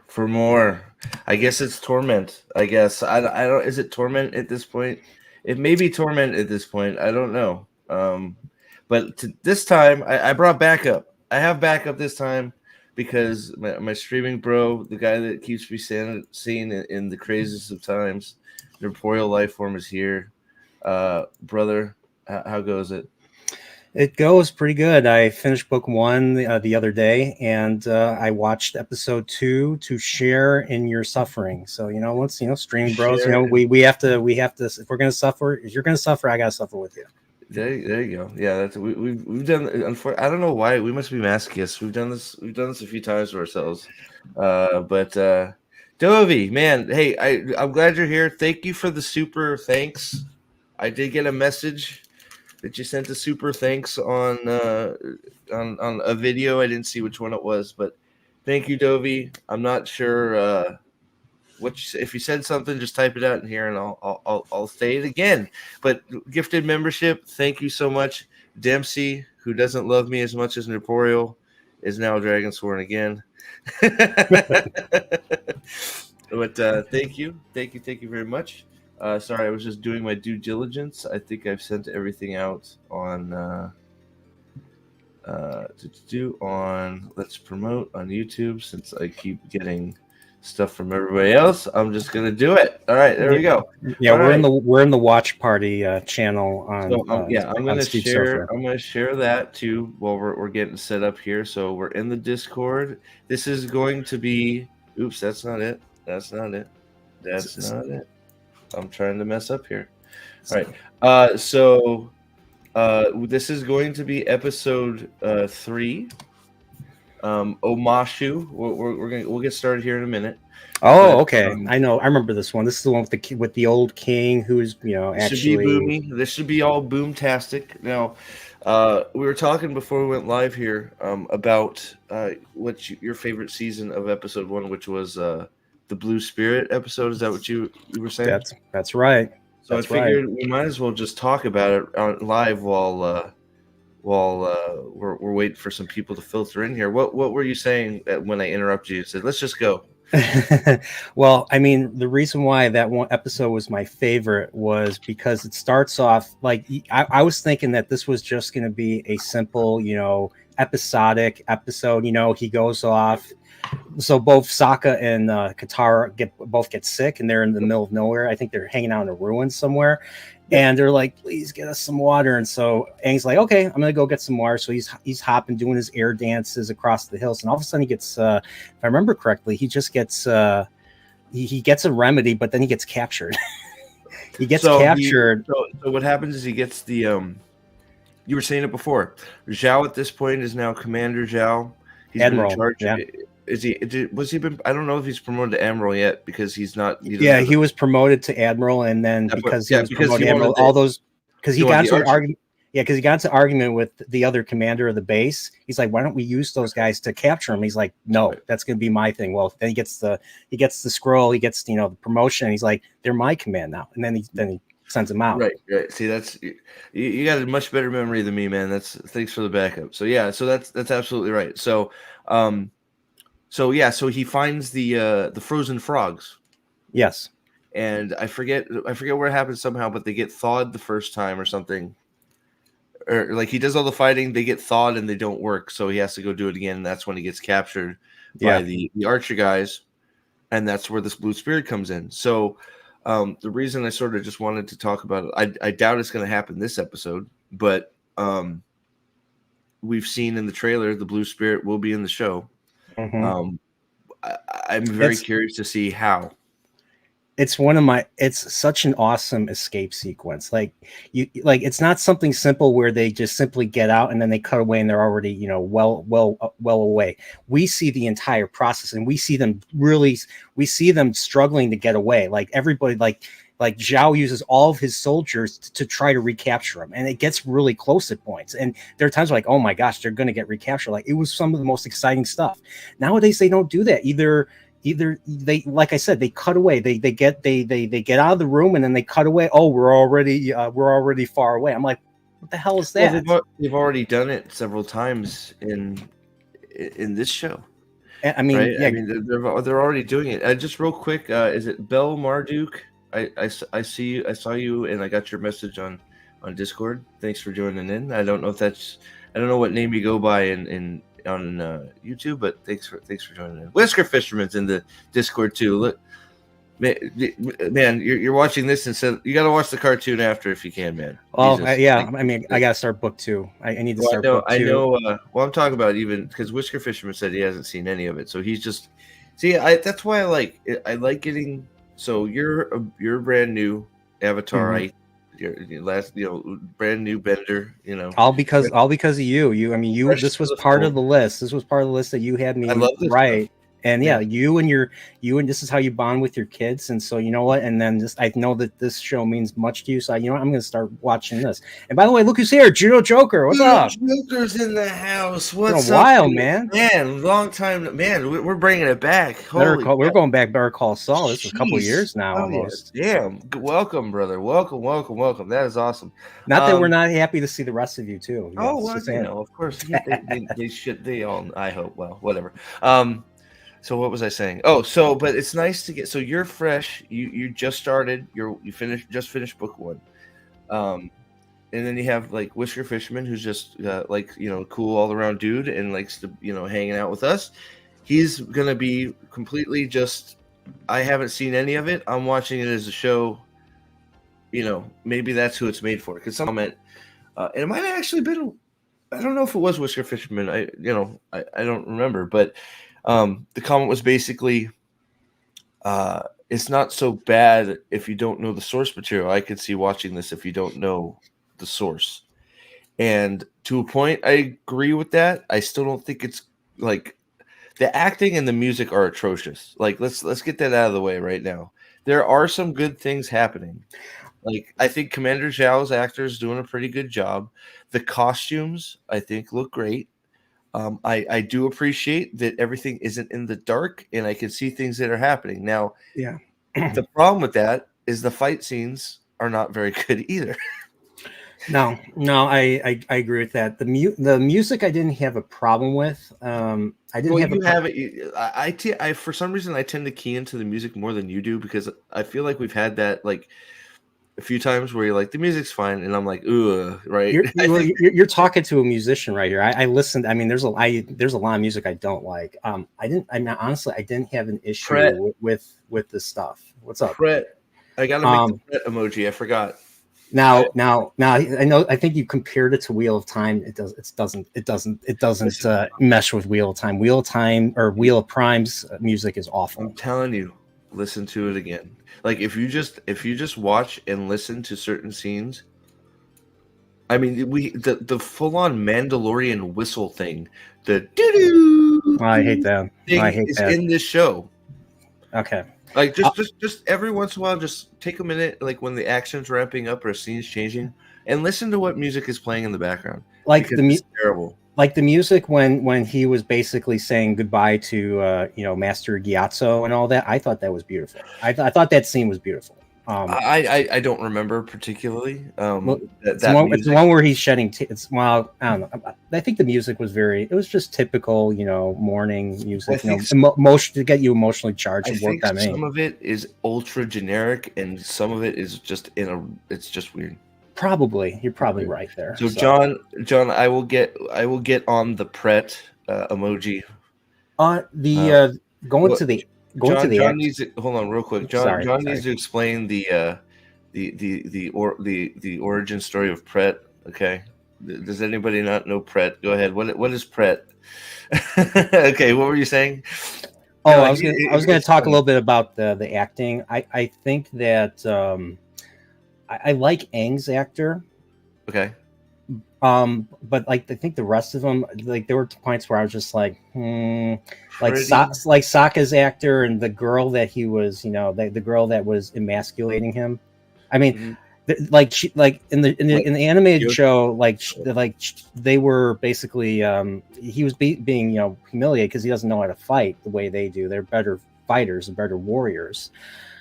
for more. I guess it's torment. I guess I don't. Is it torment at this point? It may be torment at this point. I don't know. But this time I brought backup. I have backup this time because my streaming bro, the guy that keeps me seen in the craziest of times, the Emporeal life form is here. Brother, how goes it? It goes pretty good. I finished book one the other day, and I watched episode two to share in your suffering. So once streaming bros, Share. we have to if we're gonna suffer, if you're gonna suffer, I gotta suffer with you. There you go. Yeah, that's we've done. I don't know why we must be masochists. We've done this. We've done this a few times to ourselves. But Dovey, man, hey, I'm glad you're here. Thank you for the super thanks. I did get a message that you sent a super thanks on a video. I didn't see which one it was, but thank you, Dovey. I'm not sure if you said something, just type it out in here, and I'll say it again. But gifted membership, thank you so much, Dempsey, who doesn't love me as much as Neporial, is now Dragonsworn again. But thank you very much. Sorry, I was just doing my due diligence. I think I've sent everything out on Let's Promote on YouTube, since I keep getting stuff from everybody else. I'm just gonna do it. All right, there we go. Yeah, we're in the watch party channel on. So I'm gonna share. I'm gonna share that too while we're getting set up here. So we're in the Discord. This is going to be. Oops, that's not it. That's not it. That's not it. I'm trying to mess up here. All right. So this is going to be episode 3. Omashu. We'll get started here in a minute. Oh, but, okay. I know. I remember this one. This is the one with the old king who's actually should be boomy. This should be all boomtastic. Now, we were talking before we went live here about what your favorite season of episode 1, which was the Blue Spirit episode. Is that what you were saying? That's right. So I figured we might as well just talk about it on live while we're waiting for some people to filter in here. What were you saying when I interrupted you? You said, let's just go. Well, I mean, the reason why that one episode was my favorite was because it starts off like I was thinking that this was just going to be a simple, episodic episode. He goes off. So both Sokka and Katara both get sick, and they're in the middle of nowhere. I think they're hanging out in a ruin somewhere. And they're like, please get us some water. And so Aang's like, okay, I'm gonna go get some water. So he's hopping, doing his air dances across the hills, and all of a sudden he gets, if I remember correctly, he just gets he gets a remedy, but then he gets captured. He gets captured. So what happens is he gets the you were saying it before. Zhao at this point is now Commander Zhao. He's Admiral. Been in charge. Yeah. Was he been? I don't know if he's promoted to Admiral yet, because he's not. He was promoted to Admiral, and then because he was promoted to Admiral, because he got into an argument. Yeah, because he got into argument with the other commander of the base. He's like, "Why don't we use those guys to capture him?" He's like, "No, that's going to be my thing." Well, then he gets the scroll, he gets the promotion. And he's like, "They're my command now," and then he sends him out. Right. See, that's you got a much better memory than me, man. Thanks for the backup. So yeah, so that's absolutely right. So so he finds the frozen frogs. Yes. And I forget where it happens somehow, but they get thawed the first time or something. Or like he does all the fighting, they get thawed and they don't work, so he has to go do it again, and that's when he gets captured by the archer guys, and that's where this Blue Spirit comes in. So the reason I sort of just wanted to talk about it, I doubt it's going to happen this episode, but we've seen in the trailer the Blue Spirit will be in the show. Mm-hmm. I'm very curious to see how. It's such an awesome escape sequence. It's not something simple where they just simply get out and then they cut away and they're already, well away. We see the entire process, and we see them struggling to get away. Like everybody, like Zhao uses all of his soldiers to try to recapture him, and it gets really close at points. And there are times like, oh my gosh, they're going to get recaptured. Like it was some of the most exciting stuff. Nowadays, they don't do that. Either they, like I said, they cut away. They get out of the room and then they cut away. Oh, we're already far away. I'm like, what the hell is that? Well, they've already done it several times in this show. I mean, right? yeah. I mean, they're already doing it. Just real quick, is it Bell Marduk? I see you. I saw you, and I got your message on Discord. Thanks for joining in. I don't know if that's I don't know what name you go by in on YouTube, but thanks for joining in. Whisker Fisherman's in the Discord too. Look, man, you're watching this and said you got to watch the cartoon after if you can, man. Well, Jesus, yeah. like, I mean, I gotta start book 2. I need to well, start book 2. I know. Well, I'm talking about even because Whisker Fisherman said he hasn't seen any of it, so he's just see. That's why I like getting. So you're brand new Avatar. Mhm. Your last brand new Bender. All because of you. I mean, Fresh this to was the part of fold. the list. This was part of the list that you had I me love this stuff. right. And yeah, Yeah. you and this is how you bond with your kids. And so you know what? And then just I know that this show means much to you. So you know what? I'm gonna start watching this. And by the way, look who's here, Judo Joker. What's up? Joker's in the house. Been a What's up, while, dude? man. Man, long time. Man, we're bringing it back. Holy We're cow. going back Better Call Saul. This was a couple of Jeez. years now, Oh, yeah. almost. Damn. Welcome, brother. Welcome. That is awesome. Not that we're not happy to see the rest of you too. Oh, Yes, well, just saying. of course. They should. They all. I hope. Well, whatever. So what was I saying? Oh, but it's nice to get. So you're fresh. You just started. You just finished book 1. And then you have like Whisker Fisherman, who's just cool all around dude and likes to hanging out with us. He's gonna be completely just. I haven't seen any of it. I'm watching it as a show. Maybe that's who it's made for. Because some comment, and it might have actually been. I don't know if it was Whisker Fisherman. I don't remember, but the comment was basically, it's not so bad if you don't know the source material. I could see watching this if you don't know the source. And to a point, I agree with that. I still don't think it's like the acting and the music are atrocious. Like let's get that out of the way right now. There are some good things happening. Like I think Commander Zhao's actor is doing a pretty good job. The costumes I think look great. I do appreciate that everything isn't in the dark and I can see things that are happening. Now, Yeah. the problem with that is the fight scenes are not very good either. No, I agree with that. The music I didn't have a problem with. I didn't Well, have you have it. I for some reason I tend to key into the music more than you do because I feel like we've had that like a few times where you're like the music's fine and I'm like ugh, right? You're talking to a musician right here. I listened. I mean, there's a lot of music I don't like. Honestly, I didn't have an issue Pret, with this stuff. What's up? Pret. I gotta make the Pret emoji. I forgot. Now, I know. I think you compared it to Wheel of Time. It doesn't mesh with Wheel of Time. Wheel of Time or Wheel of Prime's music is awful. I'm telling you, listen to it again. Like if you just watch and listen to certain scenes. I mean, the full on Mandalorian whistle thing, the doo-doo I hate that. I hate is that. in this show. Okay. Like just every once in a while, just take a minute, like when the action's ramping up or a scene's changing, and listen to what music is playing in the background. Like it's terrible. Like the music when he was basically saying goodbye to Master Gyatso and all that. I thought that was beautiful. I thought that scene was beautiful. I don't remember particularly. It's the one where he's shedding. I don't know. I think the music was it was just typical, morning music. Emotion to get you emotionally charged. I think some of it is ultra generic, and some of it is just it's just weird. Probably, you're probably right there. So John, I will get on the Pret emoji. John needs to hold on real quick. John needs to explain the origin story of Pret. Okay, does anybody not know Pret? Go ahead. What is Pret? Okay, what were you saying? Oh, I was going to talk a little bit about the acting. I think that I like Aang's actor. Okay. But like I think the rest of them, like there were points where I was just like, like Sokka's actor and the girl that he was, the girl that was emasculating him. I mean, in the animated show, they were basically, he was being humiliated because he doesn't know how to fight the way they do. They're better fighters and better warriors.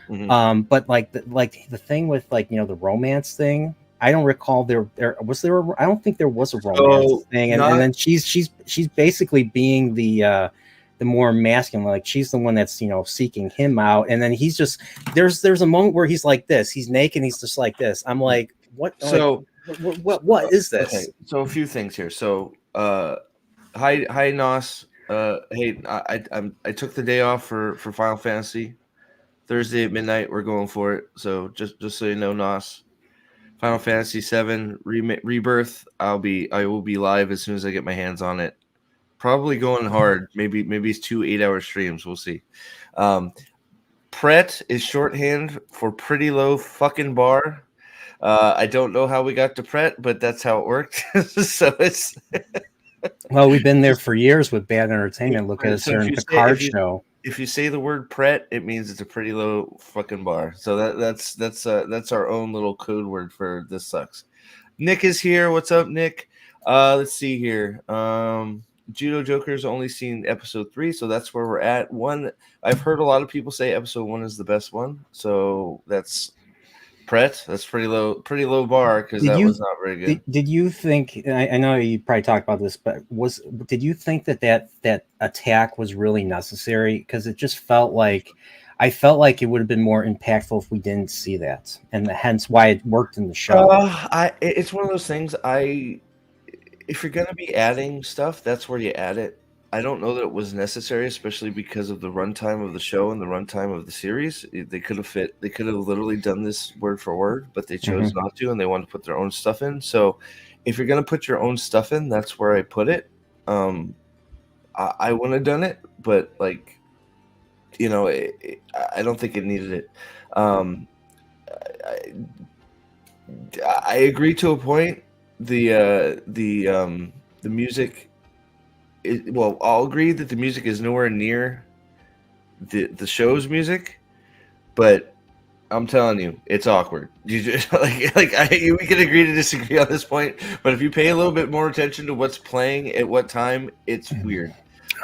Mm-hmm. But the thing with the romance thing. I don't recall there was. I don't think there was a romance thing, and then she's basically being the the more masculine. Like she's the one that's, you know, seeking him out, and then he's just there's a moment where he's like this, he's naked, he's just like this. I'm like, what? Like, So what is okay, this? so a few things here. So hi Nos. Hey, I took the day off for Final Fantasy. Thursday at midnight, we're going for it. So just so you know, Nos, Final Fantasy VII Rebirth. I will be live as soon as I get my hands on it. Probably going hard. Maybe it's 2 8-hour streams. We'll see. Pret is shorthand for pretty low fucking bar. I don't know how we got to Pret, but that's how it worked. So it's Well, we've been there for years with Bad Entertainment. Look at us so here in Picard show. if you say the word Pret, it means it's a pretty low fucking bar. So that's our own little code word for this sucks. Nick is here. What's up, Nick? Let's see here. Judo Joker's only seen episode 3, so that's where we're at. I've heard a lot of people say episode 1 is the best one, so that's Pret. That's pretty low bar because that was not very good. Did you think? I know you probably talked about this, but did you think that attack was really necessary? Because it just felt like I felt like it would have been more impactful if we didn't see that, and hence why it worked in the show. It's one of those things. If you're gonna be adding stuff, that's where you add it. I don't know that it was necessary, especially because of the runtime of the show and the runtime of the series. They could have literally done this word for word, but they chose not to, and they wanted to put their own stuff in. So, if you're gonna put your own stuff in, that's where I put it. I wouldn't have done it, but like, you know, I don't think it needed it. I agree to a point. The music I'll agree that the music is nowhere near the show's music, but I'm telling you, it's awkward. You just, we can agree to disagree on this point, but if you pay a little bit more attention to what's playing at what time, it's weird.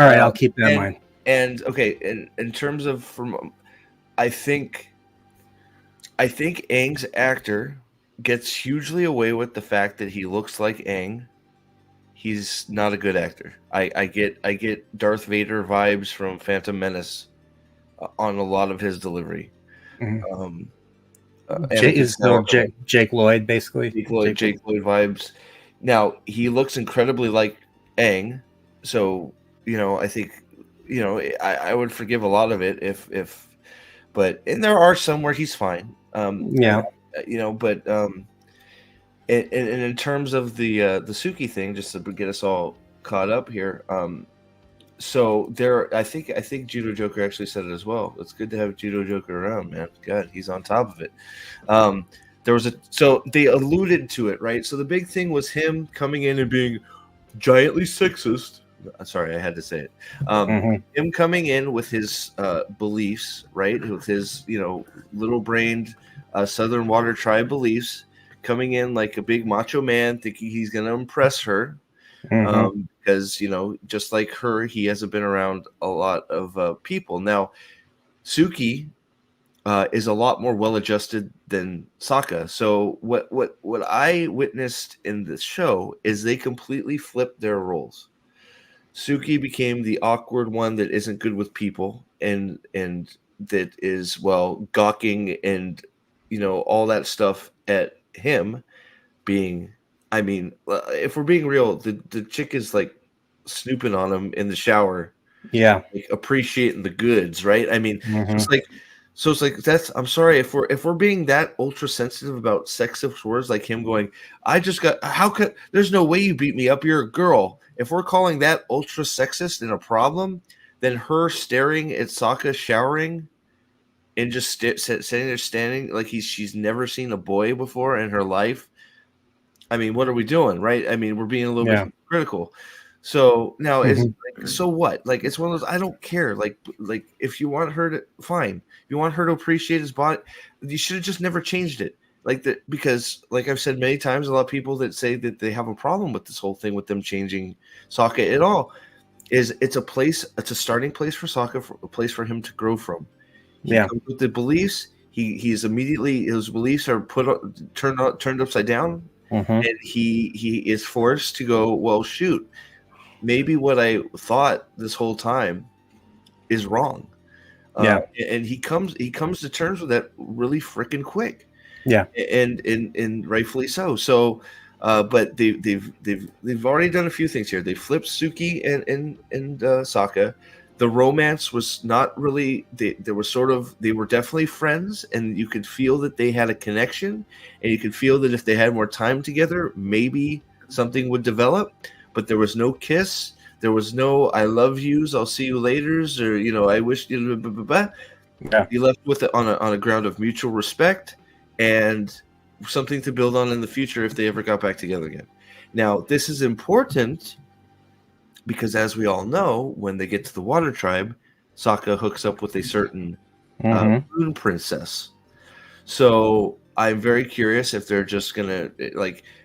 All right, I'll keep that in mind. And okay, in terms of I think Aang's actor gets hugely away with the fact that he looks like Aang. He's not a good actor. I get Darth Vader vibes from Phantom Menace on a lot of his delivery. Jake Lloyd, basically. Jake Lloyd vibes. Now he looks incredibly like Aang, so you know I think I would forgive a lot of it but there are some where he's fine. But and in terms of the Suki thing, just to get us all caught up here, so there, I think Judo Joker actually said it as well. It's good to have Judo Joker around, man. God, he's on top of it. So they alluded to it, right? So the big thing was him coming in and being giantly sexist. Sorry, I had to say it. Him coming in with his beliefs, right? With his little-brained Southern Water Tribe beliefs, coming in like a big macho man, thinking he's going to impress her. Because just like her, he hasn't been around a lot of people. Now, Suki is a lot more well-adjusted than Sokka. So what I witnessed in this show is they completely flipped their roles. Suki became the awkward one that isn't good with people and that is gawking and all that stuff at him being. I mean, if we're being real, the chick is like snooping on him in the shower. Yeah, like, appreciating the goods, right? I mean, it's like that's. I'm sorry if we're being that ultra sensitive about sexist words, like him going, "I just got." How could? There's no way you beat me up. You're a girl. If we're calling that ultra sexist and a problem, then her staring at Sokka showering and just sitting there standing like she's never seen a boy before in her life. I mean, what are we doing, right? I mean, we're being a little bit critical. So now it's like, so what? Like, it's one of those, I don't care. Like if you want her to, fine. If you want her to appreciate his body, you should have just never changed it. Like that, because like I've said many times, a lot of people that say that they have a problem with this whole thing with them changing Sokka at all is it's a starting place for Sokka, a place for him to grow from. He comes with the beliefs. He's immediately, his beliefs are turned upside down. And he is forced to go, well, shoot, maybe what I thought this whole time is wrong. Yeah. And he comes to terms with that really freaking quick. Yeah. And rightfully so. So, but they've already done a few things here. They flipped Suki and Sokka. The romance was not really. They were definitely friends, and you could feel that they had a connection, and you could feel that if they had more time together, maybe something would develop. But there was no kiss. There was no "I love yous, I'll see you later's," or I wish you. Blah, blah, blah. Yeah. You left with it on a ground of mutual respect and something to build on in the future if they ever got back together again. Now, this is important because, as we all know, when they get to the Water Tribe, Sokka hooks up with a certain moon princess. So I'm very curious if they're just gonna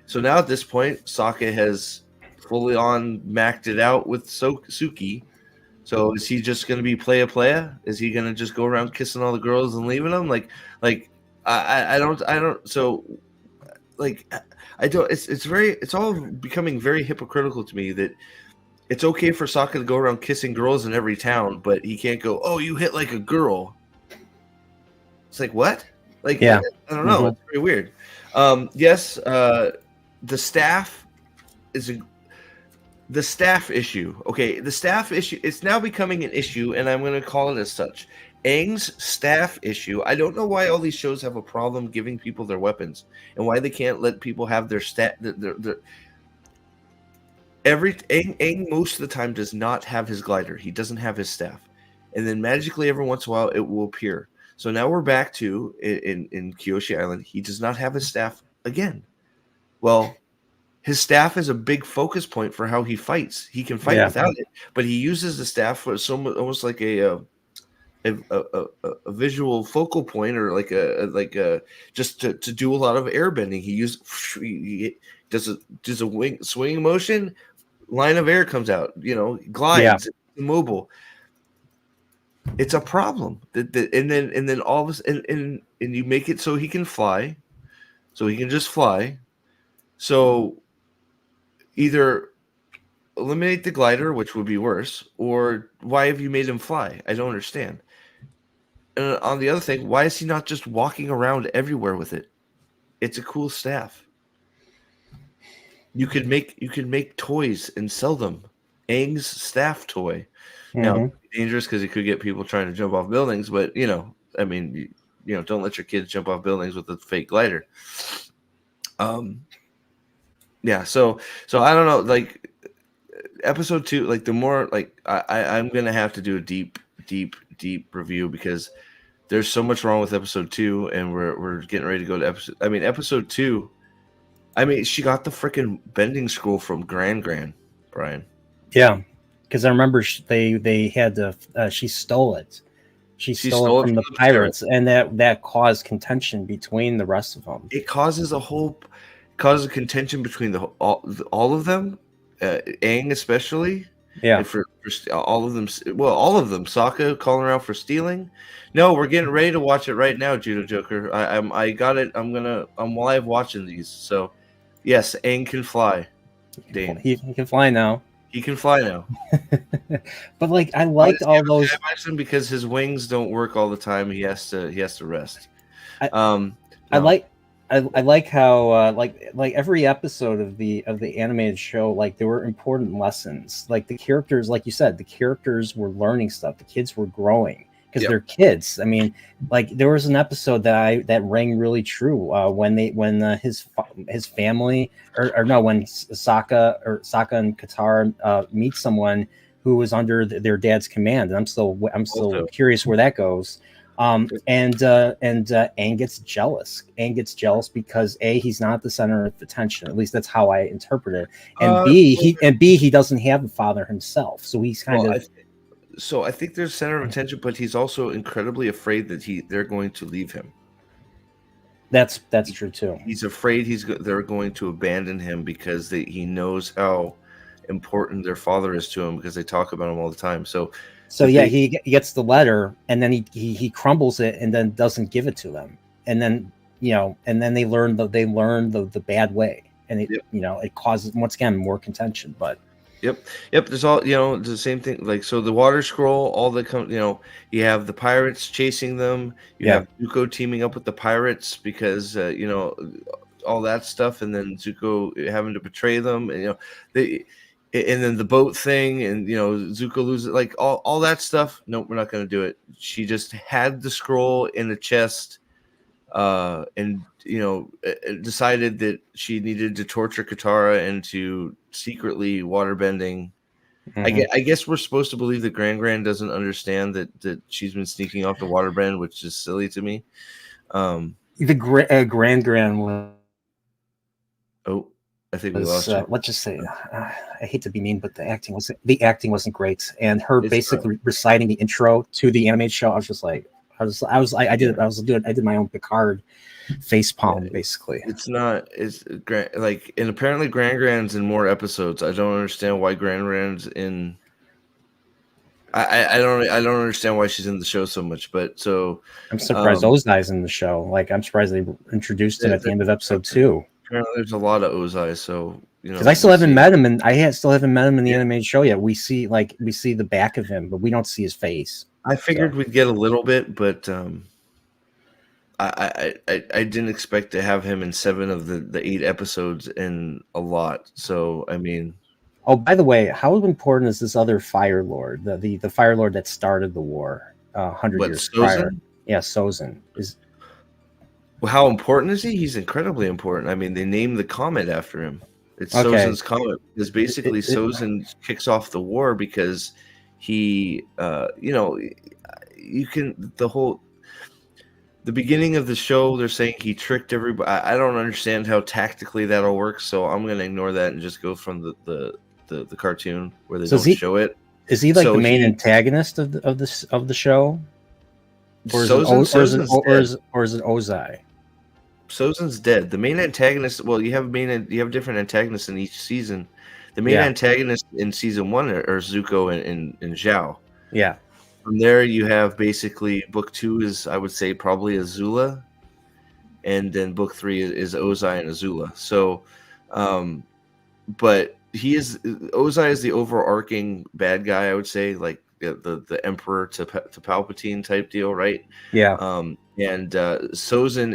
So now at this point, Sokka has fully on maxed it out with Suki. So is he just gonna be playa? Is he gonna just go around kissing all the girls and leaving them? I don't. So I don't. It's all becoming very hypocritical to me that it's okay for Sokka to go around kissing girls in every town, but he can't go, "Oh, you hit like a girl." It's like, what? Yeah. I don't know. It's very weird. Yes, the staff is the staff issue. Okay, the staff issue. It's now becoming an issue, and I'm going to call it as such. Aang's staff issue. I don't know why all these shows have a problem giving people their weapons, and why they can't let people have their Aang most of the time does not have his glider. He doesn't have his staff, and then magically every once in a while it will appear. So now we're back to in Kyoshi Island. He does not have his staff again. Well, his staff is a big focus point for how he fights. He can fight without it, but he uses the staff for almost like a visual focal point, or like a just to do a lot of airbending. He does a wing swinging motion, line of air comes out, glides, immobile. It's a problem and then all of us and you make it so he can fly, so he can just fly. So either eliminate the glider, which would be worse, or why have you made him fly? I don't understand. And on the other thing, why is he not just walking around everywhere with it? It's a cool staff. You could make toys and sell them. Aang's staff toy. Now, dangerous because it could get people trying to jump off buildings, but don't let your kids jump off buildings with a fake glider. Yeah, so I don't know, episode 2, the more I'm gonna have to do a deep review because there's so much wrong with episode 2, and we're getting ready to go to episode 2. She got the freaking bending scroll from Gran, Brian. Yeah, because I remember they had to. She stole it. She stole it from the pirates, and that caused contention between the rest of them. It causes a contention between all of them, Aang especially. Yeah, and for all of them. Well, all of them. Sokka calling her out for stealing. No, we're getting ready to watch it right now, Judo Joker. I got it. I'm live watching these. So, yes, Aang can fly. Dane. He can fly now. He can fly now. But I liked all those because his wings don't work all the time. He has to rest. I like how every episode of the animated show, there were important lessons. The characters, like you said, the characters were learning stuff. The kids were growing because they're kids. There was an episode that rang really true when his family when Sokka and Katara meet someone who was under their dad's command, and I'm still curious where that goes. And Aang gets jealous. Aang gets jealous because A, he's not the center of attention. At least that's how I interpret it. And B, he doesn't have a father himself, so he's So I think there's center of attention, but he's also incredibly afraid that they're going to leave him. That's true too. He's afraid they're going to abandon him because he knows how important their father is to him, because they talk about him all the time. So he gets the letter, and then he crumbles it and then doesn't give it to them, and then they learn the bad way, and it causes, once again, more contention. But Yep, yep. There's all the same thing. Like so, the water scroll, all the you have the pirates chasing them. You Yeah. have Zuko teaming up with the pirates because all that stuff, and then Zuko having to betray them, and they, and then the boat thing, and Zuko loses like all that stuff. Nope, we're not going to do it. She just had the scroll in the chest, and decided that she needed to torture Katara into secretly waterbending. Mhm. I guess we're supposed to believe that Grand doesn't understand that she's been sneaking off the waterbend, which is silly to me. The Grand Oh, I think we was lost you. let's just say I hate to be mean, but the acting wasn't great, and her It's not. basically reciting the intro to the animated show. I was just like, I Yeah, did I did my own Picard face yeah. palm basically. It's not. It's Grand like, and apparently Grand's in more episodes. I don't understand why Grand's in. I don't understand why she's in the show so much, but so I'm surprised um, Ozai's in the show. Like I'm surprised they introduced him th- at the th- end of episode 2. apparently there's a lot of Ozai, so Because I still we'll haven't see. met him, and still haven't met him in the Yeah, animated show yet. We see the back of him, but we don't see his face. I So figured we'd get a little bit, but I didn't expect to have him in 7 of the 8 episodes in a lot. So I mean, oh, by the way, how important is this other Fire Lord, the Fire Lord that started the war 100 years prior? Sozin? Yeah, Sozin is Well, how important is he? He's incredibly important. I mean, they named the comet after him. It's okay. Sozin's comet. Because It, it, basically it, Sozin kicks off the war because he, you can the beginning of the show. They're saying he tricked everybody. I don't understand how tactically that'll work, so I'm going to ignore that and just go from the cartoon where they so don't show it. is he like the So main he antagonist of the show, or is it Sozin's dead. Ozai? Sozin's dead. The main antagonist. Well, you have different antagonists in each season. The main Yeah, antagonist in season 1 are Zuko and Zhao. yeah. From there, you have basically book 2 is, I would say, probably Azula, and then book 3 is Ozai and Azula. So, but Ozai is the overarching bad guy. I would say, like the Emperor to Palpatine type deal, right? Yeah. And Sozin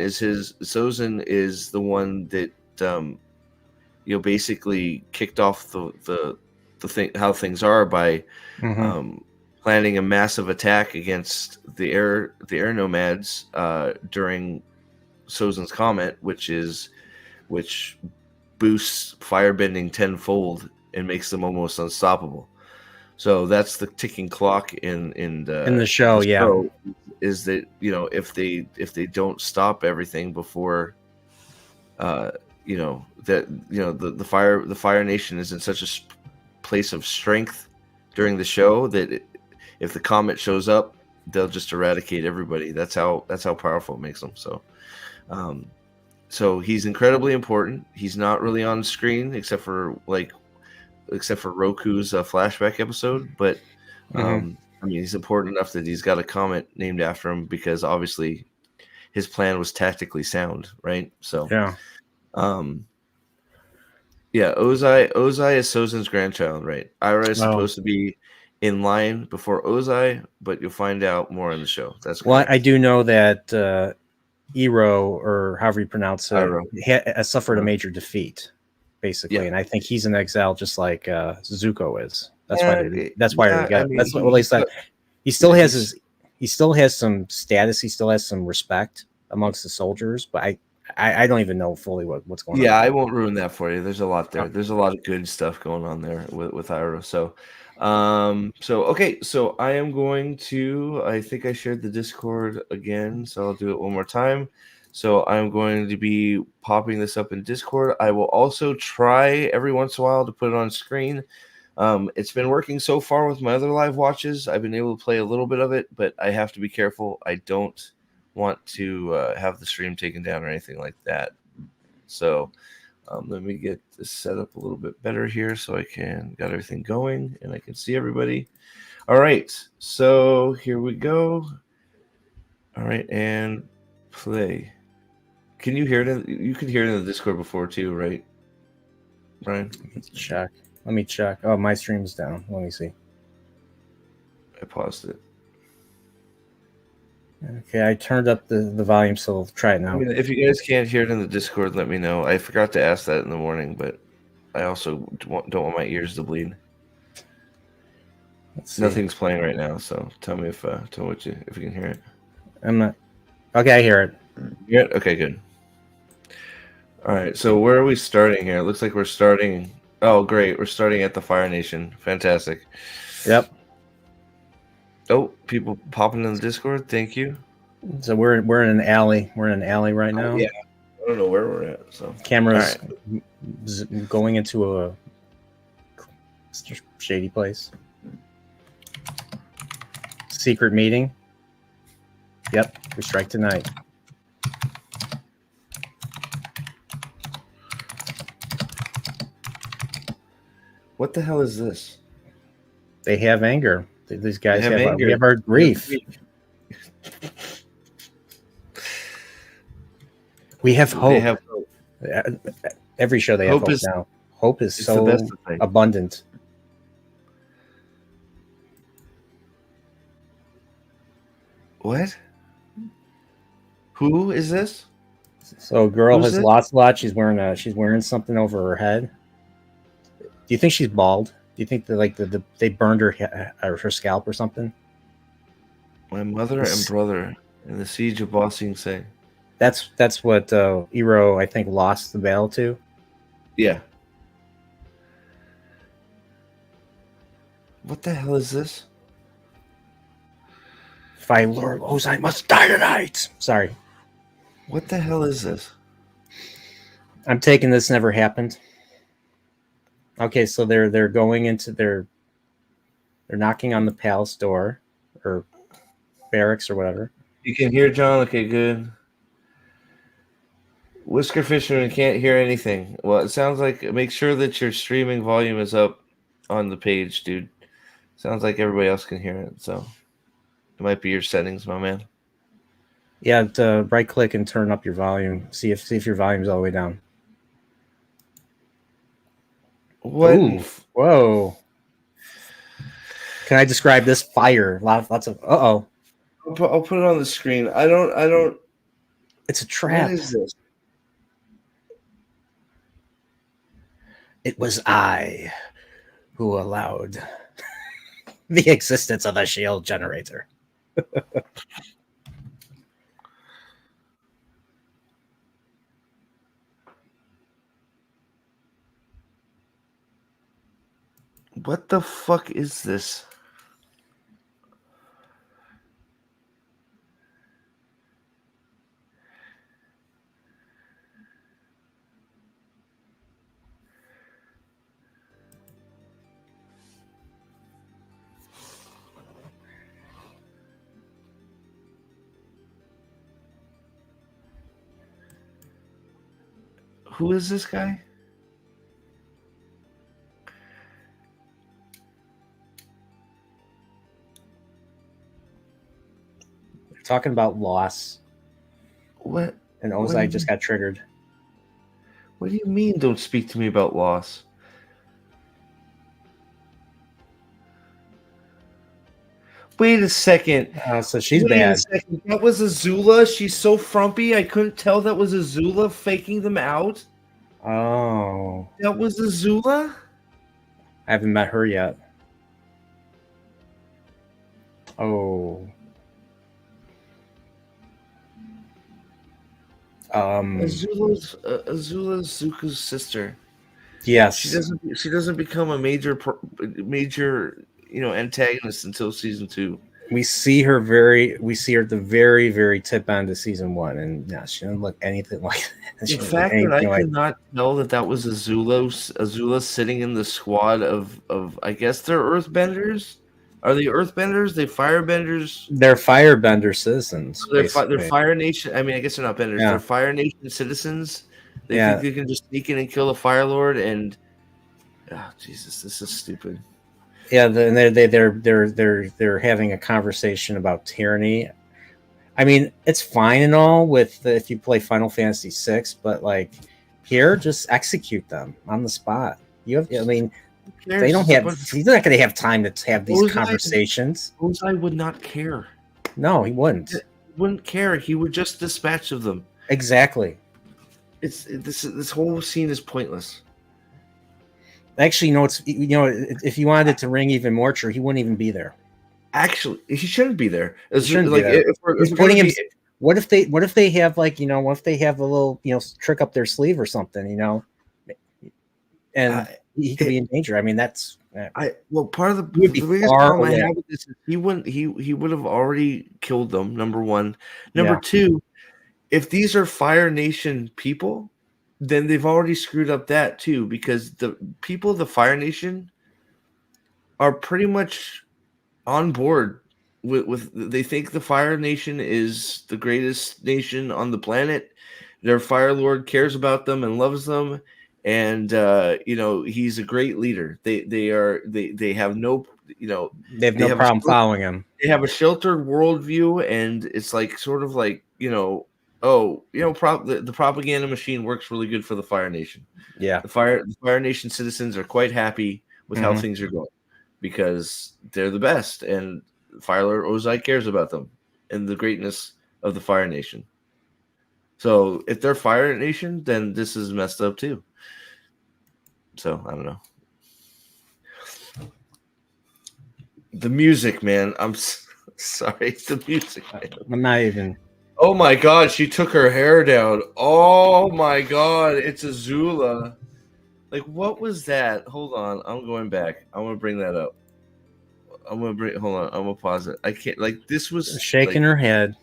is the one that basically kicked off the thing, how things are, by Hmm. um, planning a massive attack against the air nomads during Sozin's comet, which boosts firebending tenfold and makes them almost unstoppable. So that's the ticking clock in In the show, the yeah. show, is that if they don't stop everything before the Fire Nation is in such a place of strength during the show that if the comet shows up, they'll just eradicate everybody. That's how powerful it makes them. Um, so he's incredibly important. He's not really on screen except for Roku's flashback episode, but Hmm. I mean, he's important enough that he's got a comet named after him because obviously his plan was tactically sound, right? So, Yeah. um, yeah, Ozai is Sozin's grandchild, right? Ira is Oh, supposed to be in line before Ozai, but you'll find out more in the show. That's well, I correct. do know that Iro, or however you pronounce it, Ira. suffered a Uh, major defeat, basically, yeah. and I think he's in exile just like Zuko is. That's why they. That's why they Yeah. I got. mean, That's what. Well, they said he still yeah, has his. He still has some status. He still has some respect amongst the soldiers, but I don't even know fully what's going on yeah, with I him. won't ruin that for you. There's a lot Oh, there. There's a lot of good stuff going on there with Ira. So okay, so I am going to. I think I shared the Discord again, so I'll do it one more time. So I'm going to be popping this up in Discord. I will also try every once in a while to put it on screen. It's been working so far with my other live watches. I've been able to play a little bit of it, but I have to be careful. I don't want to have the stream taken down or anything like that. So let me get this set up a little bit better here so I can got everything going and I can see everybody. All right, so here we go. All right, and play. Can you hear it? You could hear it in the Discord before too, right, Brian? let's check. Let me check. Oh, my stream's down. Let me see. I paused it. Okay, I turned up the volume, so we'll try it now. I mean, if you guys can't hear it in the Discord, let me know. I forgot to ask that in the morning, but I also don't want my ears to bleed. Let's see. Nothing's playing right now, so tell me if you can hear it. I'm not. Okay, I hear it. Yeah. Okay. Good. All right. So where are we starting here? It looks like we're starting. Oh, great! We're starting at the Fire Nation. Fantastic. Yep. Oh, people popping in the Discord. Thank you. So we're in an alley. We're in an alley right now. Yeah. I don't know where we're at. So Cameras going into a shady place. Secret meeting. Yep. We strike tonight. What the hell is this? They have anger. These guys have anger. We have our grief. We have hope. They have hope. Every show they have hope now. Hope is so abundant. What? Who is this? So a girl has lost a lot. She's wearing something over her head. Do you think she's bald? Do you think that they burned her scalp or something? My mother and brother in the siege of Ba Sing Se. That's what Iroh, I think, lost the battle to. Yeah. What the hell is this? If I Lord Ozai must die tonight. Sorry. What the hell is this? I'm taking this never happened. Okay, so they're going into they're knocking on the palace door or barracks or whatever. You can hear John? Okay, good. Whisker Fisherman can't hear anything. Well, it sounds like make sure that your streaming volume is up on the page, dude. Sounds like everybody else can hear it, so it might be your settings, my man. Yeah, right click and turn up your volume. See if your volume's all the way down. What? Ooh, whoa. Can I describe this fire? Lots of I'll put it on the screen. I don't It's a trap. What is this? It was I who allowed the existence of the shield generator. What the fuck is this? Who is this guy? They're talking about loss. What? And Ozai just got triggered. What do you mean don't speak to me about loss? Wait a second. So she's bad. That was Azula? She's so frumpy. I couldn't tell that was Azula faking them out. Oh. That was Azula? I haven't met her yet. Oh. Azula's Zuko's sister. Yes. She doesn't become a major antagonist until season 2. We see her at the very, very tip end of season 1, and yeah, she doesn't look anything like that. The fact that I could not tell that was Azula sitting in the squad of I guess they're Earthbenders. Are they Earthbenders? They Firebenders? They're Firebender citizens. So they're Fire Nation. I mean, I guess they're not Benders. Yeah. They're Fire Nation citizens. They think they can just sneak in and kill the Fire Lord, and Jesus, this is stupid. Yeah, and they're having a conversation about tyranny. I mean, it's fine and all with if you play Final Fantasy VI, but like here, just execute them on the spot. They don't have. He's not going to have time to have these conversations. Ozai would not care. No, he wouldn't. He wouldn't care. He would just dispatch of them. Exactly. This whole scene is pointless. Actually, if you wanted it to ring even more true, he wouldn't even be there. Actually, he shouldn't be there. What if they have what if they have a little trick up their sleeve or something, and he could be in danger. I mean, that's part of the biggest problem I have with this is he would have already killed them. Number one, number two, if these are Fire Nation people, then they've already screwed up that too, because the people of the Fire Nation are pretty much on board with they think the Fire Nation is the greatest nation on the planet. Their Fire Lord cares about them and loves them, and he's a great leader. They have no problem following him. They have a sheltered worldview, and it's like sort of like the propaganda machine works really good for the Fire Nation. Yeah, the Fire Nation citizens are quite happy with how things are going because they're the best, and Fire Lord Ozai cares about them and the greatness of the Fire Nation. So if they're Fire Nation, then this is messed up too. So I don't know. The music, man. I'm sorry. The music, man. I'm not even. Oh my God, she took her hair down. Oh my God, it's Azula. Like, what was that? Hold on, I'm going back. I want to bring that up. Hold on, I'm gonna pause it. I can't. Like, this was shaking her head.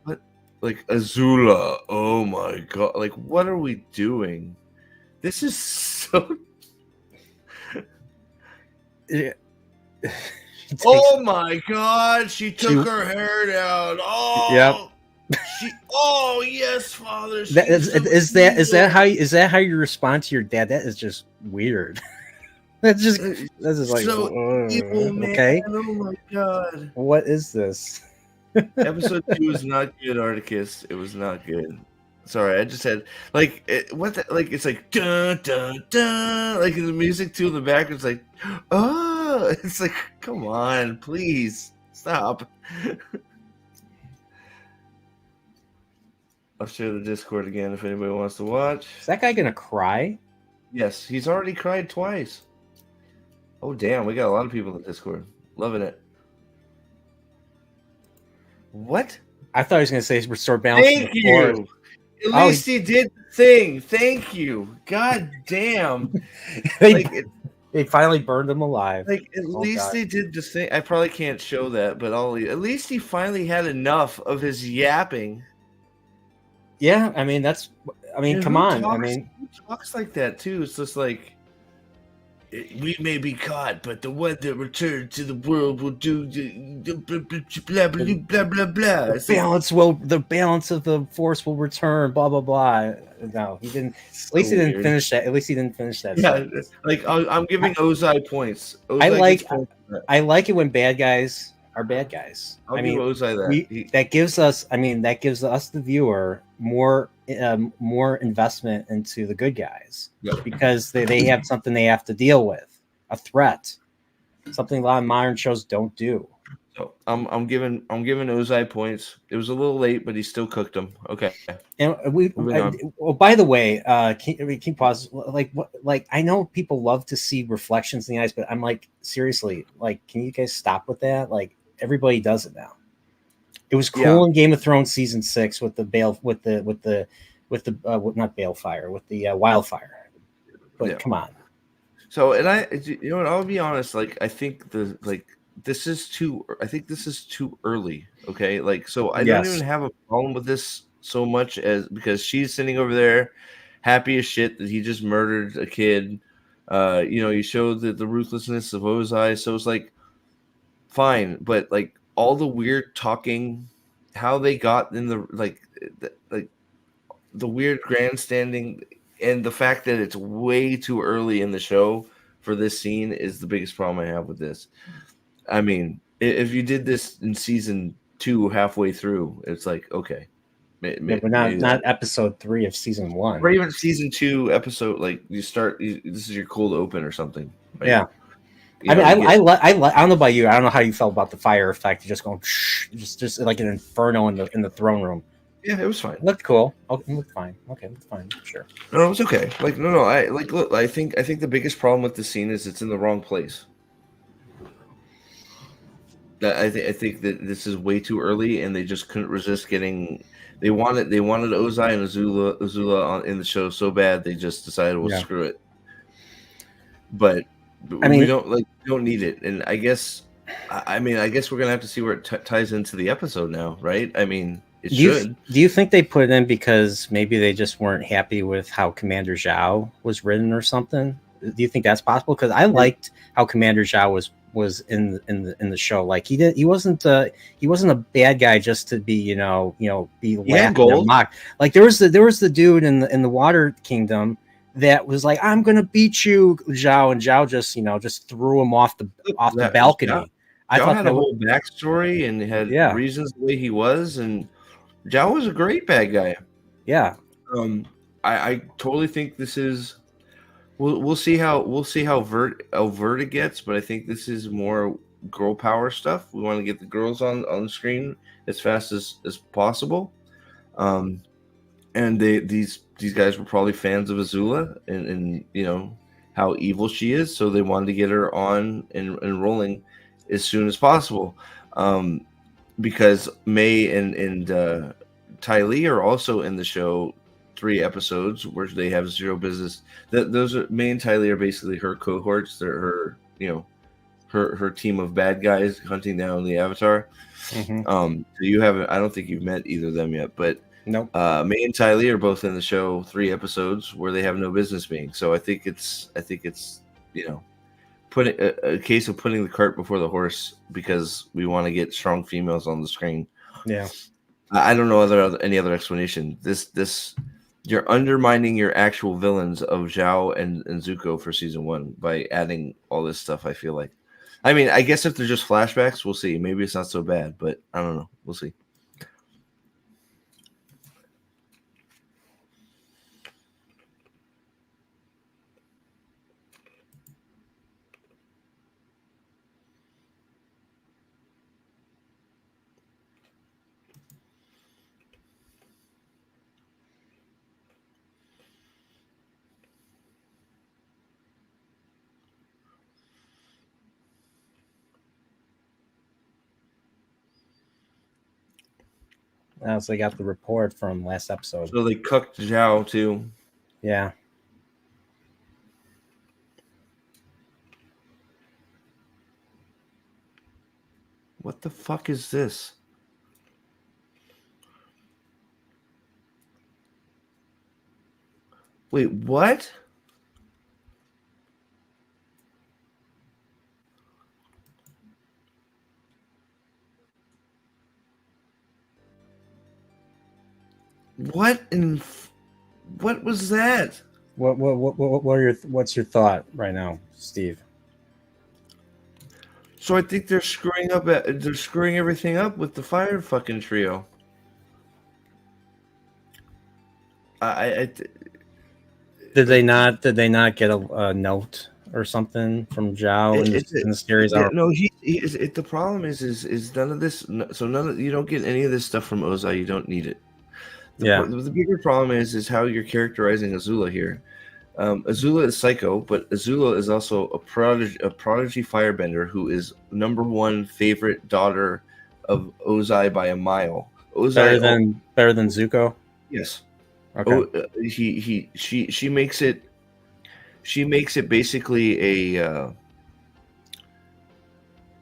What? Like Azula. Oh my God. Like, what are we doing? This is so. Oh my God, she took her hair down. Oh. Yep. Oh yes, Father. Is that how you respond to your dad? That is just weird. That's just like so evil, man. Okay. Oh my God. What is this? Episode 2 was not good, Articus. It was not good. Sorry, I just had it's like dun dun dun, like in the music too in the background. It's like, oh, it's like, come on, please stop. I'll share the Discord again if anybody wants to watch. Is that guy gonna cry? Yes, he's already cried twice. Oh damn, we got a lot of people in the Discord. Loving it. What? I thought he was gonna say restore balance. Thank you. At least he did the thing. Thank you. God damn. They finally burned him alive. Like, at least they did the thing. I probably can't show that, but at least he finally had enough of his yapping. Yeah, I mean, come on. Who talks like that too? It's just like, we may be caught, but the one that returned to the world will do blah blah blah blah blah. The balance of the force will return. Blah blah blah. No, he didn't. At least he didn't finish that. Yeah, like I'm giving Ozai points. I like it when bad guys are bad guys. I'll give Ozai that. That gives us the viewer more investment into the good guys because they have something they have to deal with, a threat, something a lot of modern shows don't do. So I'm giving Ozai points. It was a little late, but he still cooked them. Okay. And by the way, can you pause? Like I know people love to see reflections in the eyes, but I'm like, seriously, like, can you guys stop with that? Like, everybody does it now. It was cool in Game of Thrones season 6 with the not Balefire, with the wildfire. But come on. So, and I'll be honest. Like, I think this is too early. Okay, like, so I don't even have a problem with this so much because she's sitting over there, happy as shit that he just murdered a kid. You showed the ruthlessness of Ozai, so it's like, fine, but like all the weird talking, how they got in the weird grandstanding, and the fact that it's way too early in the show for this scene is the biggest problem I have with this. I mean, if you did this in season 2 halfway through, it's like, okay. But not episode 3 of season 1. Or even season 2 episode, like this is your cold open or something. Right? Yeah. You I mean, know, you get I don't know about you. I don't know how you felt about the fire effect. Just going, just like an inferno in the throne room. yeah, it was fine. It looked cool. Oh, it looked fine. Okay, it looked fine. Sure. No, it was okay. Like no, I like look. I think the biggest problem with the scene is it's in the wrong place. I think that this is way too early, and they just couldn't resist getting. They wanted Ozai and Azula on in the show so bad they just decided, well, Yeah. screw it. But I we mean, don't need it, and I guess I guess we're gonna have to see where it ties into the episode now, right? I mean, it should. do you think they put it in because maybe they just weren't happy with how Commander Zhao was written or something? Do you think that's possible? Because I liked how Commander Zhao was in the show. Like he wasn't a bad guy just to be be laughed and mocked. Like there was the dude in the Water Kingdom that was like, I'm gonna beat you, Zhao, and Zhao just threw him off the balcony. Zhao, I thought had a whole backstory and had reasons the way he was, and Zhao was a great bad guy. Yeah. I totally think this is. We'll see how overt it gets, but I think this is more girl power stuff. We want to get the girls on the screen as fast as possible. And these guys were probably fans of Azula and how evil she is, so they wanted to get her on and rolling as soon as possible. Because May and Ty Lee are also in the show 3 episodes where they have zero business. Those are May and Ty Lee are basically her cohorts. They're her team of bad guys hunting down the Avatar. Mm-hmm. So you haven't. I don't think you've met either of them yet, but nope. May and Ty Lee are both in the show 3 episodes where they have no business being. So I think it's putting a case of putting the cart before the horse because we want to get strong females on the screen. Yeah, I don't know any other explanation. This you're undermining your actual villains of Zhao and Zuko for season 1 by adding all this stuff. I feel like, I mean, I guess if they're just flashbacks, we'll see. Maybe it's not so bad, but I don't know. We'll see. so they got the report from last episode. So they cooked Zhao too. Yeah. What the fuck is this? Wait, what? What was that? What's your thought right now, Steve? So I think they're screwing everything up with the fire fucking trio. Did they not get a note or something from Zhao in the series? No, the problem is none of this. So you don't get any of this stuff from Ozai. You don't need it. The bigger problem is how you're characterizing Azula here. Azula is psycho, but Azula is also a prodigy firebender who is #1 favorite daughter of Ozai by a mile. Ozai better than Zuko. Yes. Okay. She makes it basically a.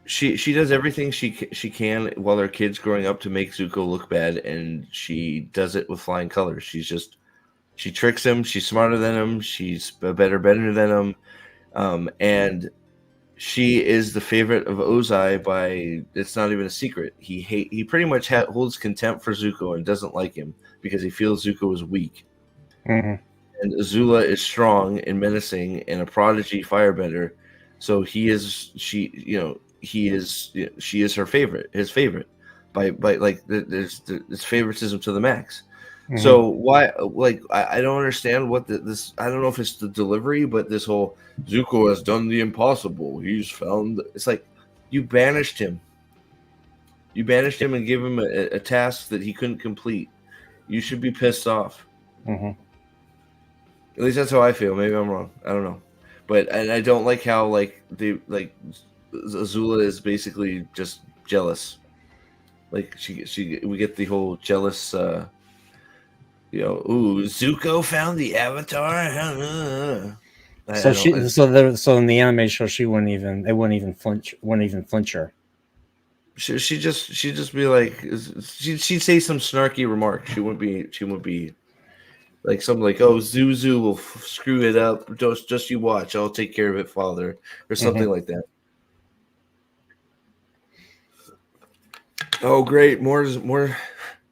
She does everything she can while her kid's growing up to make Zuko look bad, and she does it with flying colors. She tricks him. She's smarter than him. She's a better bender than him, and she is the favorite of Ozai by. It's not even a secret. He pretty much holds contempt for Zuko and doesn't like him because he feels Zuko is weak. Mm-hmm. And Azula is strong and menacing and a prodigy firebender, so she is her favorite, his favorite, by like there's favoritism to the max. Mhm. So why? Like I don't understand what this. I don't know if it's the delivery, but this whole Zuko has done the impossible. He's found. It's like you banished him. You banished him and give him a task that he couldn't complete. You should be pissed off. Mhm. At least that's how I feel. Maybe I'm wrong. I don't know. But and I don't like how like they like Azula is basically just jealous. Like she we get the whole jealous ooh, Zuko found the Avatar. I So don't. I she, just, so in the anime show, she wouldn't even, it wouldn't even flinch her. she just be like, she'd say some snarky remark. She wouldn't be like something like, oh, Zuzu will screw it up. Just you watch. I'll take care of it, father, or Mhm. something like that. Oh, great, more.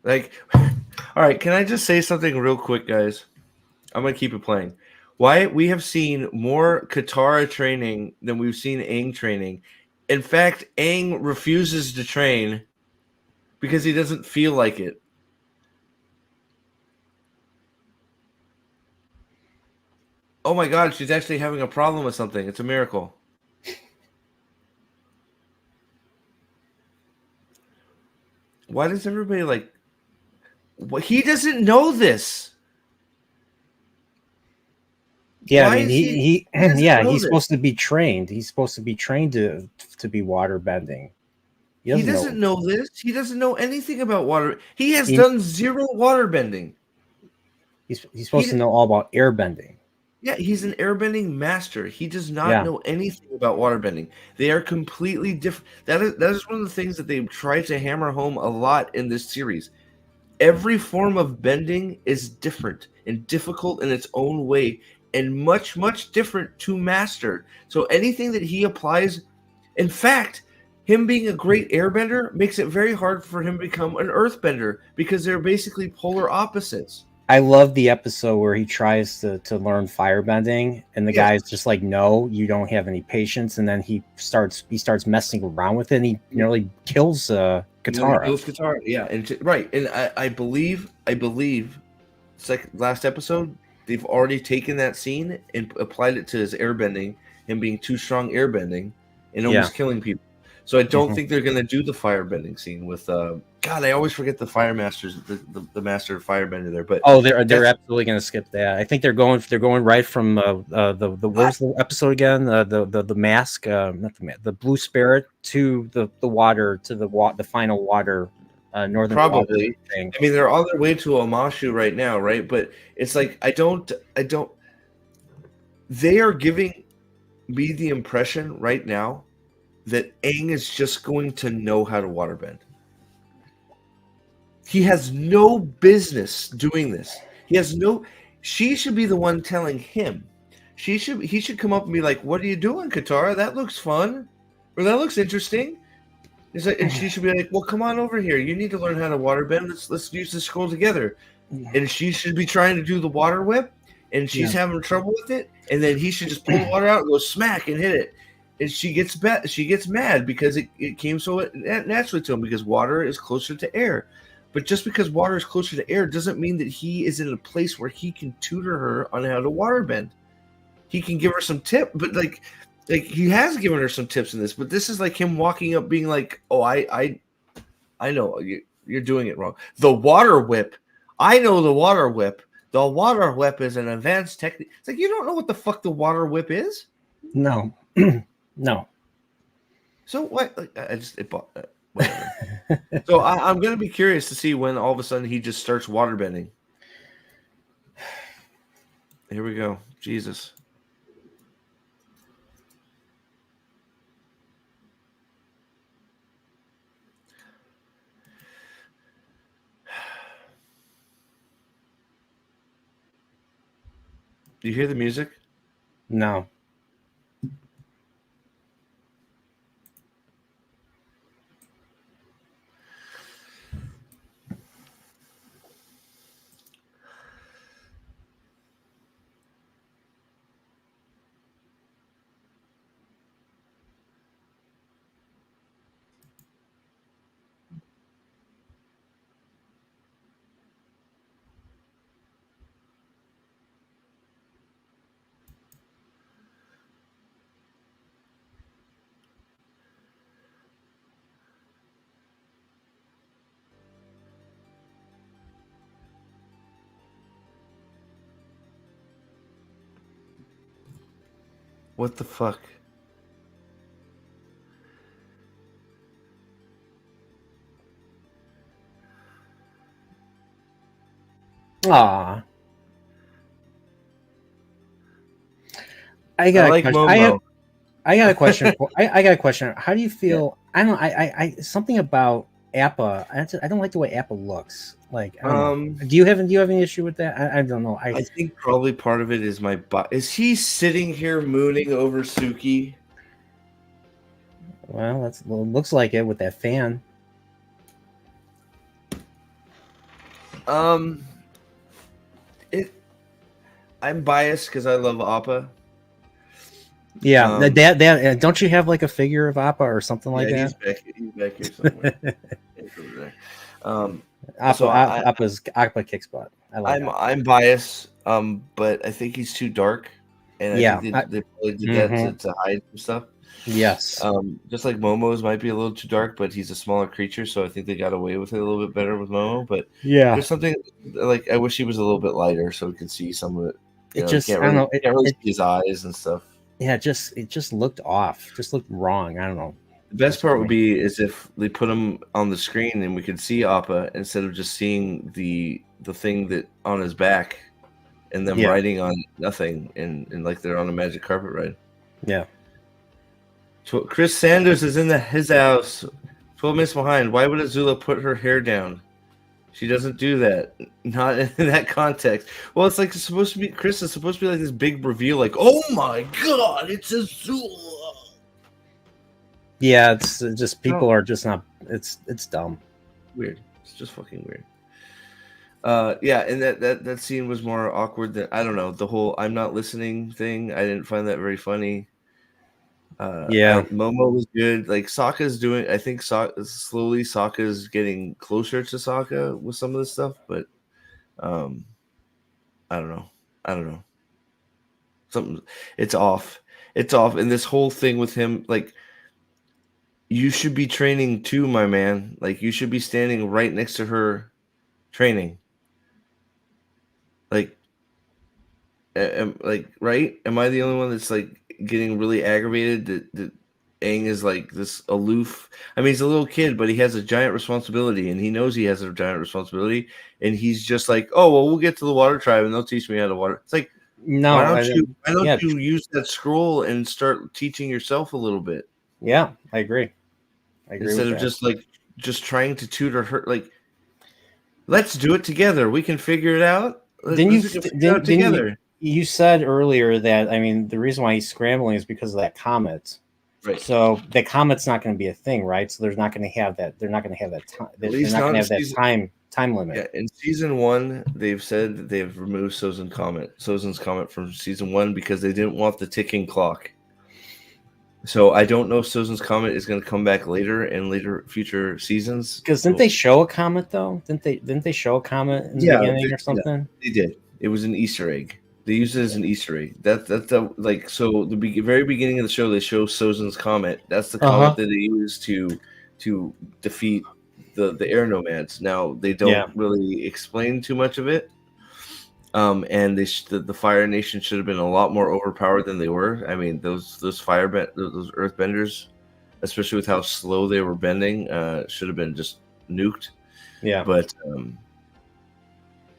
Like, all right. Can I just say something real quick, guys? I'm gonna keep it playing. Why we have seen more Katara training than we've seen Aang training. In fact, Aang refuses to train because he doesn't feel like it. Oh my God, she's actually having a problem with something. It's a miracle. Why does everybody like? What he doesn't know this. Yeah, I Why mean, is he? he He doesn't yeah, know he's this. supposed to be trained. He's supposed to be trained to be water bending. He He doesn't doesn't know. know this. He doesn't know anything about water. He has He, done zero water bending. he's supposed to He know all about air bending. Yeah, he's an airbending master. He does not Yeah. know anything about waterbending. They are completely different. That is one of the things that they try to hammer home a lot in this series. Every form of bending is different and difficult in its own way and much, much different to master. So anything that he applies, in fact, him being a great airbender makes it very hard for him to become an earthbender because they're basically polar opposites. I love the episode where he tries to learn firebending, and the Yes. guy's just like, "No, you don't have any patience." And then he starts messing around with it, and he nearly kills Nearly Katara. kills Katara. Yeah, right, and I believe it's like last episode they've already taken that scene and applied it to his airbending, him being too strong airbending, and Yeah. almost killing people. So I don't Mhm. think they're gonna do the firebending scene with God. I always forget the fire masters, the master of firebender there, but Oh, they're that's absolutely going to skip that. I think they're going right from the what I, was the episode again? The mask, not the mask, the blue spirit to the water to the final water, northern water probably. thing. I mean, they're on their way to Omashu right now, right? But it's like I don't. They are giving me the impression right now that Aang is just going to know how to waterbend. He has no business doing this. He has no. She should be the one telling him. He should come up and be like, "What are you doing, Katara? That looks fun, or that looks interesting." It's like, and she should be like, "Well, come on over here. You need to learn how to waterbend. Let's use this scroll together." And she should be trying to do the water whip, and she's Yeah. having trouble with it. And then he should just pull the water out, and go smack, and hit it. And she gets mad because it came so naturally to him because water is closer to air. But just because water is closer to air doesn't mean that he is in a place where he can tutor her on how to waterbend. He can give her some tip, but like he has given her some tips in this. But this is like him walking up, being like, "Oh, I know you're doing it wrong. The water whip. I know the water whip. The water whip is an advanced technique." It's like you don't know what the fuck the water whip is. No, no. So what? Like, I just whatever. So I'm gonna be curious to see when all of a sudden he just starts waterbending. Here we go. Jesus. Do you hear the music? No. What the fuck? Aw. I I got a like question. Momo. I got a question. I got a question. How do you Yeah. feel? I don't. Something about Appa. I don't like the way Appa looks. Like I don't know. Do you have any issue with that? I don't know. I think probably part of it is is he sitting here mooning over Suki? Well, it looks like it with that fan. It. I'm biased because I love Appa. Yeah, that don't you have like a figure of Appa or something like Yeah, that? he's back here somewhere. He's over there. Appa, So Appa kicks butt. I like Appa. I'm biased, but I think he's too dark, and I think Yeah. they probably did that to hide some stuff. Yes. Just like Momo's might be a little too dark, but he's a smaller creature, so I think they got away with it a little bit better with Momo. But Yeah. there's something like I wish he was a little bit lighter so we could see some of it. It You just can't I don't know. really see his eyes and stuff. Yeah, it just looked off. Just looked wrong. I don't know. The best part would be is if they put him on the screen and we could see Appa instead of just seeing the thing that on his back and them riding on nothing and like they're on a magic carpet ride. Yeah. So Chris Sanders is in his house. 12 minutes behind. Why would Azula put her hair down? She doesn't do that. Not in that context. Well, it's like it's supposed to be. Chris is supposed to be like this big reveal, like, oh my god, it's Azula. Yeah, it's just people are just not. It's dumb. Weird. It's just fucking weird. Yeah, and that scene was more awkward than I don't know the whole "I'm not listening" thing. I didn't find that very funny. Momo was good. Like Sokka's doing. I think slowly Sokka's getting closer to Sokka with some of this stuff, but I don't know. I don't know. Something. It's off. It's off. And this whole thing with him, like. You should be training too, my man. Like you should be standing right next to her training. Like right? Am I the only one that's like getting really aggravated that Aang is like this aloof? I mean, he's a little kid, but he has a giant responsibility, and he knows he has a giant responsibility, and he's just like, oh well, we'll get to the water tribe, and they'll teach me how to water. It's like, no, why don't you use that scroll and start teaching yourself a little bit? Yeah, I agree. Instead of just trying to tutor her, like, let's do it together. We can figure it out. You said earlier that the reason why he's scrambling is because of that comet. Right. So the comet's not going to be a thing, right? So there's not going to have that. They're not going to have that time. They're not going to have that time limit. Yeah, in season 1, they've said that they've removed Sozin's comet from season 1 because they didn't want the ticking clock. So I don't know if Sozin's comet is going to come back later in future seasons. Because didn't they show a comet though? Didn't they show a comet in the beginning or something? Yeah, they did. It was an Easter egg. They used it as an Easter egg. That's like so. The very beginning of the show, they show Sozin's comet. That's the comet that they use to defeat the air nomads. Now they don't really explain too much of it. And the Fire Nation should have been a lot more overpowered than they were. I mean, those Earthbenders, especially with how slow they were bending, should have been just nuked. Yeah, but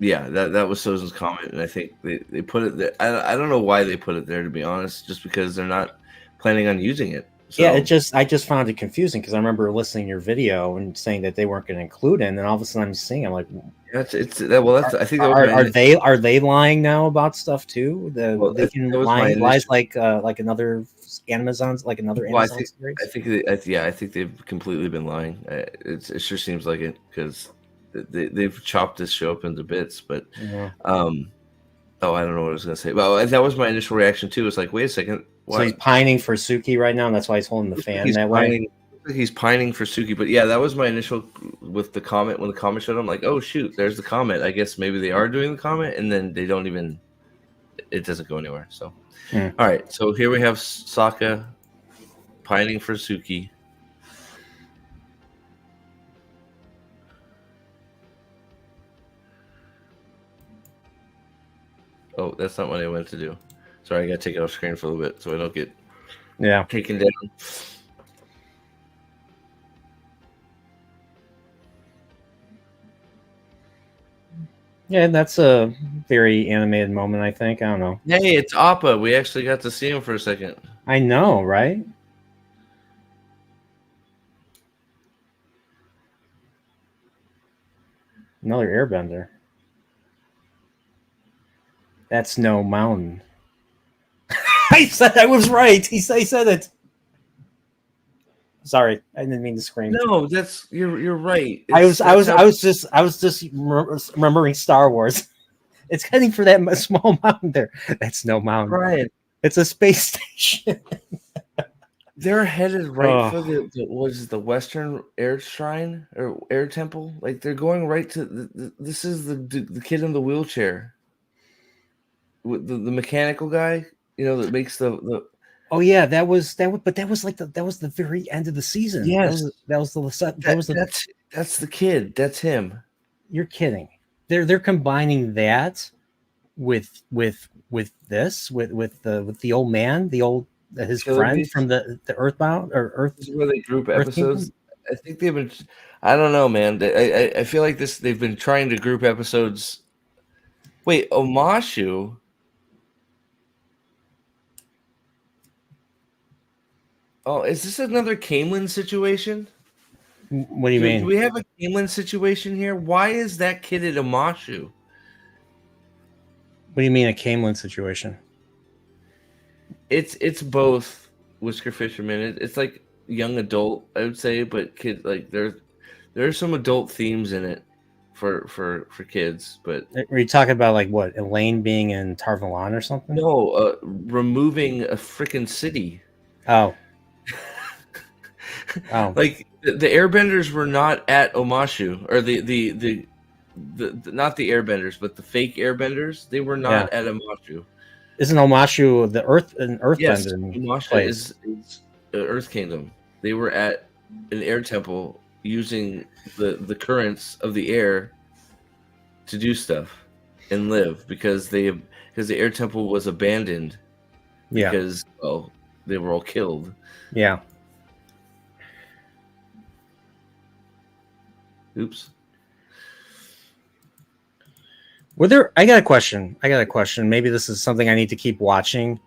that was Sozin's comet, and I think they put it there. I don't know why they put it there, to be honest, just because they're not planning on using it. So, yeah, I just found it confusing because I remember listening to your video and saying that they weren't going to include it, and then all of a sudden I'm seeing, I'm like, I think that are they lying now about stuff too? They can lies like another Amazon's Amazon series. I think they've completely been lying. It sure seems like it because they've chopped this show up into bits. But I don't know what I was going to say. Well, that was my initial reaction too. It's like, wait a second. Why? So he's pining for Suki right now, and that's why he's holding the fan that way. He's pining for Suki, but yeah, that was my initial with the comet. When the comet showed, I'm like, oh shoot, there's the comet. I guess maybe they are doing the comet, and then they don't even. It doesn't go anywhere. So, all right. So here we have Sokka pining for Suki. Oh, that's not what I went to do. Sorry, I gotta take it off screen for a little bit so I don't get taken down. Yeah, that's a very animated moment, I think. I don't know. Hey, it's Appa. We actually got to see him for a second. I know, right? Another airbender. That's Snow Mountain. I said I was right. He said it. Sorry, I didn't mean to scream. No, that's you're right. I was just remembering Star Wars. It's heading for that small mountain there. That's Snow Mountain. Right. It's a space station. They're headed right for the Western Air Shrine or Air Temple. Like they're going right to this is the kid in the wheelchair with the mechanical guy, that makes the. Oh yeah, that was but that was like that was the very end of the season. Yes, that's the kid. That's him. You're kidding. They're combining that with this with the old man, his Killer friend Beast? from the Earthbound or Earth. This is where they group Earth episodes. Kingdom? I think they've been. I don't know, man. I feel like they've been trying to group episodes. Wait, Omashu. Oh, is this another Camelin situation? What do you mean? Do we have a Camelin situation here? Why is that kid at Omashu? What do you mean a Camelin situation? It's both Whisker Fisherman. It's like young adult, I would say, but kid like there's some adult themes in it for kids. But are you talking about like what, Elaine being in Tarvalon or something? No, removing a freaking city. Oh. Like the airbenders were not at Omashu, or the not the airbenders, but the fake airbenders. They were not at Omashu. Isn't Omashu an earthbender? Yes, Omashu is Earth Kingdom. They were at an air temple using the currents of the air to do stuff and live because the air temple was abandoned. Yeah. Because they were all killed. Yeah. Oops. I got a question. Maybe this is something I need to keep watching.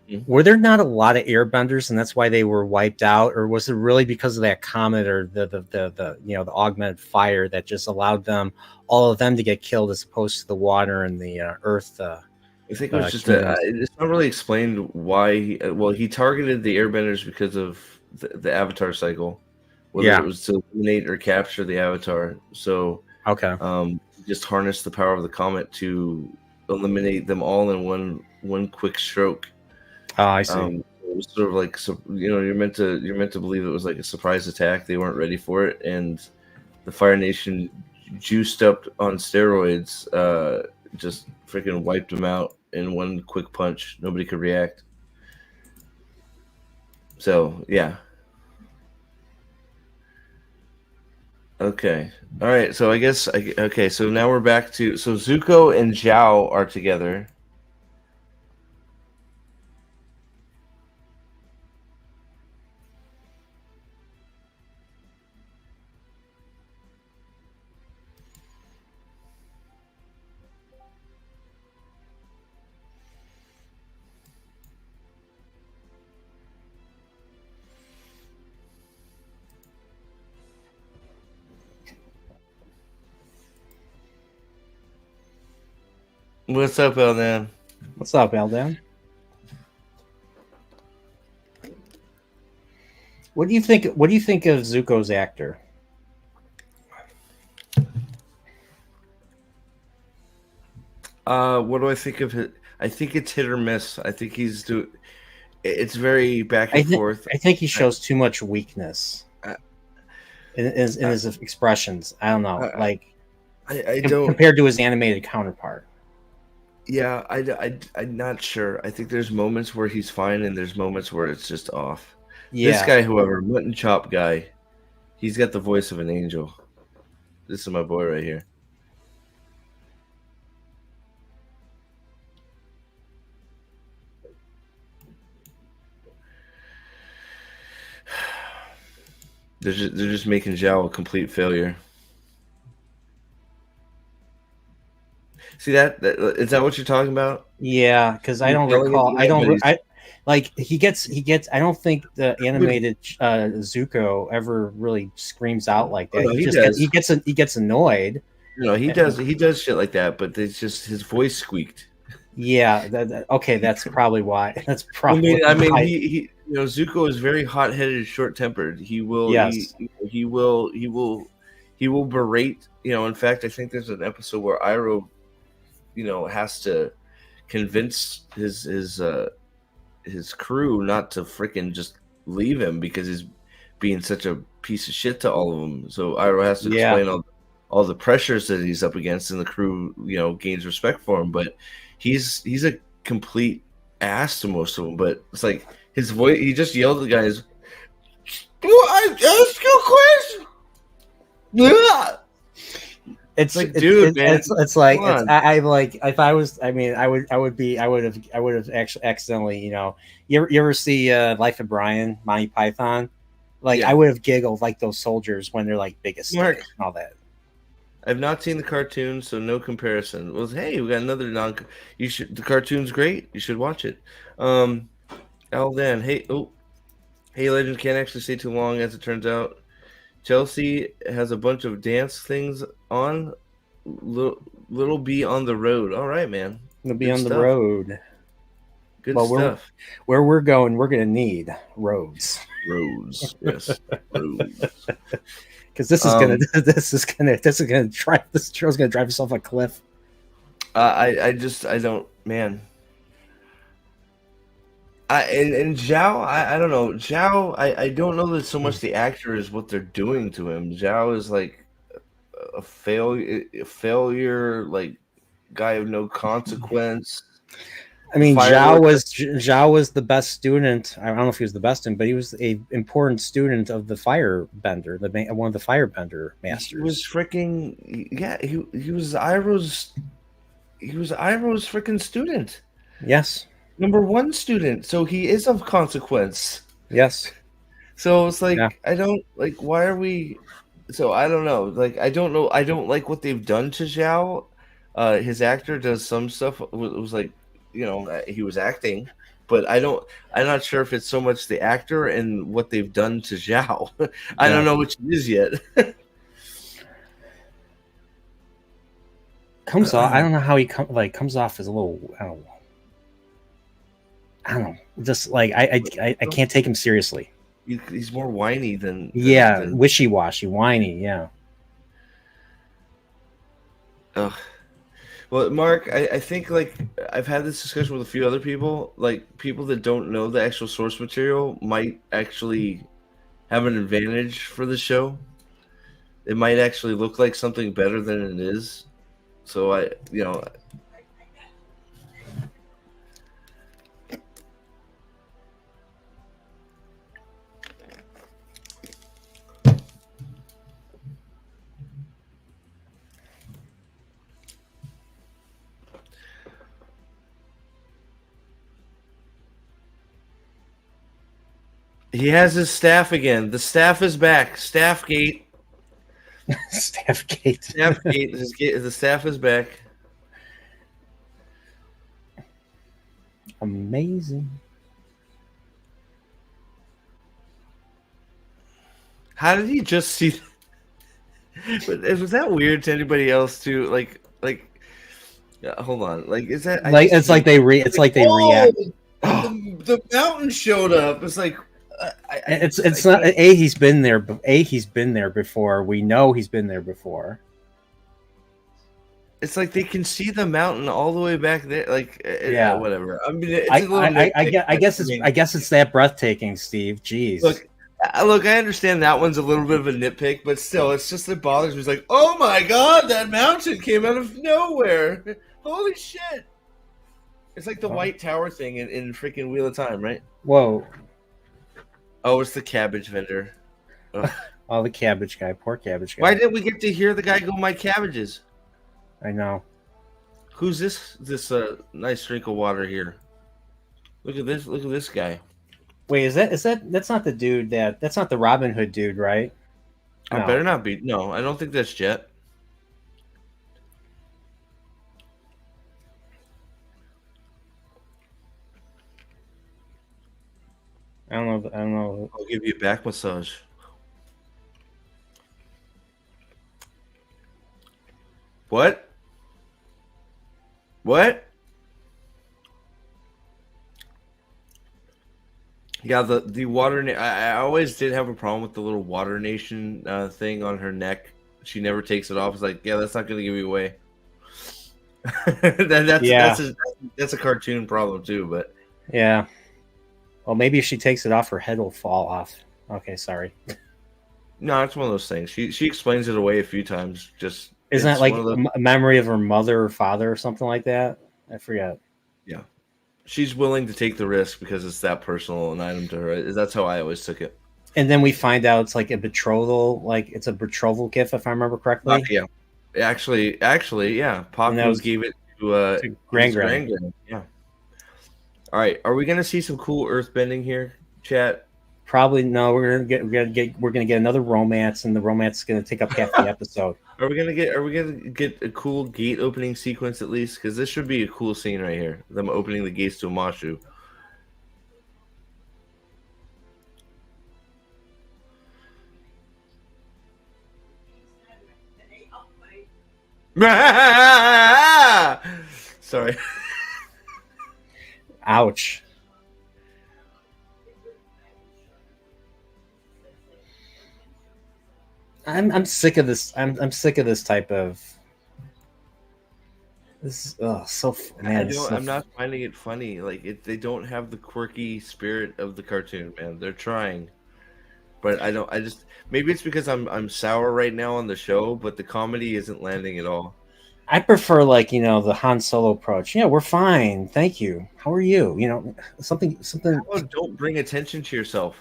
Mm-hmm. Were there not a lot of airbenders and that's why they were wiped out? Or was it really because of that comet or the augmented fire that just allowed all of them to get killed as opposed to the water and the earth? I think it was just it's not really explained why. He targeted the airbenders because of the Avatar cycle, whether it was to eliminate or capture the Avatar. So just harness the power of the comet to eliminate them all in one quick stroke. Oh, I see. It was sort of like you're meant to believe it was like a surprise attack. They weren't ready for it, and the Fire Nation, juiced up on steroids, just freaking wiped them out in one quick punch. Nobody could react. So yeah. Okay. All right. So I guess so now we're back to Zuko and Zhao are together. What's up, Eldan? What's up, Eldan? What do you think of Zuko's actor? What do I think of it? I think it's hit or miss. I think it's very back and forth. I think he shows too much weakness in his expressions. I don't know, I don't, compared to his animated counterpart. Yeah, I'm not sure. I think there's moments where he's fine, and there's moments where it's just off. Yeah. This guy, however, Mutton Chop guy, he's got the voice of an angel. This is my boy right here. They're just making Zhao a complete failure. See that is that what you're talking about? Yeah, because I You're don't telling it, recall. I yeah, don't. but he's Like he gets. I don't think the animated Zuko ever really screams out like oh that. no, He he just does. he gets annoyed. No, he does shit like that, but it's just his voice squeaked. Yeah. Okay, that's probably why. That's I probably mean, I mean, why. Zuko is very hot-headed, and short-tempered. Yes. He will berate. In fact, I think there's an episode where Iroh, has to convince his crew not to freaking just leave him because he's being such a piece of shit to all of them. So Iroh has to Yeah. explain all the pressures that he's up against, and the crew, gains respect for him. But he's a complete ass to most of them. But it's like his voice. He just yelled at the guys. Do I ask you a question? Yeah. It's like, dude, man, it's like come it's on. I like if I was I mean I would have actually accidentally you ever see Life of Brian, Monty Python, like I Yeah. would have giggled like those soldiers when they're like biggest Mark, and all that. I've not seen the cartoon, so no comparison. Well, hey, we got another non. You should. The cartoon's great. You should watch it. Alden, hey, Legend can't actually stay too long, as it turns out. Chelsea has a bunch of dance things on. Little B on the road. All right, man. It'll be Good on the stuff. road. Good Well, stuff. where we're going, we're gonna need roads Roads, yes, roads. because this is gonna drive this trail's gonna drive us off a cliff. I don't, man. And Zhao, I don't know. Zhao, I don't know that so much the actor is what they're doing to him. Zhao is like a failure, like guy of no consequence. I mean, Fireworks. Zhao was the best student. I don't know if he was the best, but he was a important student of the firebender, one of the firebender masters. He was freaking He was Iroh's freaking student. Yes. Number one student. So he is of consequence. Yes. So it's like, Yeah. I don't like. Why are we? So I don't know. Like, I don't know. I don't like what they've done to Zhao. His actor does some stuff. It was like, he was acting, but I'm not sure if it's so much the actor and what they've done to Zhao. I don't know which it is yet. Comes off. I don't know how he comes off as a little. I don't know. Just like I can't take him seriously. He's more whiny than wishy-washy, whiny. Yeah. Ugh. Well, Mark, I think like I've had this discussion with a few other people. Like, people that don't know the actual source material might actually have an advantage for the show. It might actually look like something better than it is. So he has his staff again. The staff is back. Staffgate. Staffgate. Staffgate. The staff is back. Amazing. How did he just see? But was that weird to anybody else too? Like, hold on. Like, is that like it's like they react? The mountain showed up. It's like it's not he's been there. He's been there before. We know he's been there before. It's like they can see the mountain all the way back there. Like, whatever. I mean, it's I guess it's that breathtaking, Steve. Jeez. Look, I understand that one's a little bit of a nitpick, but still, it's just, it bothers me. It's like, oh my god, that mountain came out of nowhere. Holy shit. It's like the White Tower thing in freaking Wheel of Time, right? Whoa. Oh, it's the cabbage vendor. Ugh. Oh, the cabbage guy. Poor cabbage guy. Why didn't we get to hear the guy go, my cabbages? I know. Who's this nice drink of water here? Look at this guy. Wait, that's not the dude that's not the Robin Hood dude, right? I No, better not be. No, I don't think that's Jet. I don't know. I don't know. I'll give you a back massage. What? What? Yeah, the water. I always did have a problem with the little Water Nation thing on her neck. She never takes it off. It's like, yeah, that's not gonna give you away. Yeah, That's a cartoon problem too. But yeah. Well, maybe if she takes it off, her head will fall off. Okay, sorry. no, it's one of those things. She explains it away a few times. Just Isn't that it's like one of those. a memory of her mother or father or something like that? I forget. Yeah, she's willing to take the risk because it's that personal an item to her. That's how I always took it. And then we find out it's like a betrothal, like it's a betrothal gift, if I remember correctly. Yeah, actually, yeah. And that Paku was gave it to to his Grand. grand. Yeah. All right, are we gonna see some cool earth bending here, chat? Probably no. We're gonna get another romance, and the romance is gonna take up half the episode. Are we gonna get a cool gate opening sequence at least? Because this should be a cool scene right here. Them opening the gates to Omashu. Sorry. Ouch. I'm sick of this. I'm sick of this type of. This is man. I'm not finding it funny. Like they don't have the quirky spirit of the cartoon, man. They're trying, but I don't. I just maybe it's because I'm sour right now on the show, but the comedy isn't landing at all. I prefer like the Han Solo approach. Yeah, we're fine, thank you. How are you? Something. How about don't bring attention to yourself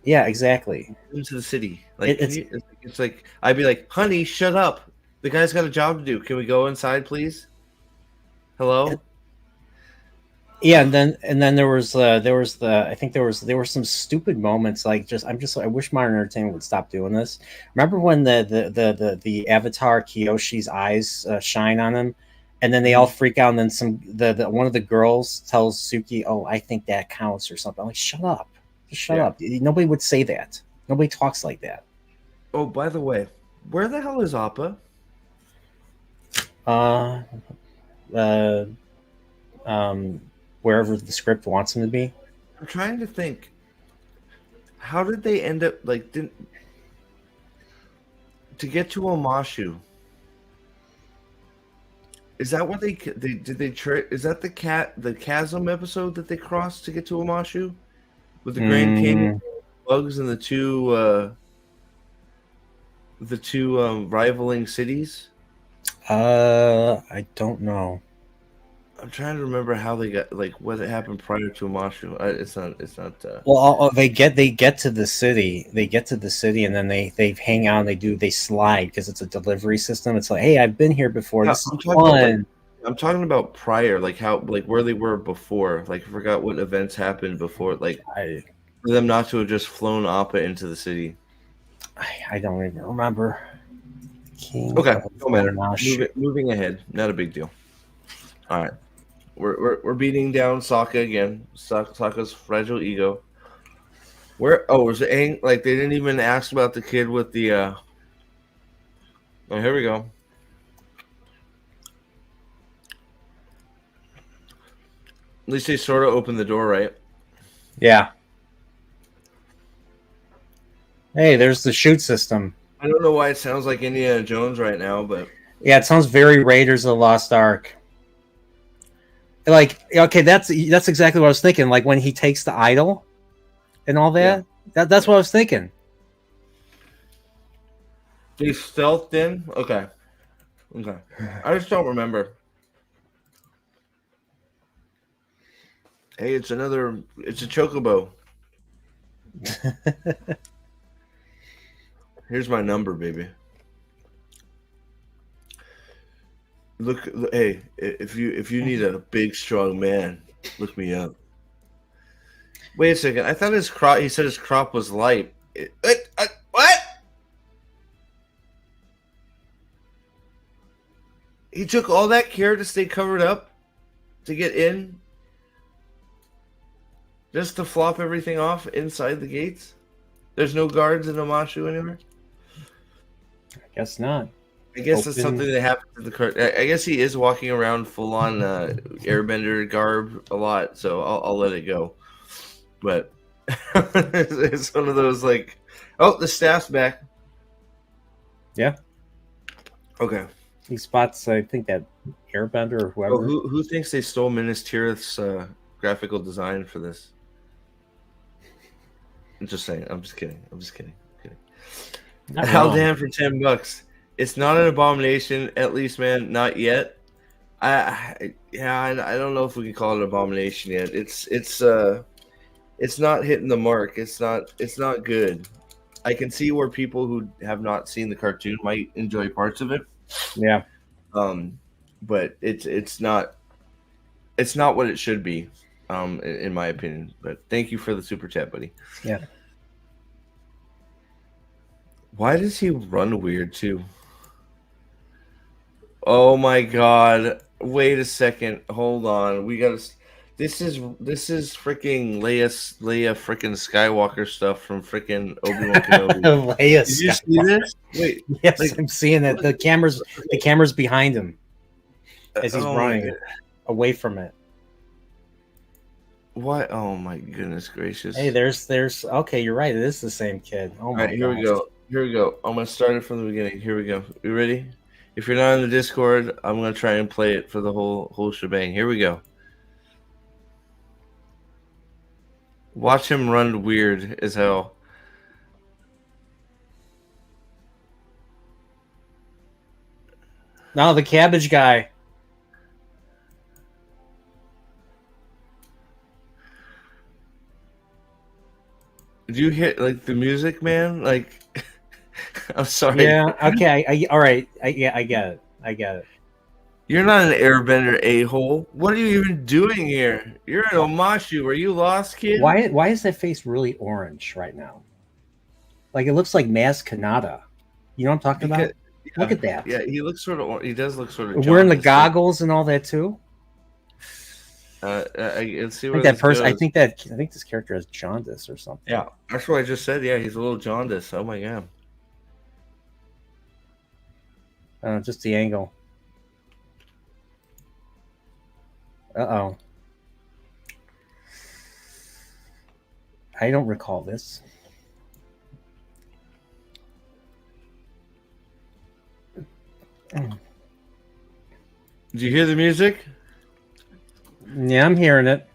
Yeah, exactly. into the city. Like It's it's like I'd be like, honey, shut up. The guy's got a job to do. Can we go inside, please? Hello. yeah, and then there was the I think there were some stupid moments like I wish Modern Entertainment would stop doing this. Remember when the Avatar Kyoshi's eyes shine on him, and then they all freak out, and then the one of the girls tells Suki, "Oh, I think that counts" or something. I'm like, shut up, just shut up. Nobody would say that. Nobody talks like that. Oh, by the way, where the hell is Appa? Uh, uh, Wherever the script wants him to be. I'm trying to think. How did they end up like didn't to get to Omashu? Is that what is that the chasm episode that they crossed to get to Omashu with the Grand Canyon bugs and the two rivaling cities? I don't know. I'm trying to remember how they got like what happened prior to Omashu. It's not. Well, they get to the city. They get to the city, and then they hang out. And they slide because it's a delivery system. It's like, hey, I've been here before. Yeah, This is fun. I'm talking about prior, like how like where they were before. Like I forgot what events happened before. Like for them not to have just flown Appa into the city. I don't even remember. Okay, no matter. Moving ahead, not a big deal. All right. We're beating down Sokka again. Sokka's fragile ego. Was it like they didn't even ask about the kid with the Oh, here we go. At least they sort of opened the door, right? Yeah. Hey, there's the shoot system. I don't know why it sounds like Indiana Jones right now, but yeah, it sounds very Raiders of the Lost Ark. Like, okay, that's exactly what I was thinking. Like when he takes the idol and all that. Yeah. That's what I was thinking. They stealthed in? Okay. I just don't remember. Hey, it's a chocobo. Here's my number, baby. Look, hey, if you need a big, strong man, look me up. Wait a second. I thought his crop. He said his crop was light. What? He took all that care to stay covered up, to get in, just to flop everything off inside the gates. There's no guards in Omashu anywhere. I guess not. I guess that's something that happened to the cart. I guess he is walking around full on Airbender garb a lot, so I'll let it go. But it's one of those like, oh, the staff's back. Yeah. Okay. He spots, I think, that Airbender or whoever. Oh, who thinks they stole Minas Tirith's graphical design for this? I'm just saying. I'm just kidding. How damn for $10? It's not an abomination, at least, man. Not yet. I don't know if we can call it an abomination yet. It's not hitting the mark. It's not good. I can see where people who have not seen the cartoon might enjoy parts of it. Yeah. But it's not what it should be, in my opinion. But thank you for the super chat, buddy. Yeah. Why does he run weird too? Oh my god. Wait a second. Hold on. We gotta. This is freaking Leia freaking Skywalker stuff from freaking Obi-Wan Kenobi. Leia Did you see this? Wait. Yes, like, I'm seeing it. The camera's behind him as he's running away from it. What? Oh my goodness gracious. Hey, there's okay, you're right. It is the same kid. Oh my god. Here we go. I'm gonna start it from the beginning. Here we go. You ready? If you're not in the Discord, I'm gonna try and play it for the whole shebang. Here we go. Watch him run weird as hell. No, the cabbage guy. Did you hear like the music, man? Like, I'm sorry. Yeah. Okay. All right. I get it. You're not an Airbender a-hole. What are you even doing here? You're an Omashu. Are you lost, kid? Why is that face really orange right now? Like it looks like Maz Kanata. You know what I'm talking about? Yeah, look at that. Yeah, he looks sort of. He does look sort of. Wearing the goggles and all that too. Let's see where that person. I think this character has jaundice or something. Yeah, that's what I just said. Yeah, he's a little jaundice. Oh my god. Just the angle. Uh-oh. I don't recall this. Did you hear the music? Yeah, I'm hearing it.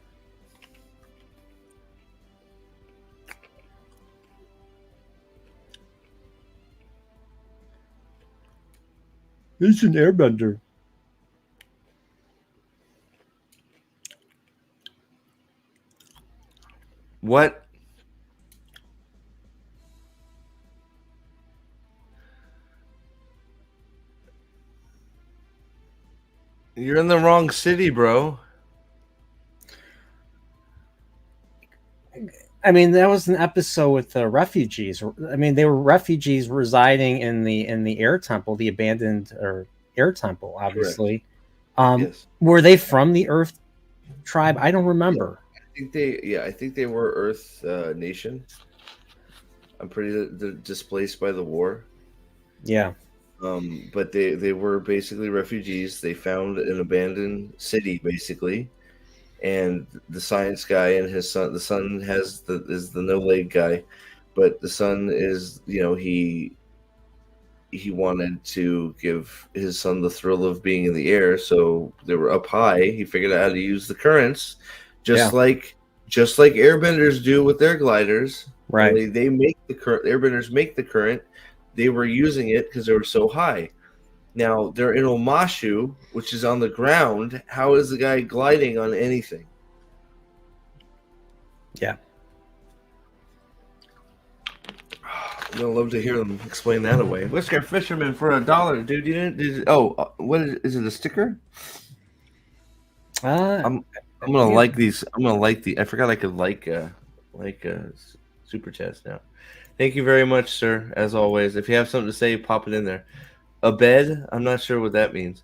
It's an airbender. What? You're in the wrong city, bro. I mean, that was an episode with the refugees. I mean, they were refugees residing in the air temple, the abandoned or air temple, obviously. Yes. Were they from the Earth tribe? I don't remember. I think they were Earth nation. I'm pretty displaced by the war. Yeah. But they were basically refugees. They found an abandoned city, basically, and the science guy and his son. The son is the no leg guy, but the son is he wanted to give his son the thrill of being in the air, so they were up high. He figured out how to use the currents, just like airbenders do with their gliders. Right. They make the current. Airbenders make the current. They were using it because they were so high. Now they're in Omashu, which is on the ground. How is the guy gliding on anything? Yeah. I'm gonna love to hear them explain that away. Whisker Fisherman for $1, dude. You didn't? What is it? A sticker? I'm gonna like these. I'm gonna like the. I forgot I could like like super chats now. Thank you very much, sir. As always, if you have something to say, pop it in there. A bed? I'm not sure what that means.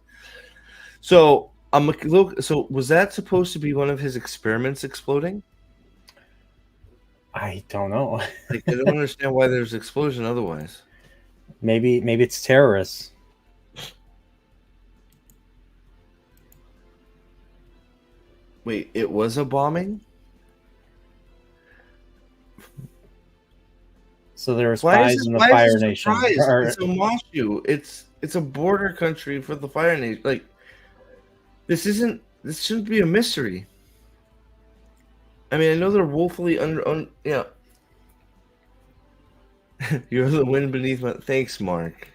So I'm a little. So was that supposed to be one of his experiments exploding? I don't know. Like, I don't understand why there's explosion otherwise. Maybe it's terrorists. Wait, it was a bombing? So there are spies in the Fire Nation. It's Omashu. It's a border country for the Fire Nation. Like, this shouldn't be a mystery. I mean, I know they're woefully yeah. You're the wind beneath my. Thanks, Mark.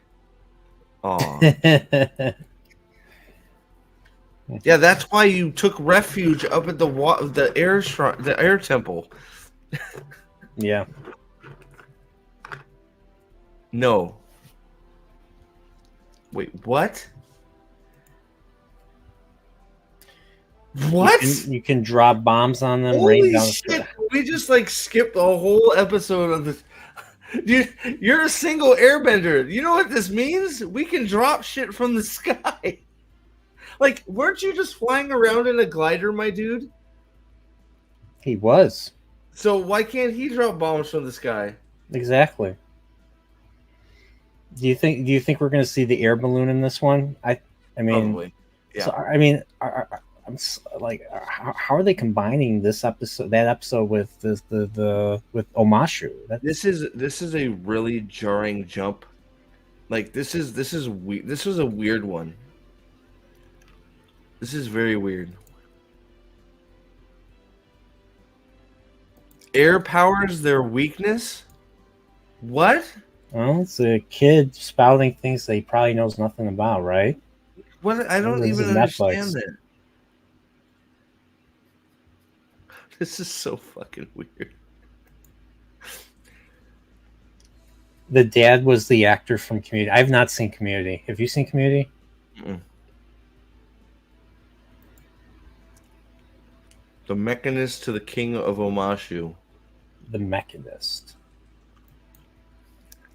Aw. Yeah, that's why you took refuge up at the air temple. Yeah. No. Wait, what? What? You can drop bombs on them. Holy shit! We just like skipped a whole episode of this. Dude, you're a single airbender. You know what this means? We can drop shit from the sky. Like, weren't you just flying around in a glider, my dude? He was. So why can't he drop bombs from the sky? Exactly. Do you think we're going to see the air balloon in this one? I mean, probably. Yeah. So, I mean, I'm like, how are they combining that episode with with Omashu? This is a really jarring jump. Like, this is weird. This was a weird one. This is very weird. Air powers their weakness? What? Well, it's a kid spouting things that he probably knows nothing about, right? What? I don't even understand that. This is so fucking weird. The dad was the actor from Community. I've not seen Community. Have you seen Community? Mm-mm. The Mechanist to the King of Omashu. The Mechanist.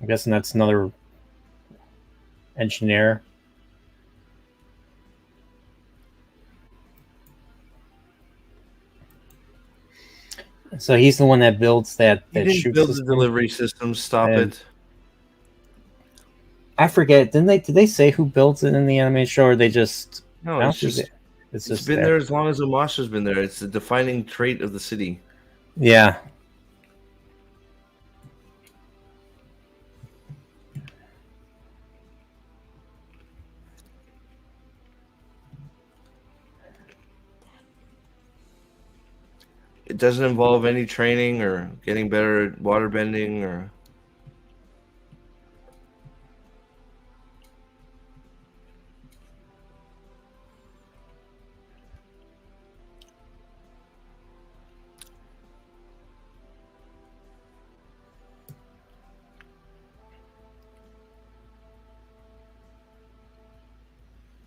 I'm guessing that's another engineer. So he's the one that builds that shoots. Build the delivery system. Stop it. I forget. Did they say who builds it in the anime show, or they just? No, it's just been there as long as Omashu's been there. It's the defining trait of the city. Yeah. It doesn't involve any training or getting better at water bending or.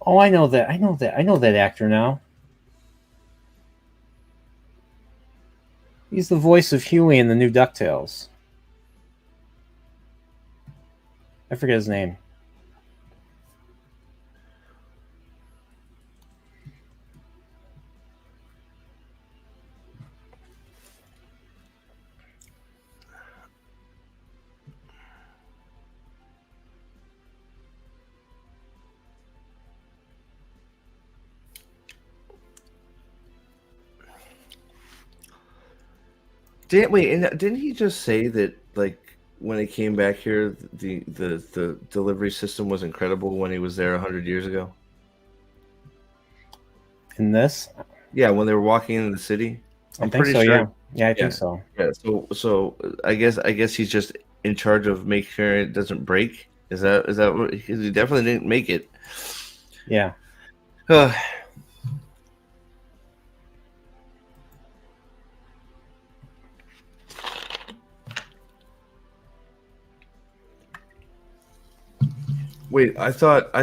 Oh, I know that actor now. He's the voice of Huey in the new DuckTales. I forget his name. Didn't he just say that, like, when he came back here, the delivery system was incredible when he was there 100 years ago? In this? Yeah, when they were walking into the city. I'm pretty sure. Yeah, I think so. Yeah, so I guess he's just in charge of making sure it doesn't break. Is that what he definitely didn't make it? Yeah. Wait, I thought.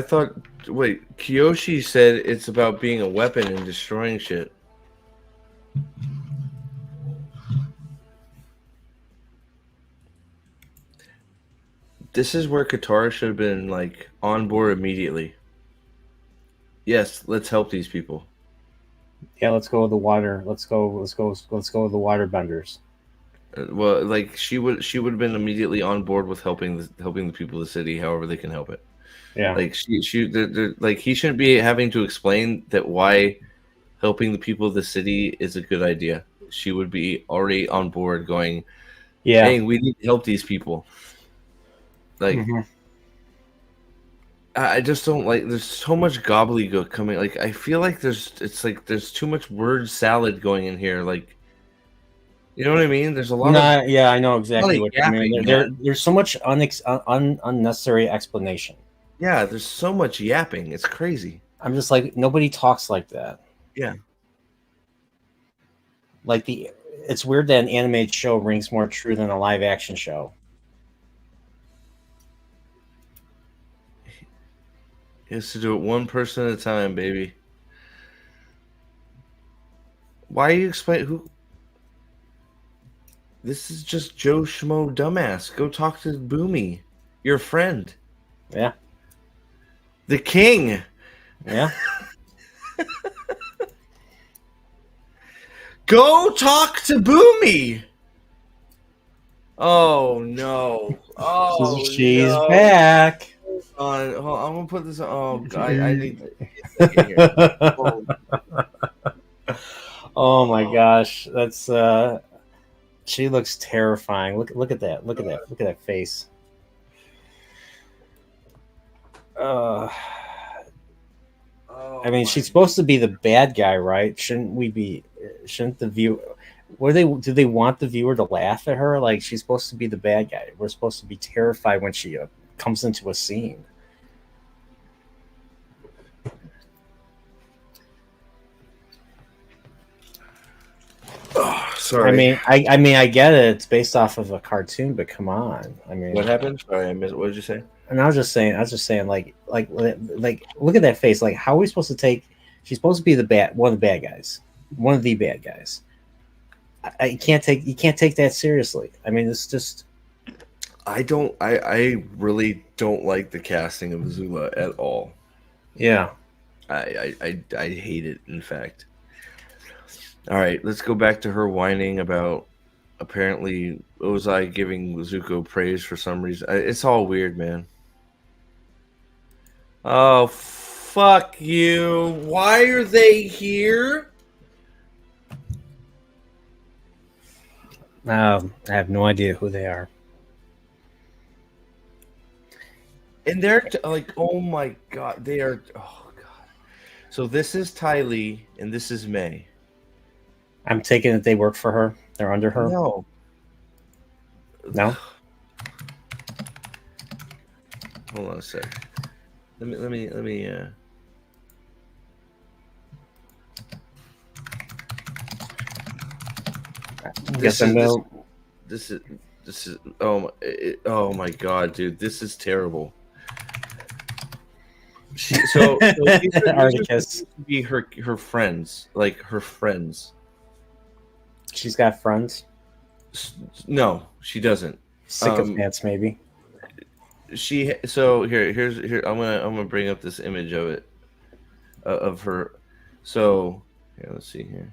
Wait, Kyoshi said it's about being a weapon and destroying shit. This is where Katara should have been like on board immediately. Yes, let's help these people. Yeah, let's go with the water. Let's go with the water benders. Well, like she would have been immediately on board with helping the people of the city, however they can help it. Yeah. Like like he shouldn't be having to explain that why helping the people of the city is a good idea. She would be already on board, going, Yeah. "Hey, we need to help these people." Like, I just don't like. There's so much gobbledygook coming. Like, I feel like there's too much word salad going in here. Like, you know what I mean? There's a lot of yeah, I know exactly what you yapping, mean. There's so much unnecessary explanation. Yeah, there's so much yapping. It's crazy. I'm just like, nobody talks like that. Yeah. Like it's weird that an animated show rings more true than a live action show. He has to do it one person at a time, baby. Why are you explaining who? This is just Joe Schmo dumbass. Go talk to Boomy, your friend. Yeah. The king. Yeah. Go talk to Boomy. Oh no. Oh, she's back. Hold on, I'm gonna put this on. Oh God, I need to get a second here. Oh my gosh, that's she looks terrifying. Look at that. Look at that face. I mean, she's supposed to be the bad guy, right? Shouldn't the view? Do they want the viewer to laugh at her? Like, she's supposed to be the bad guy. We're supposed to be terrified when she comes into a scene. Oh, sorry. I mean, I get it. It's based off of a cartoon, but come on. I mean, what happened? Sorry, I missed. What did you say? And I was just saying, like, look at that face. Like, how are we supposed to take? She's supposed to be one of the bad guys. You can't take that seriously. I mean, it's just. I really don't like the casting of Azula at all. Yeah. I hate it, in fact. All right, let's go back to her whining about apparently Ozai giving Zuko praise for some reason. It's all weird, man. Oh, fuck you. Why are they here? I have no idea who they are. And they're like, oh my God, they are. Oh God. So this is Ty Lee and this is May. I'm taking it they work for her. They're under her. No. No. Hold on a sec. Let me. This is oh my God, dude, this is terrible. So these are to be her friends, like her friends. She's got friends. No, she doesn't. Sycophants, maybe. Here. I'm gonna bring up this image of it, of her. So here, let's see here.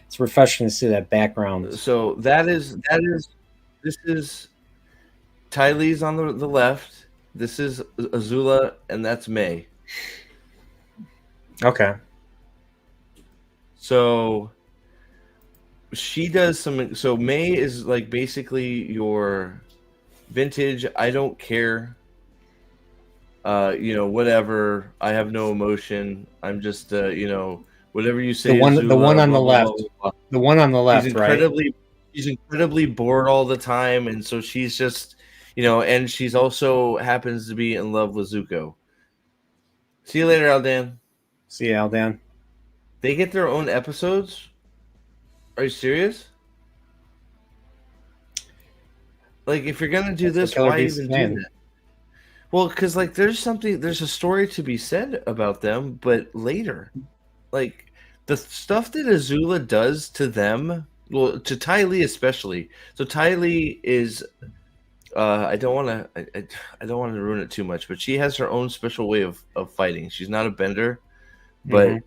It's refreshing to see that background. So this is Ty Lee's on the left. This is Azula, and that's May. Okay. So she does some. So May is like basically your vintage. I don't care. Whatever. I have no emotion. I'm just, whatever you say. The one on the left. Blah, blah, blah. The one on the left, right? She's incredibly bored all the time, and so she's just, and she's also happens to be in love with Zuko. See you later, Aldan. See you, Aldan. They get their own episodes? Are you serious? Like, if you're gonna do this, why even do that? Well, because there's a story to be said about them, but later, like, the stuff that Azula does to them, well, to Ty Lee especially. So Ty Lee is, I don't want to, I don't want to ruin it too much, but she has her own special way of fighting. She's not a bender, Mhm. but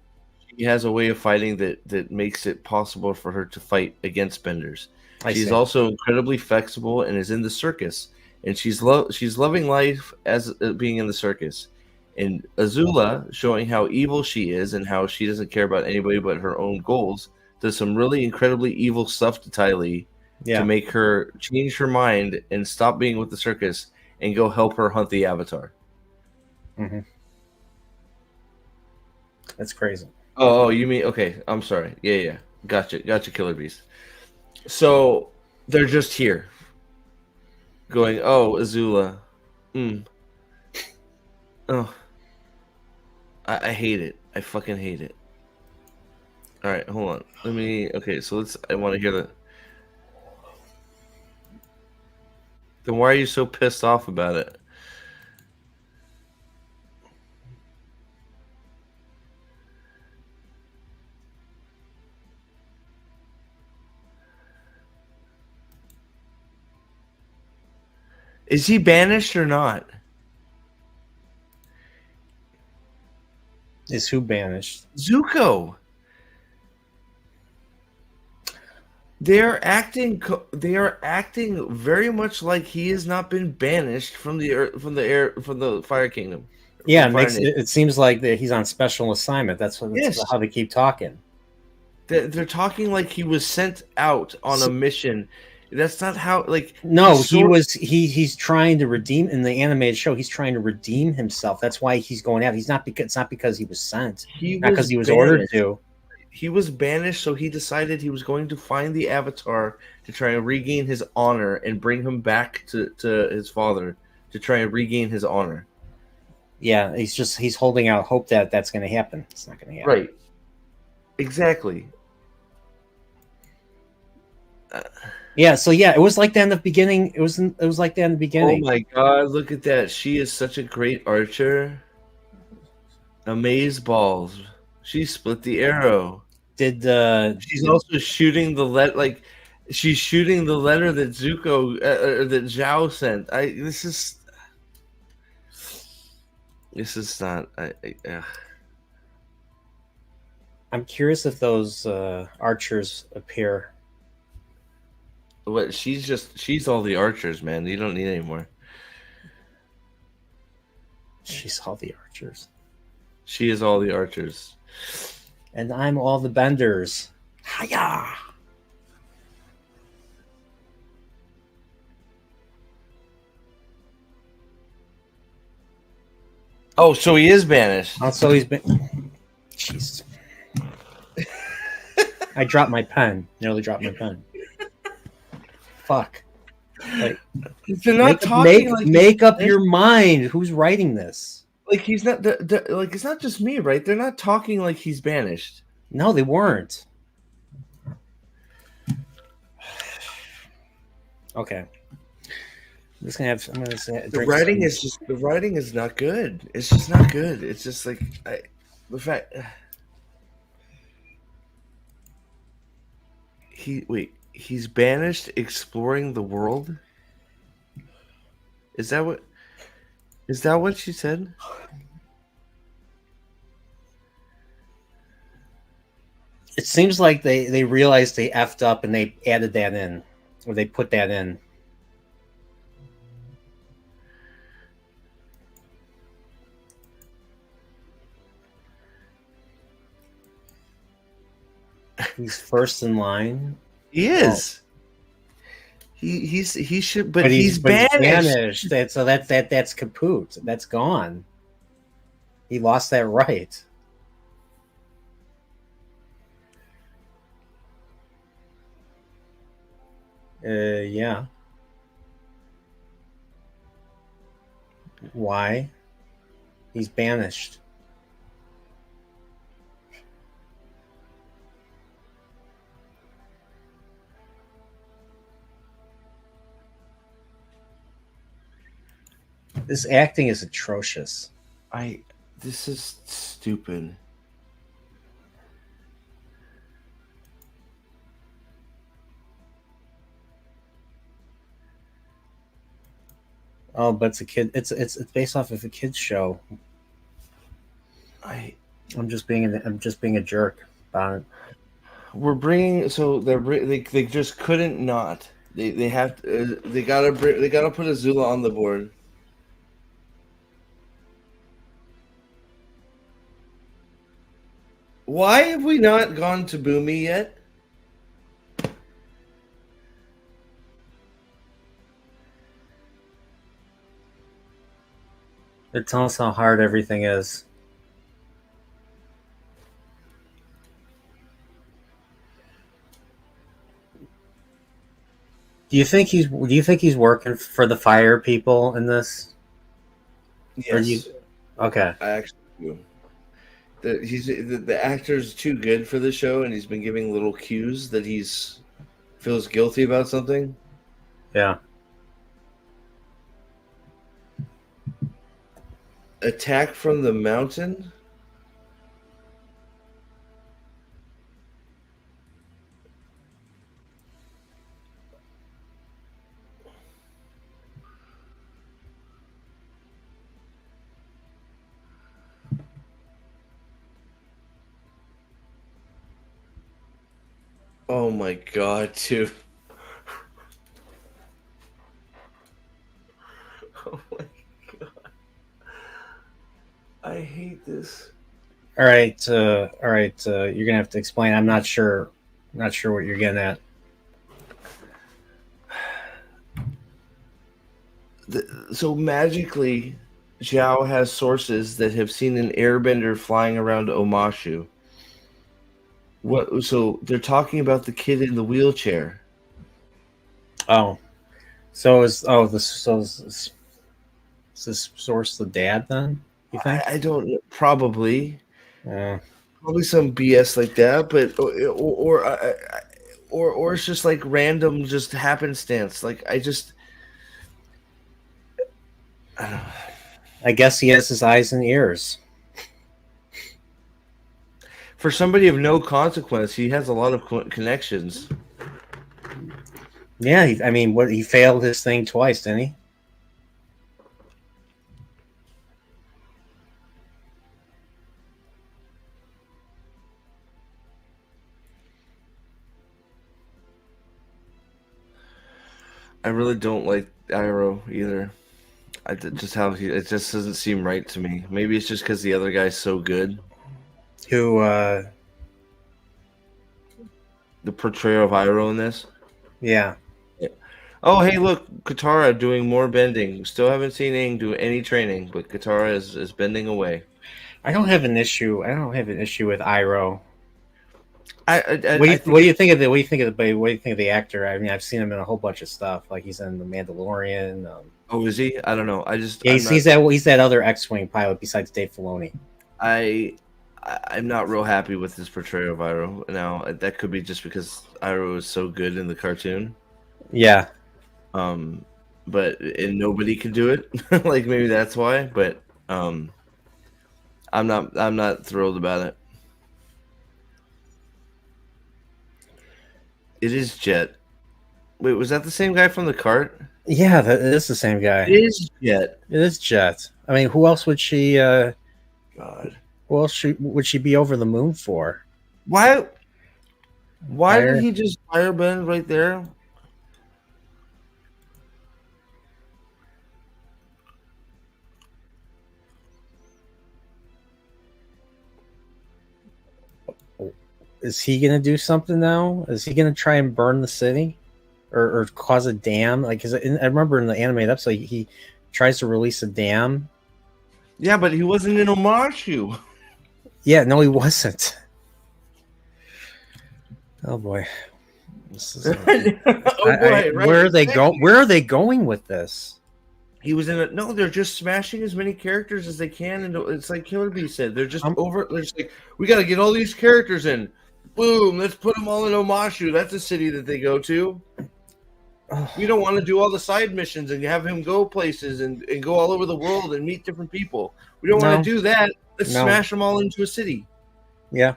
she has a way of fighting that makes it possible for her to fight against benders. I She's see. also incredibly flexible and is in the circus, and she's loving life as being in the circus. And Azula, showing how evil she is and how she doesn't care about anybody but her own goals, does some really incredibly evil stuff to Ty Lee to Yeah. make her change her mind and stop being with the circus and go help her hunt the Avatar. Mhm. That's crazy. Oh, you mean okay? I'm sorry. Yeah. Gotcha, Killer Beast. So they're just here, going, "Oh, Azula, oh, I hate it. I fucking hate it." All right, hold on. Let me. Okay, so let's. I want to hear that. Then why are you so pissed off about it? Is he banished or not? Is who banished? Zuko. They are acting. They are acting very much like he has not been banished from the from the Fire Kingdom. Yeah, From Fire Nation. it seems like that he's on special assignment. That's Yes, how they keep talking. they're talking like he was sent out on a mission. That's not how. Like No, he's trying to redeem in the animated show. He's trying to redeem himself. That's why he's going out. He's not because it's not because he was sent, he not was because he was ordered banished. to. He was banished, so he decided he was going to find the Avatar to try and regain his honor and bring him back to his father to try and regain his honor. Yeah, he's holding out hope that that's going to happen. It's not going to happen. Right. Exactly. Yeah. So yeah, it was like that in the beginning. It was like that in the Oh beginning. my God! Look at that. She is such a great archer. Amaze balls. She split the arrow. Did She's also shooting the like she's shooting the letter that Zuko that Zhao sent. This is not. I'm curious if those archers appear. What she's all the archers, man. You don't need any more. She's all the archers, She is all the archers. and I'm all the benders. Hiya! Oh, so he is banished. Also, he's been. Jeez. I dropped my pen. Nearly dropped my pen. Fuck. Like, They're not talking like make up your mind. Who's writing this? like he's not like it's not just me, right? They're not talking like he's banished. No, they weren't. I'm just gonna have. I'm gonna say The writing is not good. It's just not good. It's just like the fact he's banished exploring the world. Is that what she said? It seems like they realized they effed up and they added that in, or they put that in. He's first in line. He is. He should, but he's banished. That's kaput. That's gone. He lost that right. Yeah. Why? He's banished. This acting is atrocious. This is stupid. Oh, but it's a kid. It's based off of a kids show. I I'm just being a jerk about it. we're bringing so they just couldn't not. They have to, they gotta put Azula on the board. Why have we not gone to Boomy yet? It tells us how hard everything is. Do you think he's working for the fire people in this? Yes, Okay. I actually do. The actor's too good for the show, and he's been giving little cues that he's feels guilty about something. Yeah. Attack from the mountain. Oh my god, dude. Oh my god. I hate this. All right. All right. You're gonna have to explain. I'm not sure. Not sure what you're getting at. So magically, Zhao has sources that have seen an airbender flying around Omashu. What? So they're talking about the kid in the wheelchair. Oh, so is this source the dad then? You think? I don't know. Probably Yeah. some BS like that, but or it's just like random, just happenstance. Like I just. I don't know. I guess he has his eyes and ears. For somebody of no consequence, he has a lot of connections. Yeah. I mean, what he failed his thing twice, didn't he? I really don't like Iroh either. Just how it just doesn't seem right to me. Maybe it's just because the other guy's so good. Who? The portrayal of Iroh in this. Yeah. Oh, hey, look, Katara doing more bending. Still haven't seen Aang do any training, but Katara is bending away. I don't have an issue. I don't have an issue with Iroh. I think What do you think of the? What do you think of the? What do you think of the actor? I mean, I've seen him in a whole bunch of stuff. Like he's in the Mandalorian. Oh, is he? I don't know. I just Yeah, I'm not. he's that other X-wing pilot besides Dave Filoni. I'm not real happy with his portrayal of Iroh. Now that could be just because Iroh is so good in the cartoon. Yeah. But and nobody can do it. Like maybe that's why. But I'm not thrilled about it. It is Jet. Wait, was that the same guy from the cart? Yeah, that is the same guy. It is Jet. It is Jet. I mean, who else would she? God. Who else would she be over the moon for? Why? Why Fire? did he just firebend right there? Is he gonna do something now? Is he gonna try and burn the city, or cause a dam? Like, cause I remember in the animated episode, he tries to release a dam. Yeah, but he wasn't in Omashu. Yeah, no, he wasn't. Oh boy, this is. Where are they going? Where are they going with this? He was in it. No, they're just smashing as many characters as they can, and it's like Killer Bee said. They're just over. They're just like, we got to get all these characters in. Boom! Let's put them all in Omashu. That's a city that they go to. We don't want to do all the side missions and have him go places and go all over the world and meet different people. We don't want to do that. Let's smash them all into a city. Yeah.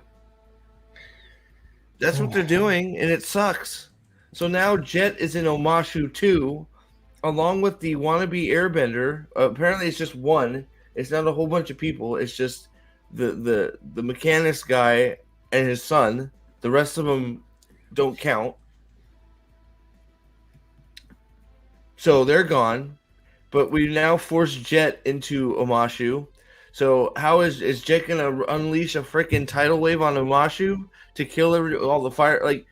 That's what they're doing, and it sucks. So now Jet is in Omashu too, along with the wannabe airbender. Apparently, it's just one. It's not a whole bunch of people. It's just the mechanics guy and his son. The rest of them don't count. So they're gone. But we now force Jet into Omashu. So how is Jet gonna unleash a freaking tidal wave on Omashu to kill all the fire? Like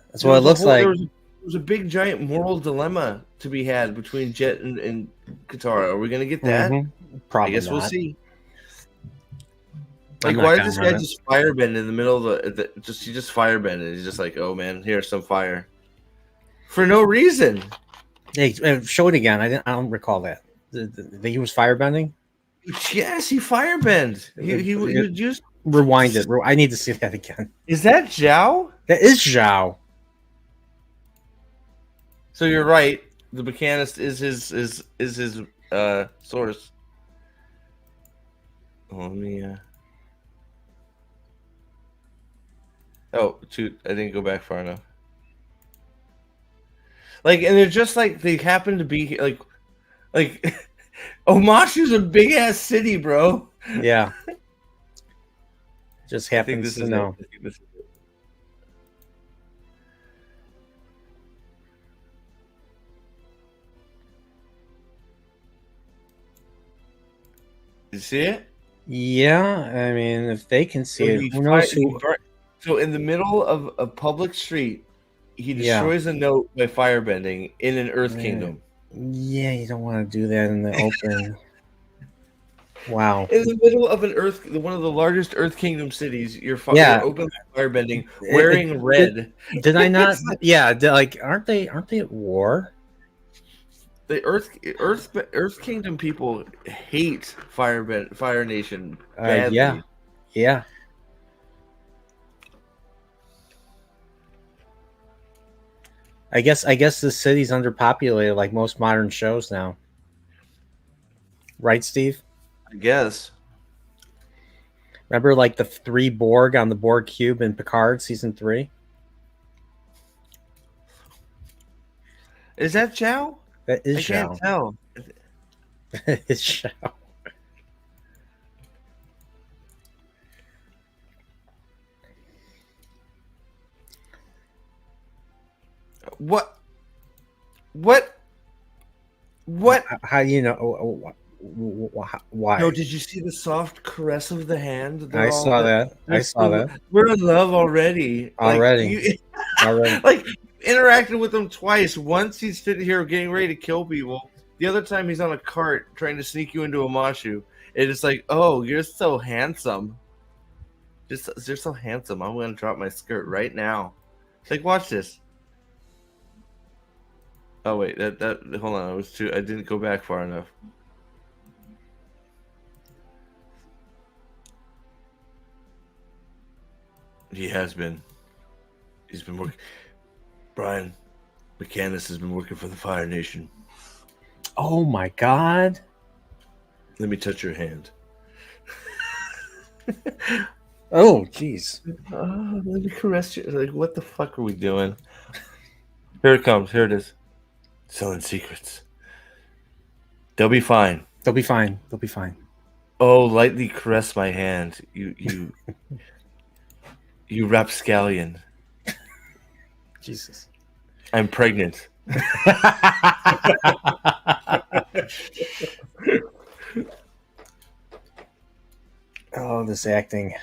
that's what it looks like. There was a big giant moral dilemma to be had between Jet and Katara. Are we gonna get that? Probably. I guess not. We'll see. Like, why does this guy just firebend in the middle of the he just firebend? He's just like, oh man, here's some fire for no reason. Hey, show it again. I don't recall that. He was firebending. Yes, he firebend. He just rewind it. I need to see that again. Is that Zhao? That is Zhao. So you're right. The mechanist is his source. Oh, let me. Oh, shoot! I didn't go back far enough. Like, and they're just like they happen to be like Omashu's a big ass city, bro. Yeah. Just happens to know. You see it? Yeah, I mean, if they can see it, who knows who... So in the middle of a public street, he destroys a note by firebending in an Earth Kingdom. Yeah, you don't want to do that in the open. Wow. In the middle of one of the largest Earth Kingdom cities, you're open firebending, wearing red. Did I not? Yeah, aren't they at war? The Earth Kingdom people hate Fire Nation badly. Yeah. I guess the city's underpopulated like most modern shows now. Right, Steve? I guess. Remember like the 3 Borg on the Borg cube in Picard season 3? Is that Zhao? That is Zhao. I can't tell. It's Zhao. What? How do you know? Why? No, did you see the soft caress of the hand? I saw that. We're in love already. Already. Like, interacted with him twice. Once he's sitting here getting ready to kill people. The other time he's on a cart trying to sneak you into Omashu. And it's like, oh, you're so handsome. You're so handsome. I'm going to drop my skirt right now. It's like, watch this. Oh wait, that hold on, I didn't go back far enough. He has been. He's been working. Brian, McCandless has been working for the Fire Nation. Oh my God. Let me touch your hand. Oh, jeez. Oh, let me caress you. Like, what the fuck are we doing? Here it comes. Here it is. Selling secrets. They'll be fine. They'll be fine. They'll be fine. Oh, lightly caress my hand. You rapscallion. Jesus. I'm pregnant. Oh, this acting.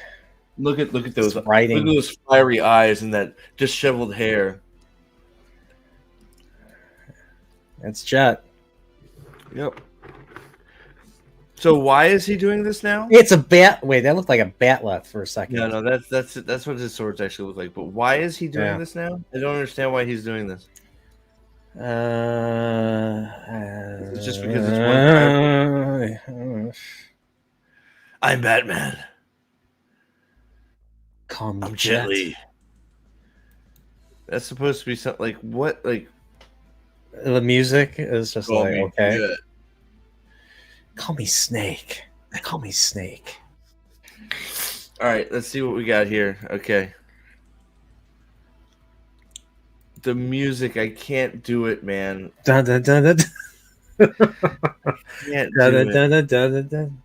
Look at those writing. Look at those fiery eyes and that disheveled hair. That's Jet. Yep. So why is he doing this now? It's a bat. Wait, that looked like a batlet for a second. No, that's what his swords actually look like. But why is he doing this now? I don't understand why he's doing this. It's just because it's one time. I'm Batman. Call me I'm Jet. That's supposed to be something like what? Like the music is just like okay. Jet. Call me Snake. Call me Snake. All right, let's see what we got here. Okay. the music, I can't do it, man. Dun, dun, dun, dun, Can't dun, do dun, it. dun, dun, dun, dun.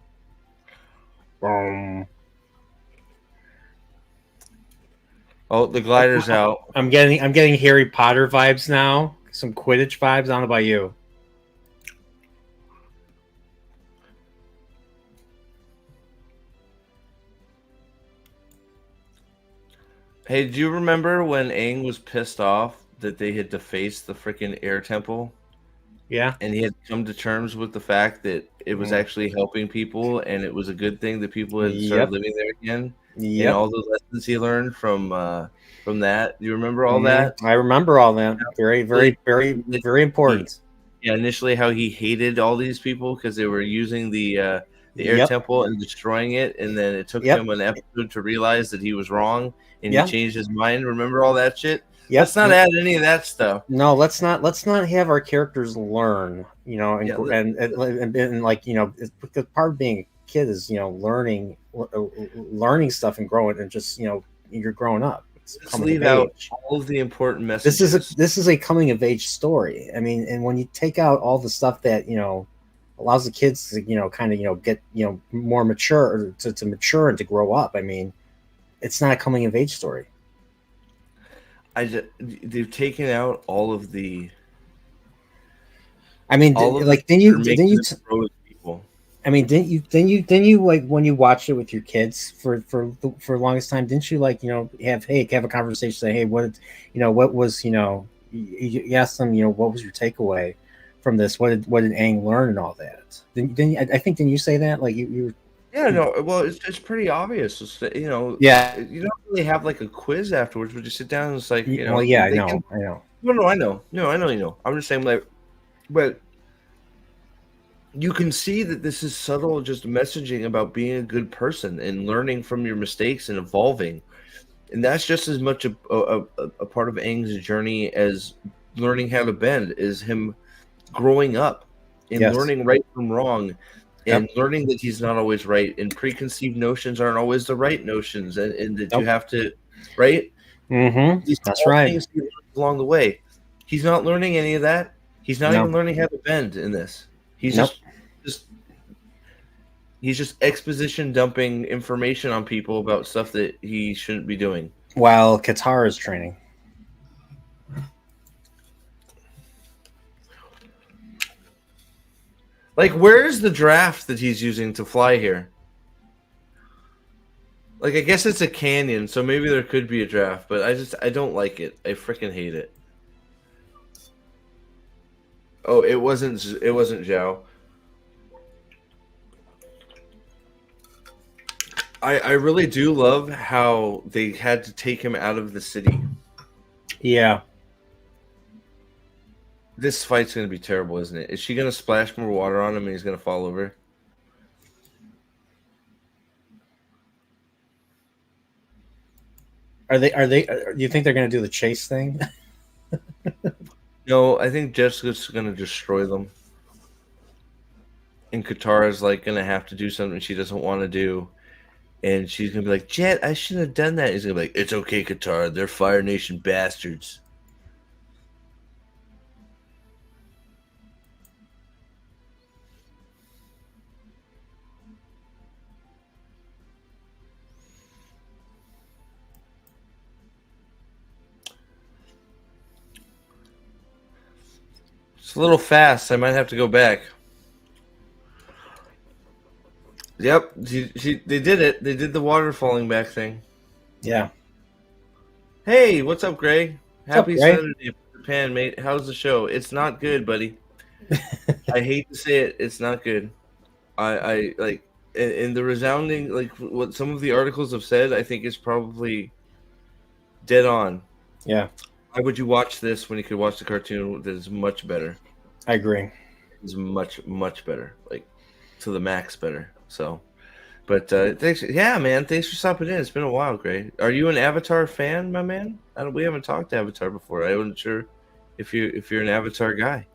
Boom. Oh, the glider's out. I'm getting Harry Potter vibes now. Some Quidditch vibes. I don't know about you. Hey, do you remember when Aang was pissed off that they had defaced the freaking air temple? Yeah. And he had come to terms with the fact that it was actually helping people and it was a good thing that people had started Yep. living there again. And Yep. all the lessons he learned from that. Do you remember all that? I remember all that. Very, very, very, very important. Yeah, initially how he hated all these people because they were using the air Yep. temple and destroying it, and then it took Yep. him an episode to realize that he was wrong and Yeah. he changed his mind. Remember all that shit? Yep. Let's not add any of that stuff. No, let's not have our characters learn, you know, and Yeah, and like, you know, because part of being a kid is, you know, learning stuff and growing, and just, you know, you're growing up. It's let's coming leave of out age. all of the important messages. This is a coming of age story. I mean, and when you take out all the stuff that, you know, allows the kids to, you know, kind of, you know, get, you know, more mature, to mature and to grow up, I mean, it's not a coming of age story. They've taken out all of the. I mean, like, then you people. I mean, didn't you like, when you watched it with your kids for the longest time, didn't you, like, you know, have a conversation, say, hey, what was, you know, you asked them, you know, what was your takeaway from this? What did Aang learn and all that? I think, didn't you say that? Like, you were. Yeah, no. Well, it's pretty obvious. It's, you know, Yeah. You don't really have like a quiz afterwards, but you sit down and it's like, you know. Well, yeah, I know. No, I know. No, I know. You know. I'm just saying, like, but you can see that this is subtle, just messaging about being a good person and learning from your mistakes and evolving, and that's just as much a part of Aang's journey as learning how to bend, is him growing up and learning right from wrong. And learning that he's not always right, and preconceived notions aren't always the right notions, and that you have to, right? Mm-hmm. That's right. Things he learns along the way. He's not learning any of that. He's not even learning how to bend in this. He's just exposition dumping information on people about stuff that he shouldn't be doing. While Katara is training. Like, where's the draft that he's using to fly here? Like, I guess it's a canyon, so maybe there could be a draft, but I don't like it. I freaking hate it. Oh, it wasn't Zhao. I really do love how they had to take him out of the city. Yeah. This fight's going to be terrible, isn't it? Is she going to splash more water on him and he's going to fall over? Do you think they're going to do the chase thing? No, I think Jessica's going to destroy them. And Katara's like going to have to do something she doesn't want to do. And she's going to be like, Jet, I shouldn't have done that. He's going to be like, it's okay, Katara. They're Fire Nation bastards. It's a little fast. I might have to go back. Yep, they did it. They did the water falling back thing. Yeah. Hey, what's up, Greg? Happy Greg? Saturday, Japan, mate. How's the show? It's not good, buddy. I hate to say it. It's not good. I like, in the resounding, like, what some of the articles have said, I think is probably dead on. Yeah. Why would you watch this when you could watch the cartoon that is much better? I agree. It's much, much better. Like, to the max better. So, but thanks. Yeah, man. Thanks for stopping in. It's been a while, Gray. Are you an Avatar fan, my man? We haven't talked Avatar before. I wasn't sure if you're an Avatar guy.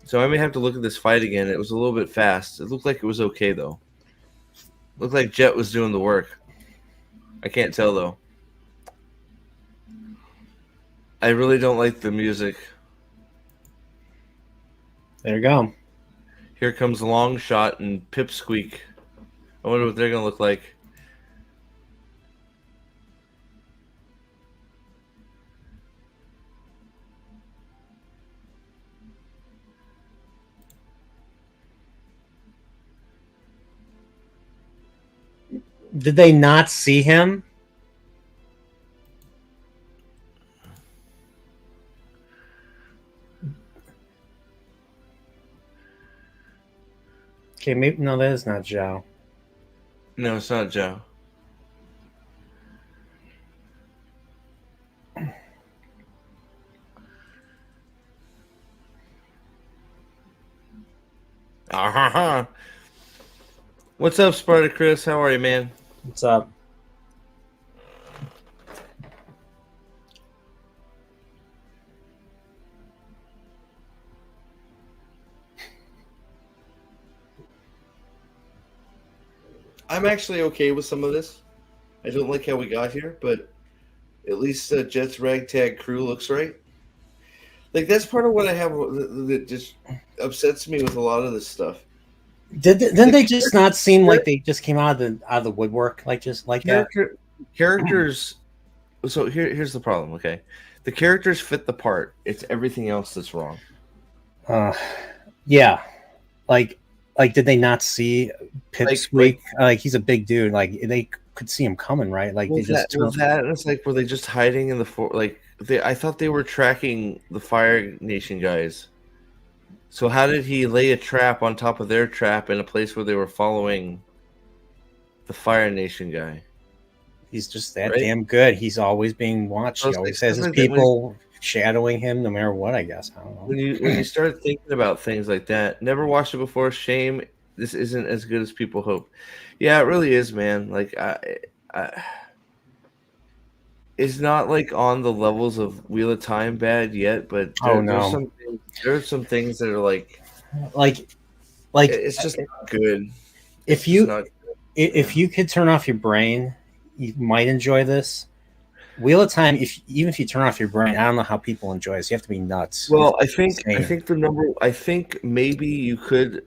So I may have to look at this fight again. It was a little bit fast. It looked like it was okay though. Looked like Jet was doing the work. I can't tell though. I really don't like the music. There you go. Here comes Long Shot and Pipsqueak. I wonder what they're gonna look like. Did they not see him? Okay, maybe no, that is not Zhao. No, it's not Joe. Ah-ha-ha. What's up, Spartacus? How are you, man? What's up? I'm actually okay with some of this. I don't like how we got here, but at least Jet's ragtag crew looks right. Like that's part of what I have that just upsets me with a lot of this stuff. Didn't they just not seem like they just came out of the woodwork, like just like that? Characters. So here's the problem. Okay, the characters fit the part. It's everything else that's wrong. Yeah, like did they not see Pipsqueak? Like he's a big dude. Like they could see him coming, right? Like they just that. It's like were they just hiding in the like they? I thought they were tracking the Fire Nation guys. So how did he lay a trap on top of their trap in a place where they were following the Fire Nation guy? He's just that damn good. He's always being watched. He always has his people shadowing him no matter what, I guess. I don't know. When you start thinking about things like that, never watched it before, shame. This isn't as good as people hope. Yeah, it really is, man. Like I it's not like on the levels of Wheel of Time bad yet, but there's some things that are like it's just not good. If you could turn off your brain, you might enjoy this. Wheel of Time, even if you turn off your brain, I don't know how people enjoy this. You have to be nuts. Well, I think maybe you could,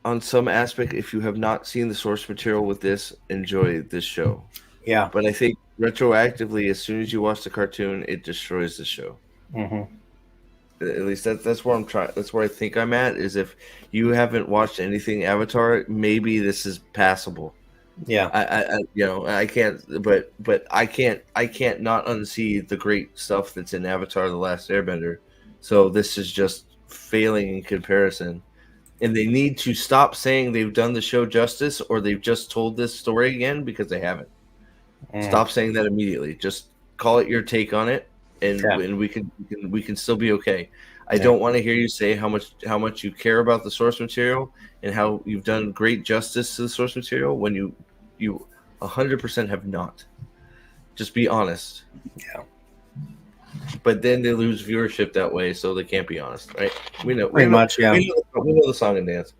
on some aspect, if you have not seen the source material with this, enjoy this show. Yeah, but I think retroactively, as soon as you watch the cartoon, it destroys the show. Mm-hmm. At least that's where I'm trying. That's where I think I'm at. Is if you haven't watched anything Avatar, maybe this is passable. Yeah, I can't, but I can't not unsee the great stuff that's in Avatar: The Last Airbender. So this is just failing in comparison, and they need to stop saying they've done the show justice or they've just told this story again because they haven't. Stop saying that immediately. Just call it your take on it, and we can still be okay. I don't want to hear you say how much you care about the source material and how you've done great justice to the source material when you 100% have not. Just be honest. Yeah. But then they lose viewership that way, so they can't be honest, right? We know. We know the song and dance.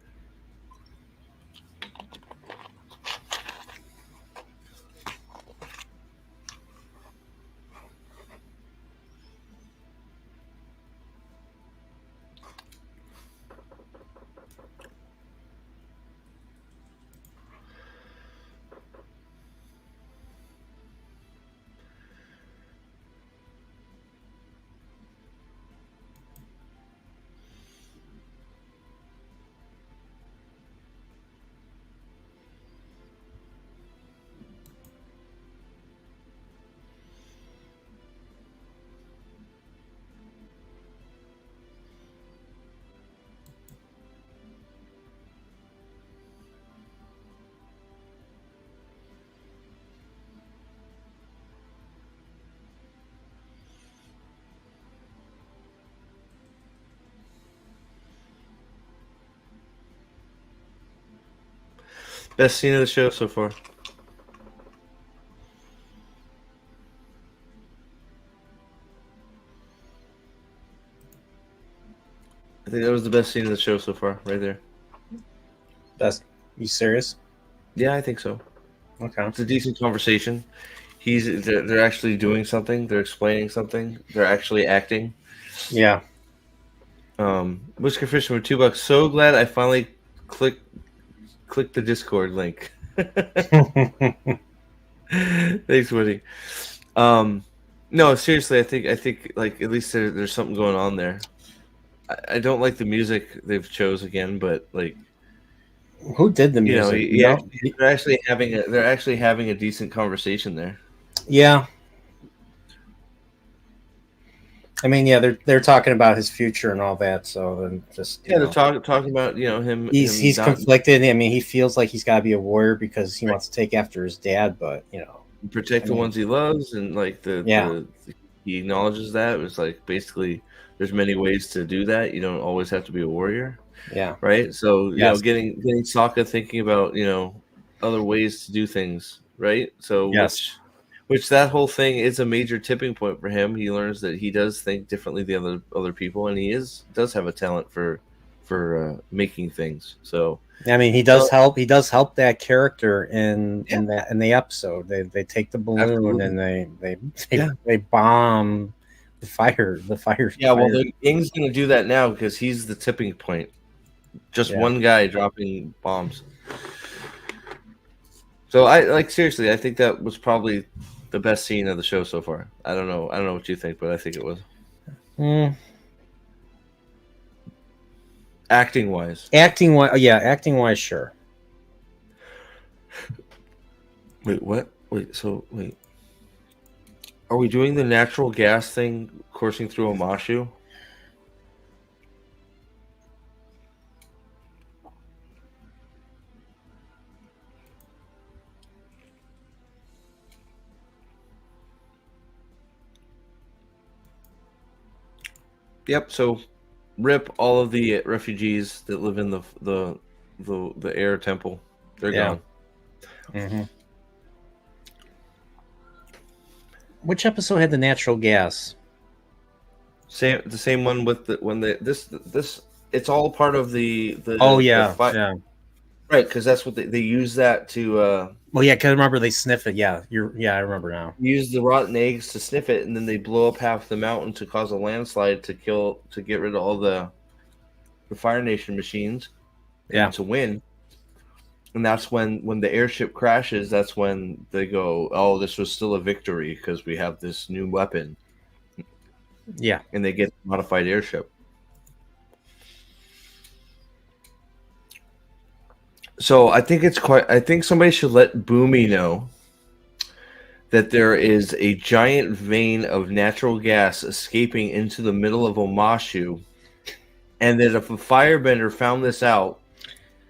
Best scene of the show so far. I think that was the best scene of the show so far, right there. You serious? Yeah, I think so. Okay. It's a decent conversation. they're actually doing something. They're explaining something. They're actually acting. Yeah. Whisker Fisherman, $2. So glad I finally clicked the Discord link. Thanks, Woody. No, seriously, I think like at least there's something going on there. I don't like the music they've chose again, but like, Who did the music? they're actually having a decent conversation there. Yeah. I mean, yeah, they're talking about his future and all that. So then just they're talking about him. He's conflicted. I mean, he feels like he's got to be a warrior because he wants to take after his dad, but protect the ones he loves, and like he acknowledges that it's like basically there's many ways to do that. You don't always have to be a warrior. Yeah. Right. So getting Sokka thinking about other ways to do things. Right. So which that whole thing is a major tipping point for him. He learns that he does think differently than other people, and he does have a talent for making things. So I mean, he does help. He does help that character in the episode. They take the balloon and they bomb the fire. Yeah, well, the King's going to do that now because he's the tipping point. Just one guy dropping bombs. So seriously, I think that was probably the best scene of the show so far. I don't know what you think, but I think it was. Acting wise, sure. Wait, what? Wait. Are we doing the natural gas thing coursing through Omashu? Yep. So, rip all of the refugees that live in the air temple. They're gone. Mm-hmm. Which episode had the natural gas? The same one with this. It's all part of the. Right, because that's what they use that to. Well, yeah, because I remember they sniff it. Yeah, I remember now. Use the rotten eggs to sniff it, and then they blow up half the mountain to cause a landslide to get rid of all the Fire Nation machines. Yeah, to win. And that's when the airship crashes. That's when they go, "Oh, this was still a victory because we have this new weapon." Yeah, and they get a modified airship. So I think somebody should let Boomy know that there is a giant vein of natural gas escaping into the middle of Omashu, and that if a firebender found this out,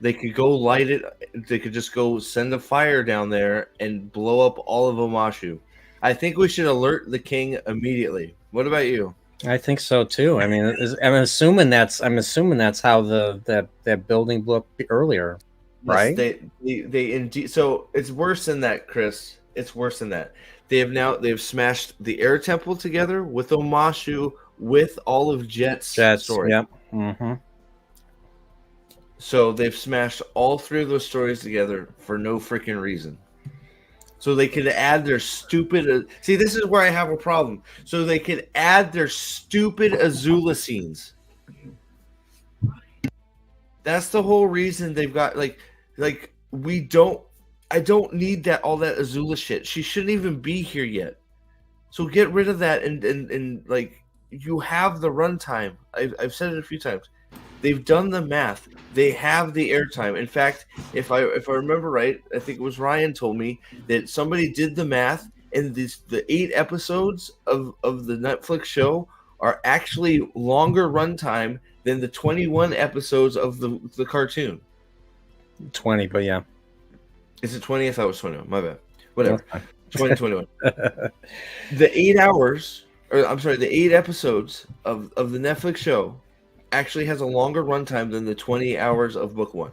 they could go light it. They could just go send a fire down there and blow up all of Omashu. I think we should alert the king immediately. What about you? I think so too. I mean, I'm assuming that's how that building blew up earlier. Right? They indeed. So it's worse than that, Chris. It's worse than that. They've smashed the air temple together with Omashu with all of Jet's story. Yep. Mm-hmm. So they've smashed all three of those stories together for no freaking reason. So they could add their stupid. See, this is where I have a problem. So they could add their stupid Azula scenes. That's the whole reason they've got I don't need all that Azula shit. She shouldn't even be here yet. So get rid of that and you have the runtime. I've said it a few times. They've done the math. They have the airtime. In fact, if I remember right, I think it was Ryan told me that somebody did the math, and the 8 episodes of the Netflix show are actually longer runtime than the 21 episodes of the cartoon. 20, but yeah. Is it 20? I thought it was 21. My bad. Whatever. 2021. The 8 hours, or I'm sorry, the 8 episodes of the Netflix show actually has a longer runtime than the 20 hours of book 1,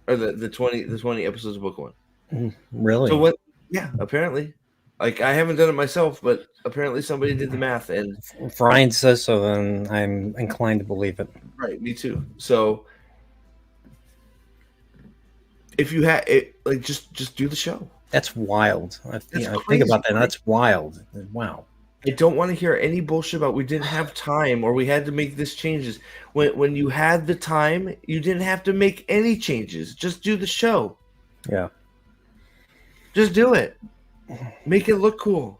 or the 20 episodes of book 1. Really? So what? Yeah, apparently. I haven't done it myself, but apparently somebody did the math. And if Ryan says so, then I'm inclined to believe it. Right, me too. So if you have it, just do the show. That's wild. That's Think about crazy, that. right? That's wild. Wow. I don't want to hear any bullshit about we didn't have time or we had to make this changes. When you had the time, you didn't have to make any changes. Just do the show. Yeah. Just do it. Make it look cool.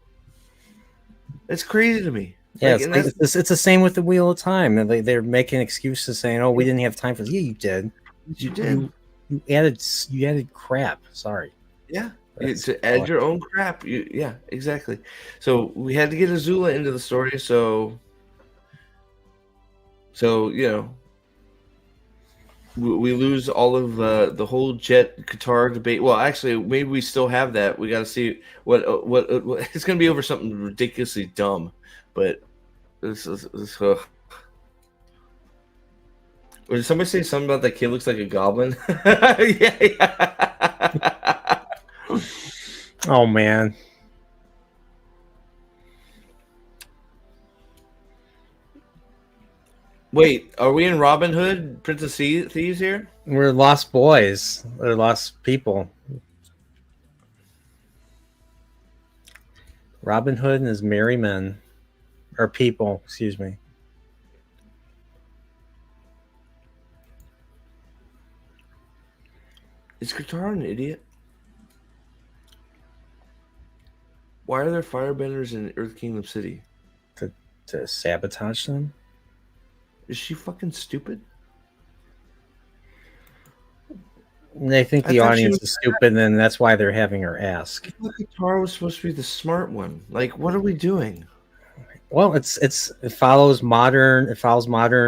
It's crazy to me. Yeah, Like, it's the same with the Wheel of Time. And they're making excuses saying, "Oh, we didn't have time for this." Yeah, you did. you did. You added crap. Sorry. Yeah. To add your own crap. Yeah, exactly. So we had to get Azula into the story. So you know, we lose all of the whole Jet Qatar debate. Well, actually, maybe we still have that. We got to see what it's going to be over something ridiculously dumb. But this is. Did somebody say something about that kid looks like a goblin? Yeah. Oh man. Wait, are we in Robin Hood, Princess Thieves here? We're lost boys. We're lost people. Robin Hood and his merry men. Or people, excuse me. Is Qatar an idiot? Why are there firebenders in Earth Kingdom City? To sabotage them? Is she fucking stupid? They think the audience is stupid, and that's why they're having her ask. I thought Qatar was supposed to be the smart one. Like, what are we doing? Well, it follows modern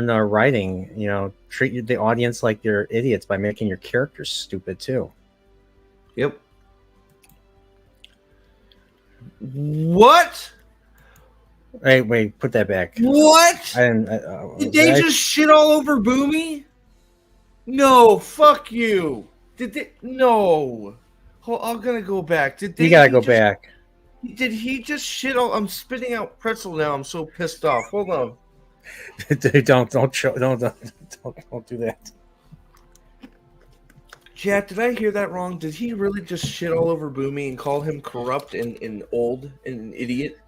writing. You know, treat the audience like they're idiots by making your characters stupid too. Yep. What? Wait, put that back. What? Did they just shit all over Boomy? No, fuck you. Did they? No. I'm gonna go back. Did they? You gotta go back. Did he just shit all? I'm spitting out pretzel now. I'm so pissed off. Hold on. don't do that. Chat, did I hear that wrong? Did he really just shit all over Boomy and call him corrupt and old and an idiot?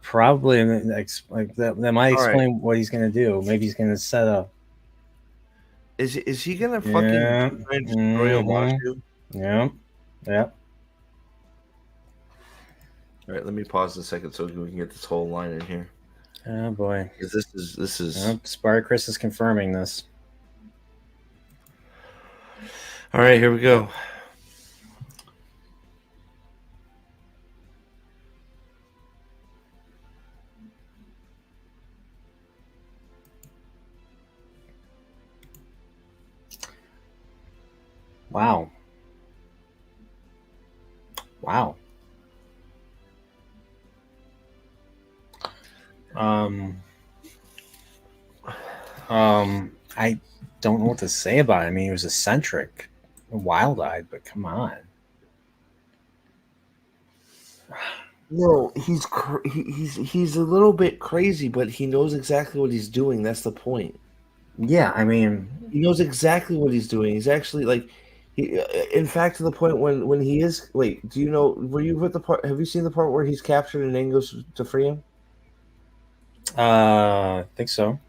Probably, like that might explain what he's gonna do. Maybe he's gonna set up. Is he gonna fucking try and destroy Omashu? Yeah. All right, let me pause a second so we can get this whole line in here. Oh boy, because this is. Spartacus is confirming this. All right, here we go. Wow. I don't know what to say about it. I mean, he was eccentric, wild-eyed, but come on. No, he's a little bit crazy, but he knows exactly what he's doing. That's the point. Yeah, I mean, he knows exactly what he's doing. He's actually like, in fact, to the point when he is. Wait, do you know? Were you with the part? Have you seen the part where he's captured and Aang goes to free him? I think so.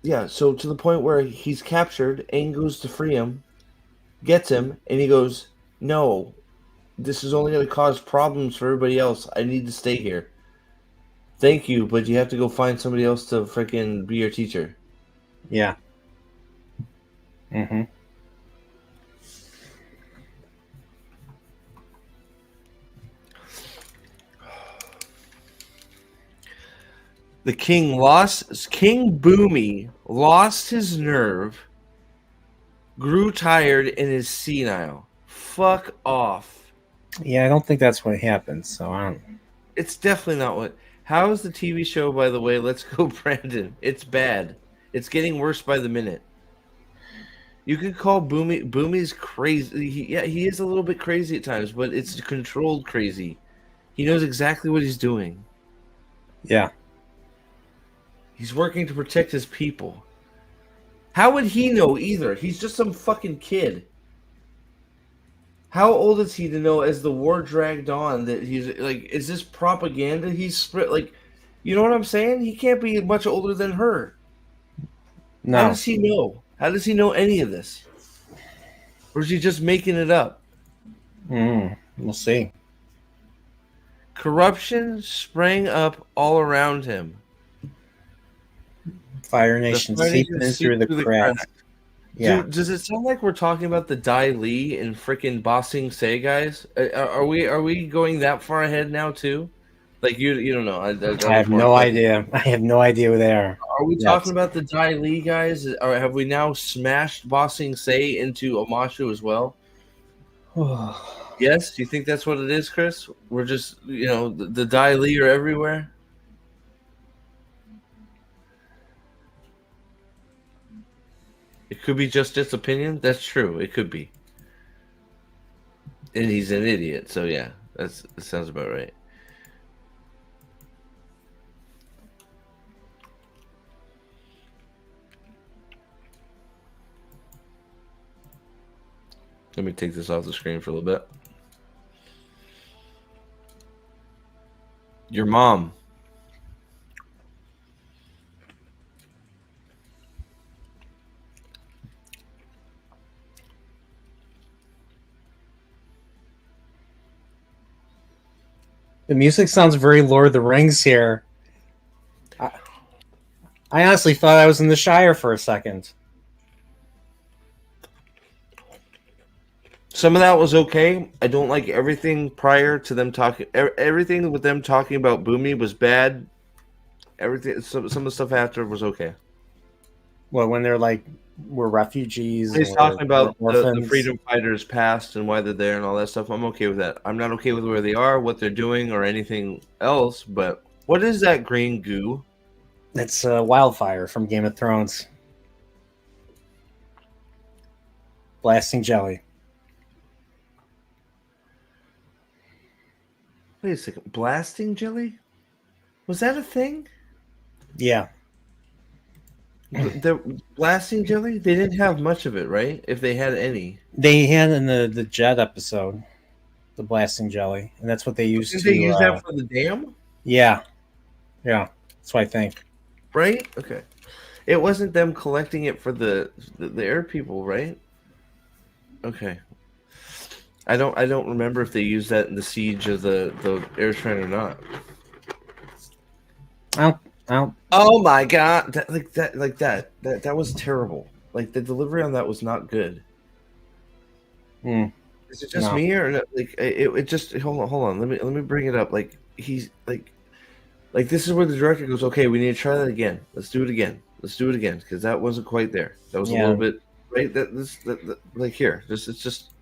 Yeah, so to the point where he's captured, Aang goes to free him, gets him, and he goes, "No, this is only going to cause problems for everybody else. I need to stay here. Thank you, but you have to go find somebody else to freaking be your teacher." Yeah. Mm-hmm. The King Boomy lost his nerve, grew tired, and is senile. Fuck off. Yeah, I don't think that's what happened, so I don't... It's definitely not what... How is the TV show, by the way? Let's Go Brandon. It's bad. It's getting worse by the minute. You could call Boomy's crazy. He is a little bit crazy at times, but it's controlled crazy. He knows exactly what he's doing. Yeah. He's working to protect his people. How would he know either? He's just some fucking kid. How old is he to know as the war dragged on that he's like, is this propaganda he's spread? Like, you know what I'm saying? He can't be much older than her. How No. does he know? How does he know any of this? Or is he just making it up? We'll see. Corruption sprang up all around him. Fire Nation seeping in through the cracks. Yeah. Dude, does it sound like we're talking about the Dai Li and freaking Ba Sing Se guys? Are we going that far ahead now too? Like you don't know. I have no idea. I have no idea who they are. Are we talking about the Dai Li guys, or have we now smashed Ba Sing Se into Omashu as well? Yes, you think that's what it is, Chris? We're just the Dai Li are everywhere. It could be just its opinion. That's true. It could be. And he's an idiot. So yeah, that sounds about right. Let me take this off the screen for a little bit. Your mom. The music sounds very Lord of the Rings here. I honestly thought I was in the Shire for a second. Some of that was okay. I don't like everything prior to them talking. Everything with them talking about Boomy was bad. Everything. Some of the stuff after was okay. Well, when they're like, we're refugees. He's talking about the freedom fighters past and why they're there and all that stuff. I'm okay with that. I'm not okay with where they are, what they're doing, or anything else. But what is that green goo? It's Wildfire from Game of Thrones. Blasting jelly. Wait a second. Blasting jelly? Was that a thing? Yeah. The blasting jelly? They didn't have much of it, right? If they had any. They had in the Jet episode, the blasting jelly. And that's what they used Did to... they use that for the dam? Yeah. Yeah. That's what I think. Right? Okay. It wasn't them collecting it for the air people, right? Okay. I don't remember if they used that in the siege of the air shrine or not. Oh my god! That was terrible. Like the delivery on that was not good. Is it just me or like it just hold on? Let me bring it up. Like he's like this is where the director goes. Okay, we need to try that again. Let's do it again because that wasn't quite there. That was a little bit right. That like here. It's just.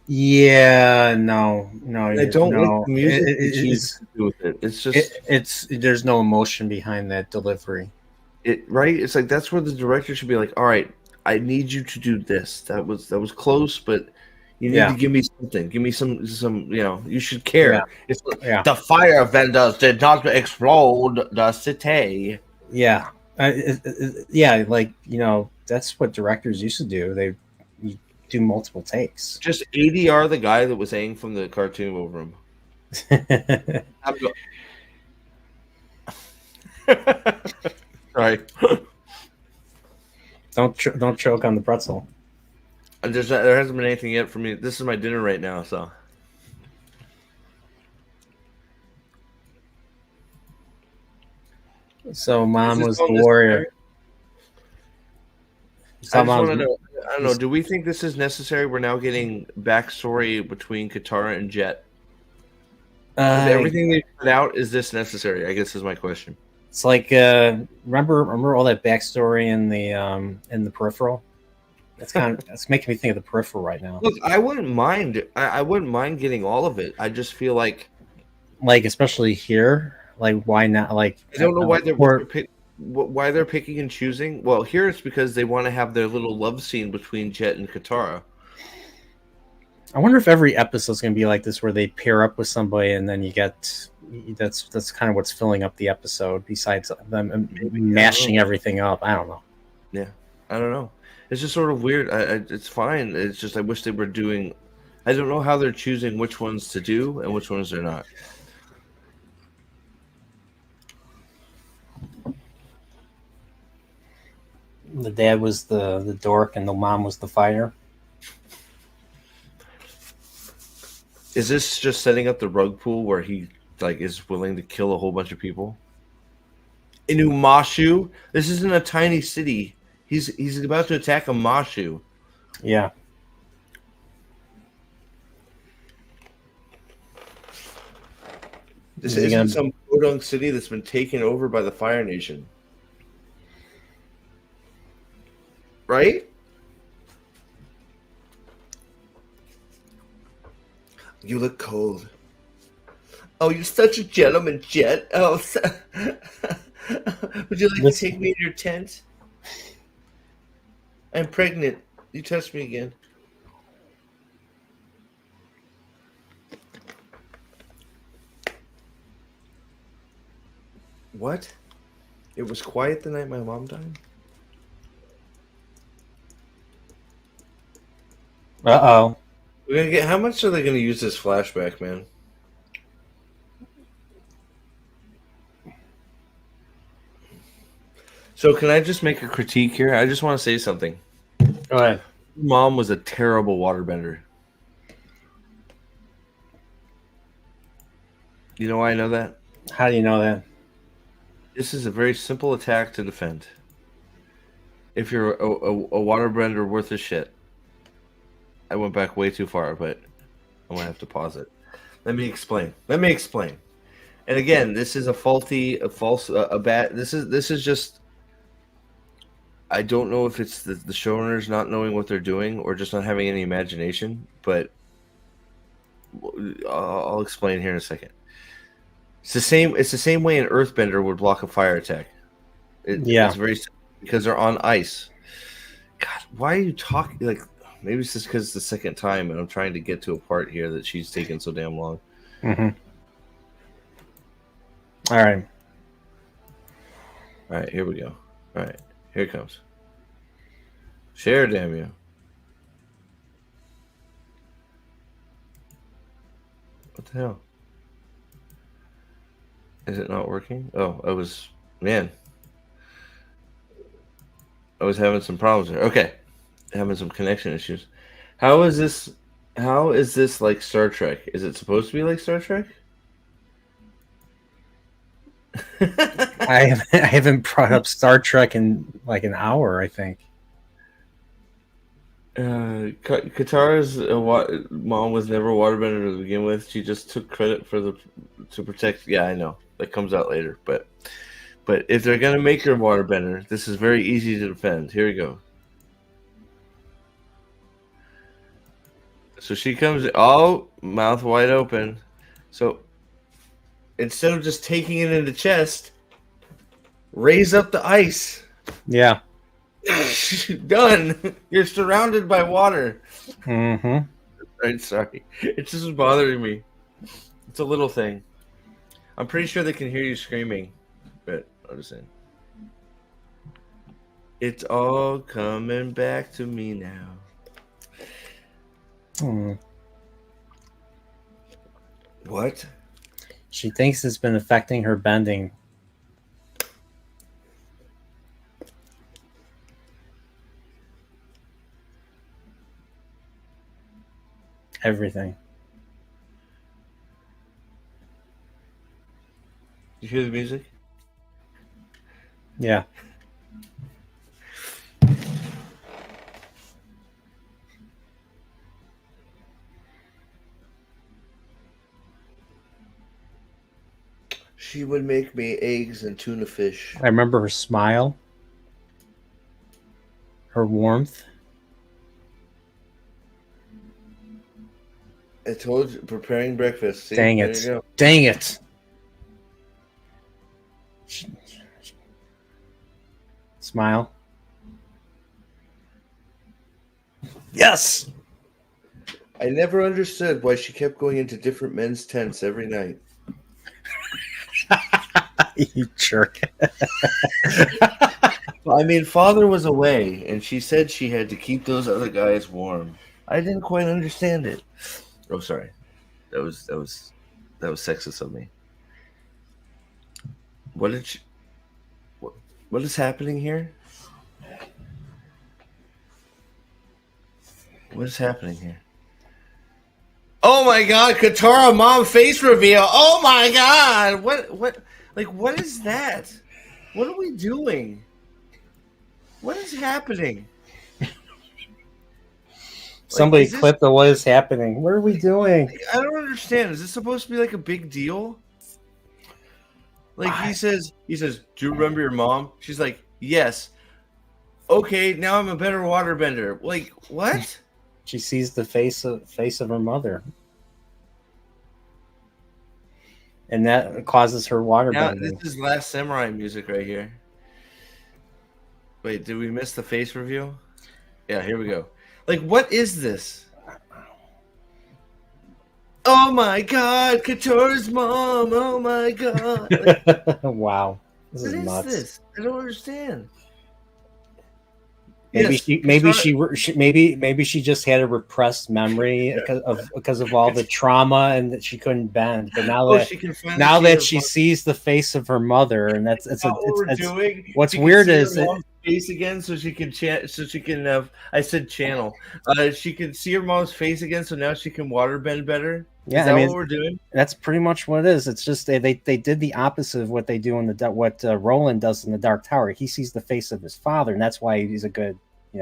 Yeah, no. I don't like the music. It's just there's no emotion behind that delivery. Right? It's like that's where the director should be like, all right, I need you to do this. That was close, but you need to give me something. Give me some. You should care. Yeah. It's the fire vendors did not explode the city. Yeah, that's what directors used to do. They do multiple takes. Just ADR the guy that was saying from the cartoon over him. Sorry. Don't choke on the pretzel. There hasn't been anything yet for me. This is my dinner right now, so. So mom was the warrior. I don't know. Do we think this is necessary? We're now getting backstory between Katara and Jet. Everything they put out, is this necessary? I guess is my question. It's like remember all that backstory in the Peripheral. That's making me think of the Peripheral right now. Look, I wouldn't mind. I wouldn't mind getting all of it. I just feel like especially here, like why not? Like I don't know why they're picking and choosing. Well, here it's because they want to have their little love scene between Jet and Katara. I wonder if every episode's going to be like this, where they pair up with somebody, and then you get that's kind of what's filling up the episode. Besides them mashing everything up, I don't know. Yeah, I don't know. It's just sort of weird. It's fine. It's just I wish they were doing. I don't know how they're choosing which ones to do and which ones they're not. The dad was the dork and the mom was the fighter. Is this just setting up the rug pool where he like is willing to kill a whole bunch of people? In Omashu, this isn't a tiny city. He's about to attack Omashu. Yeah. This isn't some podunk city that's been taken over by the Fire Nation. Right? You look cold. Oh, you're such a gentleman, Jet. Oh, would you like to take me in your tent? I'm pregnant. You touched me again. What? It was quiet the night my mom died? Uh-oh. We're gonna get. How much are they gonna use this flashback, man? So can I just make a critique here? I just want to say something. Go ahead. Mom was a terrible waterbender. You know why I know that? How do you know that? This is a very simple attack to defend. If you're a waterbender worth a shit. I went back way too far, but I'm gonna have to pause it. Let me explain. And again, this is a false, a bad. This is just. I don't know if it's the showrunners not knowing what they're doing or just not having any imagination, but I'll explain here in a second. It's the same. It's the same way an earthbender would block a fire attack. It's very because they're on ice. God, why are you talking like? Maybe it's just because it's the second time, and I'm trying to get to a part here that she's taking so damn long. Mm-hmm. All right. All right, here we go. All right, here it comes. Share, damn you. What the hell? Is it not working? Oh, I was having some problems there. Okay. Having some connection issues. How is this like Star Trek? Is it supposed to be like Star Trek? I haven't brought up Star Trek in like an hour, I think. Katara's mom was never a waterbender to begin with. She just took credit to protect. Yeah, I know that comes out later, but if they're gonna make her a waterbender, this is very easy to defend. Here we go. So she comes, mouth wide open. So instead of just taking it in the chest, raise up the ice. Yeah. Done. You're surrounded by water. Mm-hmm. Right, sorry. It's just bothering me. It's a little thing. I'm pretty sure they can hear you screaming, but I'm just saying. It's all coming back to me now. What? She thinks it's been affecting her bending. Everything. You hear the music? Yeah. She would make me eggs and tuna fish. I remember her smile, her warmth. I told you, preparing breakfast. See? Dang There it. you go. Dang it. Smile. Yes. I never understood why she kept going into different men's tents every night. You jerk. I mean, father was away, and she said she had to keep those other guys warm. I didn't quite understand it. Oh, sorry, that was sexist of me. What did she? What is happening here? What is happening here? Oh my God, Katara mom face reveal. Oh my God. What is that? What are we doing? What is happening? Somebody clipped the what is happening. What are we doing? I don't understand. Is this supposed to be like a big deal? Like he says, do you remember your mom? She's like, yes. Okay, now I'm a better waterbender. Like, what? She sees the face of her mother. And that causes her waterbending. Now, this is Last Samurai music right here. Wait, did we miss the face review? Yeah, here we go. Like, what is this? Oh my God, Katara's mom. Oh my God. Like, wow. This is nuts. This? I don't understand. Maybe maybe she just had a repressed memory because of all the trauma and that she couldn't bend. But now that she sees the face of her mother, and that's what's weird is face again, so she can chant. So she can have. I said channel. She can see her mom's face again, so now she can waterbend better. Yeah, is that what we're doing? That's pretty much what it is. It's just they did the opposite of what they do in what Roland does in the Dark Tower. He sees the face of his father, and that's why he's a good.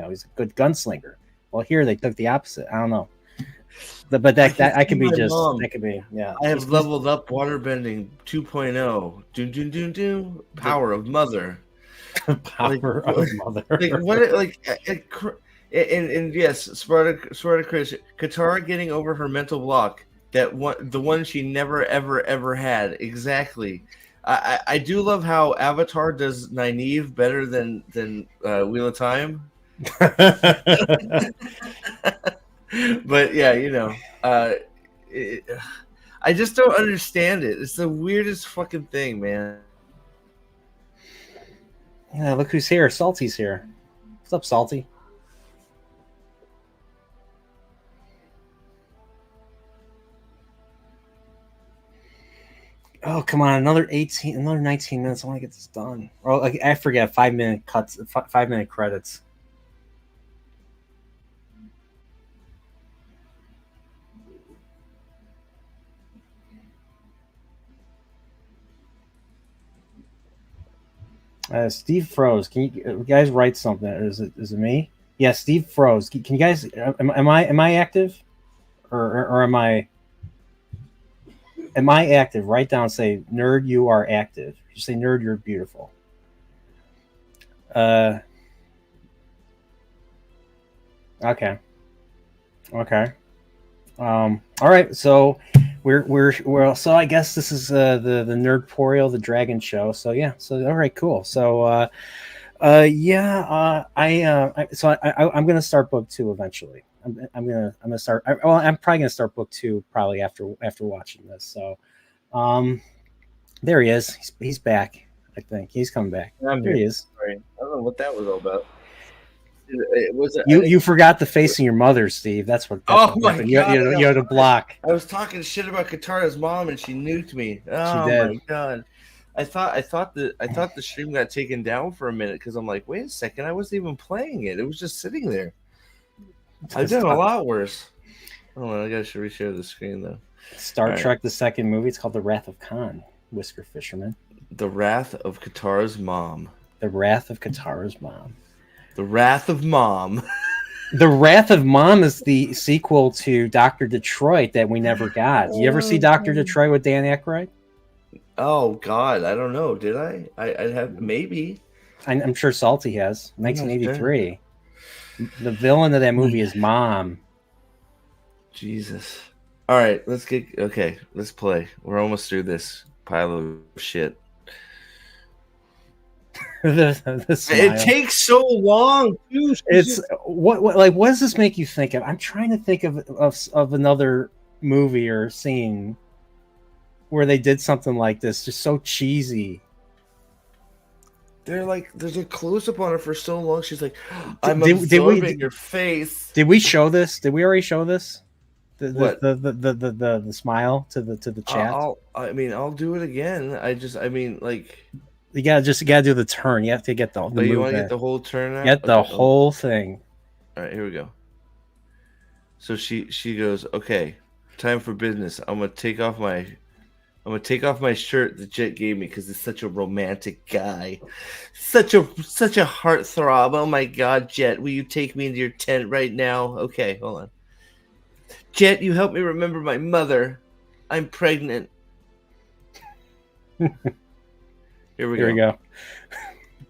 He's a good gunslinger. Well, here they took the opposite. I don't know, but that could be just mom. That could be I have leveled up waterbending 2.0. Doom doom doom doom. Power of mother. Power of mother. Like what? And yes, Sparta Chris, Katara getting over her mental block. The one she never ever had. Exactly. I do love how Avatar does Nynaeve better than Wheel of Time. But yeah, I just don't understand it. It's the weirdest fucking thing, man. Yeah, look who's here. Salty's here. What's up, Salty? Oh, come on. Another 19 minutes. I want to get this done. Or I forget, 5-minute cuts, 5-minute credits. Steve froze. Can you guys write something? Is it me? Yeah, Steve froze. Can you guys? Am I active, or am I? Am I active? Write down. Say, nerd, you are active. You say, nerd, you're beautiful. Okay. All right. So. We're so I guess this is the Nerdporial, the Dragon Show. So yeah, so all right, cool. So I'm gonna start book 2 eventually. I'm gonna start. I'm probably gonna start book 2 probably after watching this. So there he is. He's back. I think he's coming back. There he is. Sorry. I don't know what that was all about. You forgot the face of your mother, Steve. That's what. Oh my God! You had a block. I was talking shit about Katara's mom, and she nuked me. Oh my God! I thought the stream got taken down for a minute because I'm like, wait a second, I wasn't even playing it. It was just sitting there. I've done a lot worse. Oh, I gotta reshare the screen though. Star Trek, the second movie. It's called The Wrath of Khan. Whisker Fisherman. The Wrath of Katara's Mom. The Wrath of Katara's Mom. The Wrath of Mom. The Wrath of Mom is the sequel to Dr. Detroit that we never got. You ever see Dr. Detroit with Dan Aykroyd? Oh God, I don't know. Did I? I have maybe. I'm sure Salty has. 1983. The villain of that movie is Mom. Jesus. All right, let's play. We're almost through this pile of shit. It takes so long. Dude. It's what does this make you think of? I'm trying to think of another movie or scene where they did something like this, just so cheesy. they're like, there's a close up on her for so long. She's like, I'm Did we absorbing your face. did we show this? Did we already show this? What? The smile to the chat. I mean, I'll do it again. I mean, like, You gotta do the turn. You have to get the oh, you want to get movement. the whole turn out? Get the whole thing. All right, here we go. So she goes, okay, time for business. I'm gonna take off my shirt that Jet gave me because it's such a romantic guy, such a heartthrob. Oh my God, Jet, will you take me into your tent right now? Okay, hold on. Jet, you help me remember my mother. I'm pregnant. Here we go.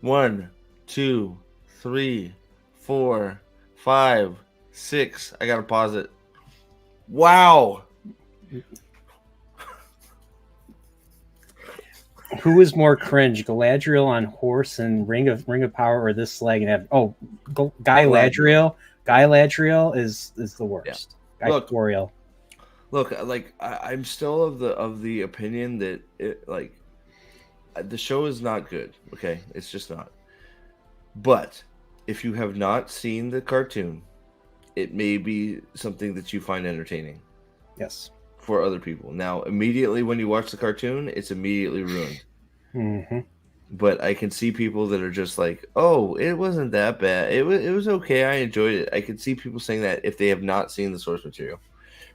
1, 2, 3, 4, 5, 6. I gotta pause it. Wow. Who is more cringe, Galadriel on horse and Ring of Power, or this slag and have? Oh, Guy Ladriel. Guy Ladriel is the worst. Yeah. Guy Ladriel. Look, like I'm still of the opinion that the show is not good. Okay, it's just not. But if you have not seen the cartoon, it may be something that you find entertaining. Yes. For other people. Now, immediately when you watch the cartoon, it's immediately ruined. Mm-hmm. But I can see people that are just like, "Oh, it wasn't that bad. It was okay. I enjoyed it." I can see people saying that if they have not seen the source material,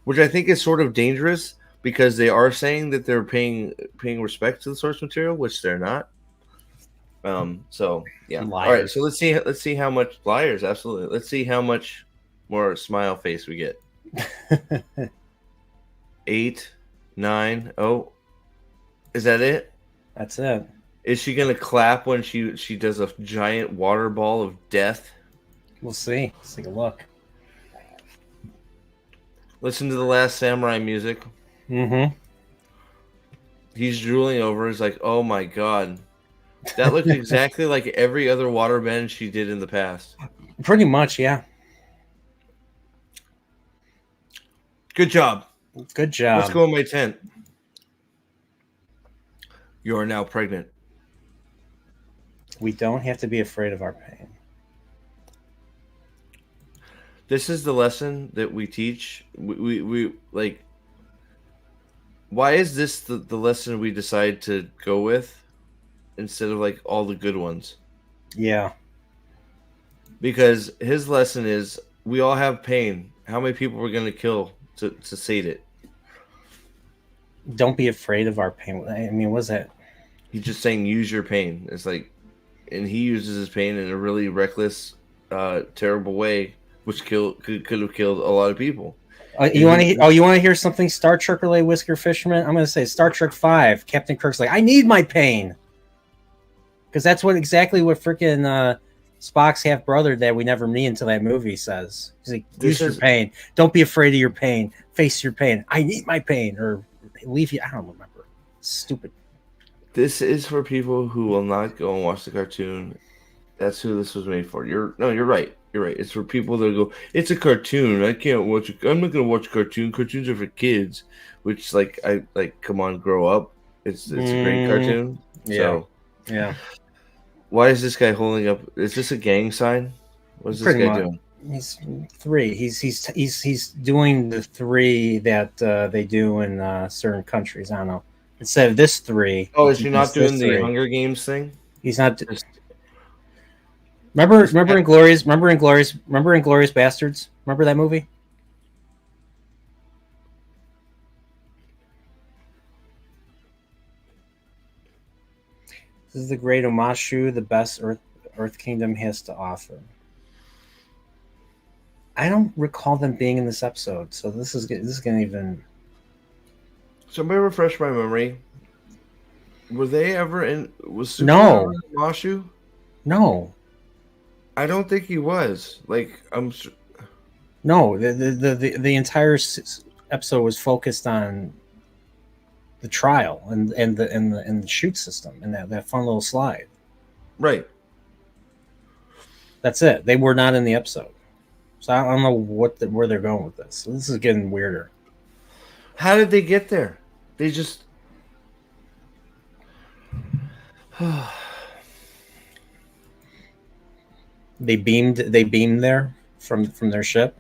which I think is sort of dangerous because they are saying that they're paying respect to the source material, which they're not. So yeah. Liars. All right. So let's see how much liars. Absolutely. Let's see how much more smile face we get. 8, 9. Oh, is that it? That's it. Is she gonna clap when she does a giant water ball of death? We'll see. Let's take a look. Listen to the Last Samurai music. Mm-hmm. He's drooling over. He's like, "Oh my God, that looks exactly like every other waterbend she did in the past." Pretty much, yeah. Good job. Good job. Let's go in my tent. You are now pregnant. We don't have to be afraid of our pain. This is the lesson that we teach. We like. Why is this the lesson we decide to go with instead of like all the good ones? Yeah. Because his lesson is we all have pain. How many people we're going to kill to sate it? Don't be afraid of our pain. I mean, what's that? He's just saying use your pain. It's like, and he uses his pain in a really reckless, terrible way, which could have killed a lot of people. You want to hear something Star Trek related, Whisker Fisherman? I'm going to say Star Trek 5. Captain Kirk's like, I need my pain, because that's exactly what freaking Spock's half brother that we never meet until that movie says. He's like, use your pain. Don't be afraid of your pain. Face your pain. I need my pain, or leave you. I don't remember. Stupid. This is for people who will not go and watch the cartoon. That's who this was made for. You're right. You're right. It's for people that go, it's a cartoon. I can't watch it. I'm not going to watch a cartoon. Cartoons are for kids. Which, come on, grow up. It's a great cartoon. Yeah. So, yeah. Why is this guy holding up? Is this a gang sign? What is this guy doing? He's 3. He's doing the 3 that they do in certain countries. I don't know. Instead of this 3. Oh, is he not doing the Hunger Games thing? He's not. Remember Inglorious Bastards? Remember that movie? This is the great Omashu, the best Earth Kingdom has to offer. I don't recall them being in this episode, so this is gonna even. Somebody refresh my memory. Were they ever in? Was Superman in Omashu? No. I don't think he was. Like I'm. No, the entire episode was focused on the trial and the shoot system and that fun little slide. Right. That's it. They were not in the episode, so I don't know where they're going with this. So this is getting weirder. How did they get there? They just. They beamed there from their ship.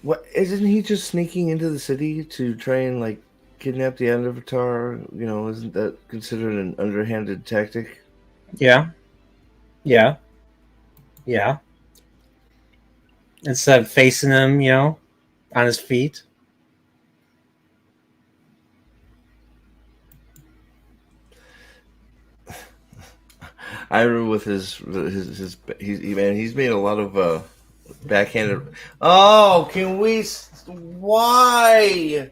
What isn't he just sneaking into the city to try and like kidnap the Avatar? You know, isn't that considered an underhanded tactic? Yeah, yeah, yeah. Instead of facing him, on his feet. Ira with his he's made a lot of backhanded. Oh, can we? Why?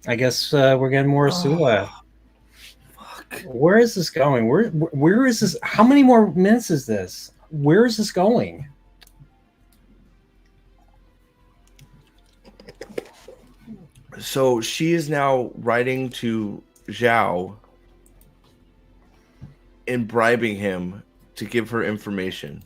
I guess we're getting more Asula. Fuck. Where is this going? Where is this? How many more minutes is this? Where is this going? So she is now writing to Zhao and bribing him to give her information.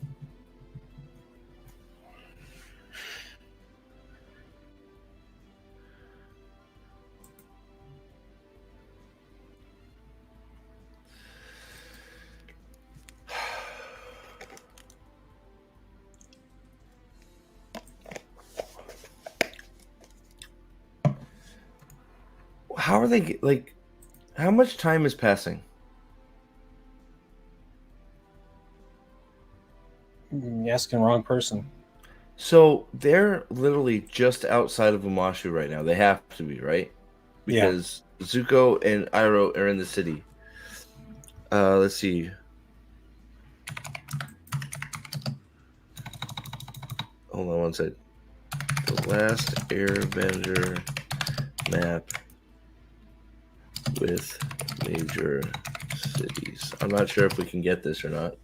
How are they like? How much time is passing? You're asking the wrong person. So they're literally just outside of Omashu right now. They have to be, right? Because Zuko and Iroh are in the city. Let's see. Hold on one sec. The Last Airbender map with major cities. I'm not sure if we can get this or not.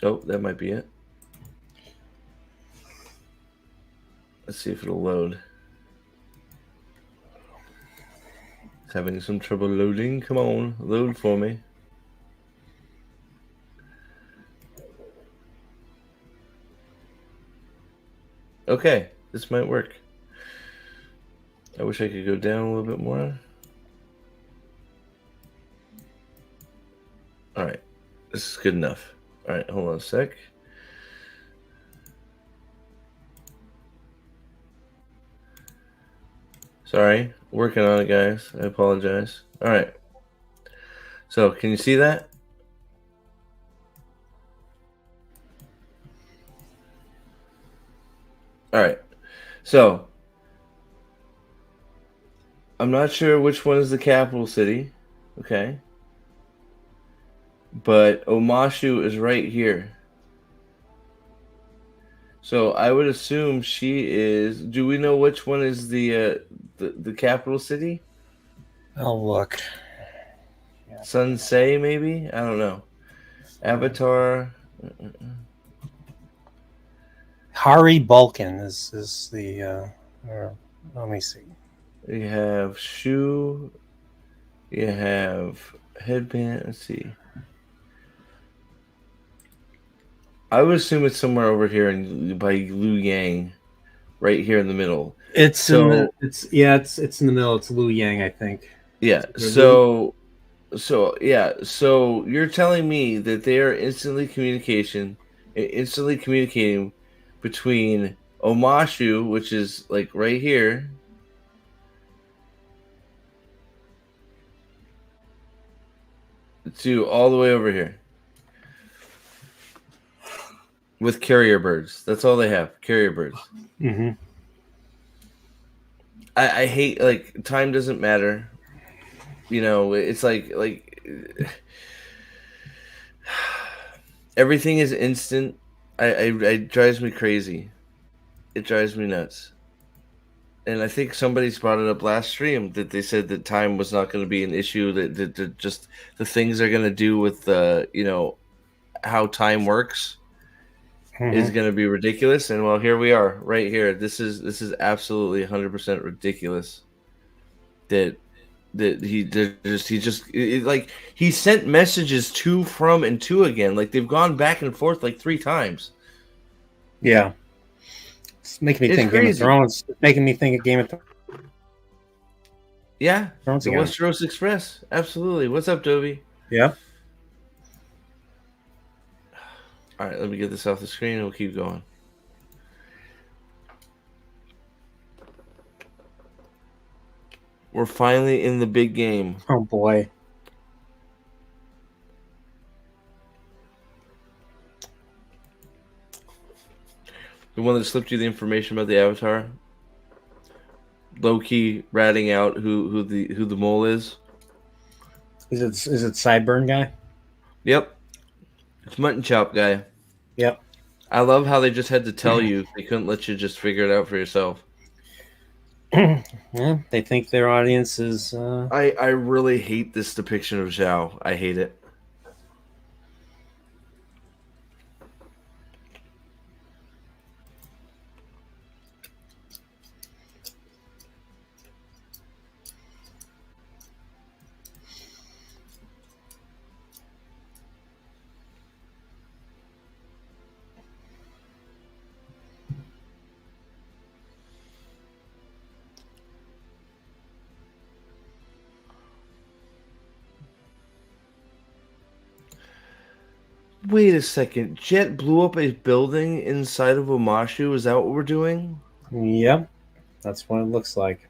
Oh, that might be it. Let's see if it'll load. It's having some trouble loading. Come on, load for me. Okay, this might work. I wish I could go down a little bit more. All right, this is good enough. All right, hold on a sec. Sorry, working on it, guys. I apologize. All right. So, can you see that? All right. So, I'm not sure which one is the capital city. Okay. But Omashu is right here. So I would assume she is. Do we know which one is the capital city? Oh, look. Sunsei, maybe? I don't know. Avatar. Hari Balkan is the. Let me see. You have shoe. You have headband. Let's see. I would assume it's somewhere over here by Liu Yang, right here in the middle. It's in the middle. It's Liu Yang, I think. Yeah. So you're telling me that they are instantly communicating between Omashu, which is like right here, to all the way over here. With carrier birds. That's all they have. Carrier birds. Mm-hmm. I hate, like, time doesn't matter. You know, it's like everything is instant. It drives me crazy. It drives me nuts. And I think somebody's brought it up last stream that they said that time was not going to be an issue. That just the things they're going to do with you know, how time works is going to be ridiculous. And well, here we are, right here. This is absolutely 100% ridiculous. That like he sent messages to, from, and to again. Like they've gone back and forth like 3 times. Yeah. It's making me think crazy. Game of Thrones. It's making me think of Game of Thrones. Yeah. Thrones The again. Westeros Express. Absolutely. What's up, Dovey? Yeah. All right, let me get this off the screen and we'll keep going. We're finally in the big game. Oh boy. The one that slipped you the information about the Avatar. Low key ratting out who the mole is. Is it Sideburn guy? Yep. It's Mutton Chop guy. Yep. I love how they just had to tell you. They couldn't let you just figure it out for yourself. Yeah, they think their audience is I really hate this depiction of Zhao. I hate it. Wait a second. Jet blew up a building inside of Omashu. Is that what we're doing? Yep. That's what it looks like.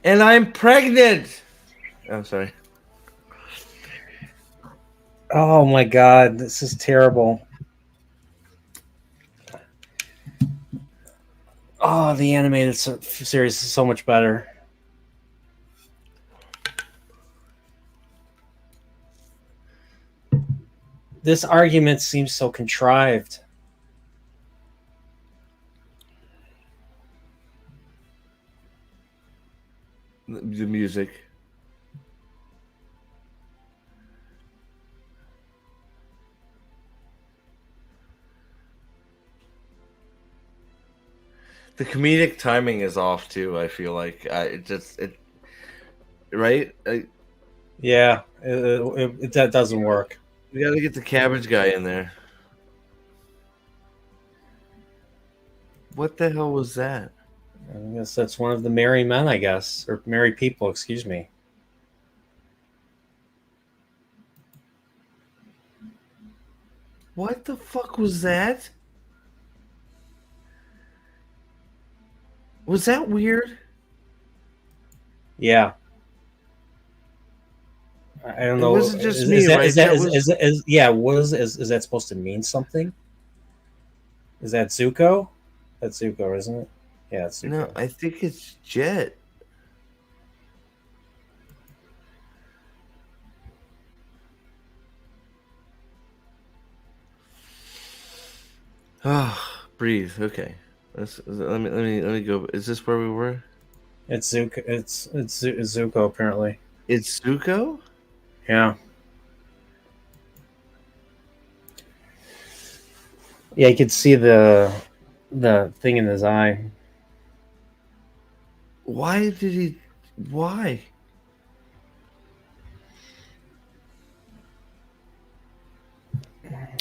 And I'm pregnant. I'm sorry. Oh my god, this is terrible. Oh, the animated series is so much better. This argument seems so contrived. The music. The comedic timing is off too. I feel like right. Yeah, that doesn't work. We got to get the cabbage guy in there. What the hell was that? I guess that's one of the merry men, I guess, or merry people. Excuse me. What the fuck was that? Was that weird? Yeah. I don't know. It wasn't just me, right? Is that supposed to mean something? Is that Zuko? That's Zuko, isn't it? Yeah, it's Zuko. No, I think it's Jet. Ah, breathe. Okay. Let me go. Is this where we were? It's Zuko. It's Zuko apparently. It's Zuko? Yeah. Yeah, you could see the thing in his eye. Why did he? Why?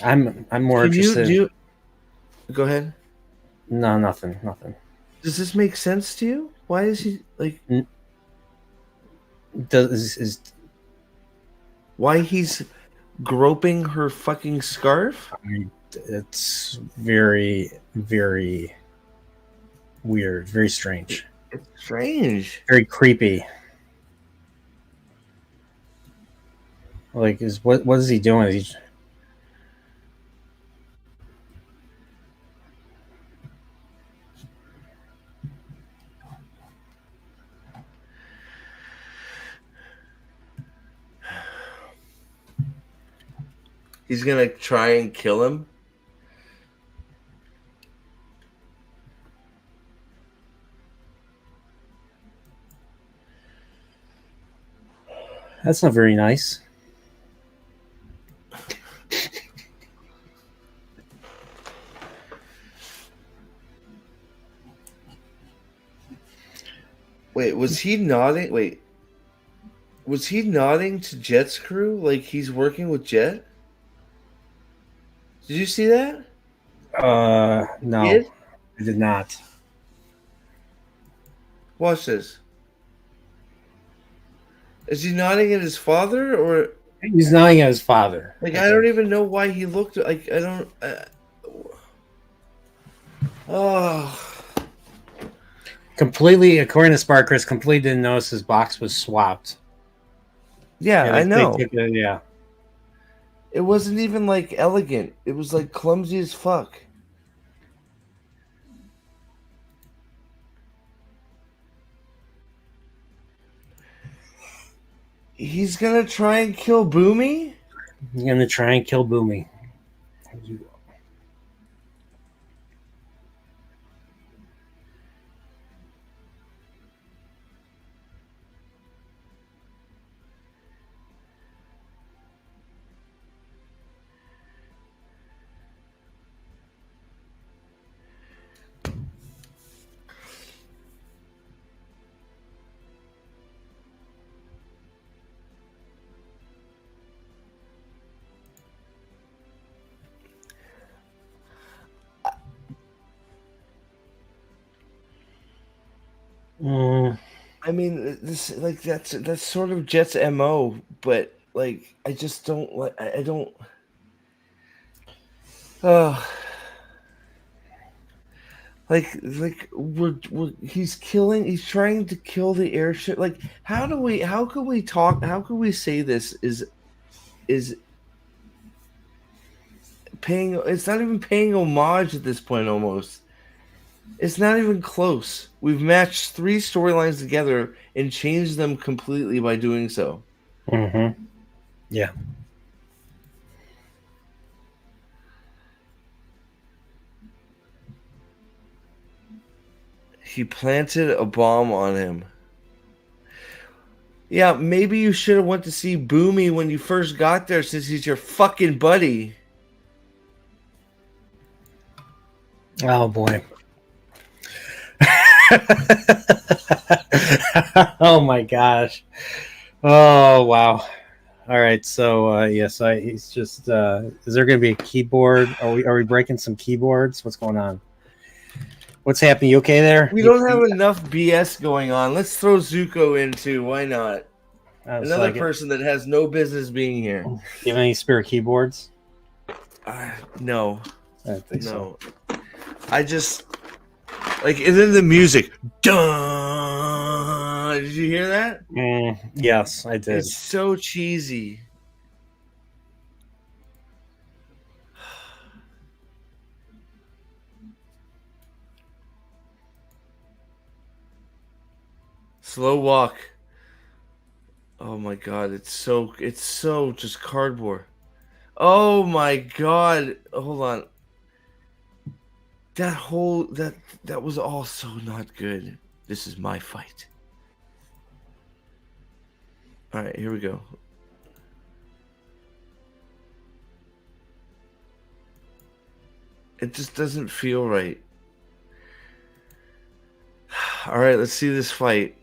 I'm more interested. Go ahead. No, nothing. Does this make sense to you? Why is he like? Why he's groping her fucking scarf? It's very, very weird, very strange. It's strange. Very creepy. Like, what is he doing? He's gonna try and kill him. That's not very nice. Wait, was he nodding? Wait, was he nodding to Jet's crew like he's working with Jet? Did you see that? No, Kid? I did not. Watch this. Is he nodding at his father or He's nodding at his father. like I don't even know why he looked like I don't. Oh. Completely, according to Sparkers, completely didn't notice his box was swapped. Yeah, I know. Yeah. It wasn't even like elegant. It was like clumsy as fuck. He's gonna try and kill Boomy? He's gonna try and kill Boomy. I mean, this like that's sort of Jet's MO, but like I just don't like I don't. Oh, he's trying to kill the airship. Like how can we say this is paying? It's not even paying homage at this point. Almost, it's not even close. We've matched 3 storylines together and changed them completely by doing so. Mm-hmm. Yeah. He planted a bomb on him. Yeah, maybe you should have went to see Boomy when you first got there since he's your fucking buddy. Oh boy. Oh my gosh. Oh wow. All right, so yes, he's just is there gonna be a keyboard? Are we breaking some keyboards? What's going on? What's happening? You okay there? We don't have enough BS going on. Let's throw Zuko in too. Why not? Another person that has no business being here. Do you have any spare keyboards? No. I don't think no. So. I just like, and then the music. Dun! Did you hear that? Yes, I did. It's so cheesy. Slow walk. Oh my god, it's so just cardboard. Oh my god. Hold on. That was all so not good. This is my fight. All right, here we go. It just doesn't feel right. All right, let's see this fight.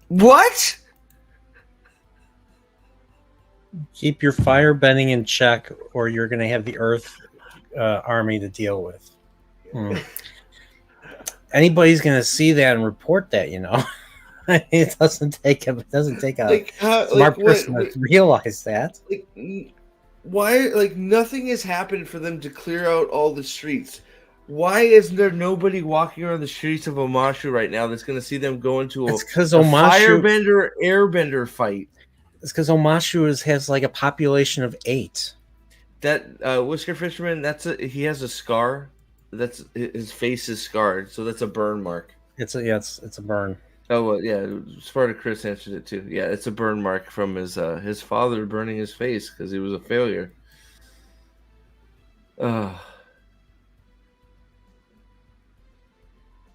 What? Keep your fire bending in check, or you're going to have the Earth army to deal with. Anybody's going to see that and report that, you know. It doesn't take a smart person to realize that. Why, like, nothing has happened for them to clear out all the streets? Why is there nobody walking around the streets of Omashu right now that's going to see them go into It's because a Omashu. firebender airbender fight? It's because Omashu has like a population of 8. That Whisker Fisherman, he has a scar. That's his face is scarred, so that's a burn mark. It's a burn. Oh well, yeah. Spartacus answered it too. Yeah, it's a burn mark from his father burning his face because he was a failure. Uh,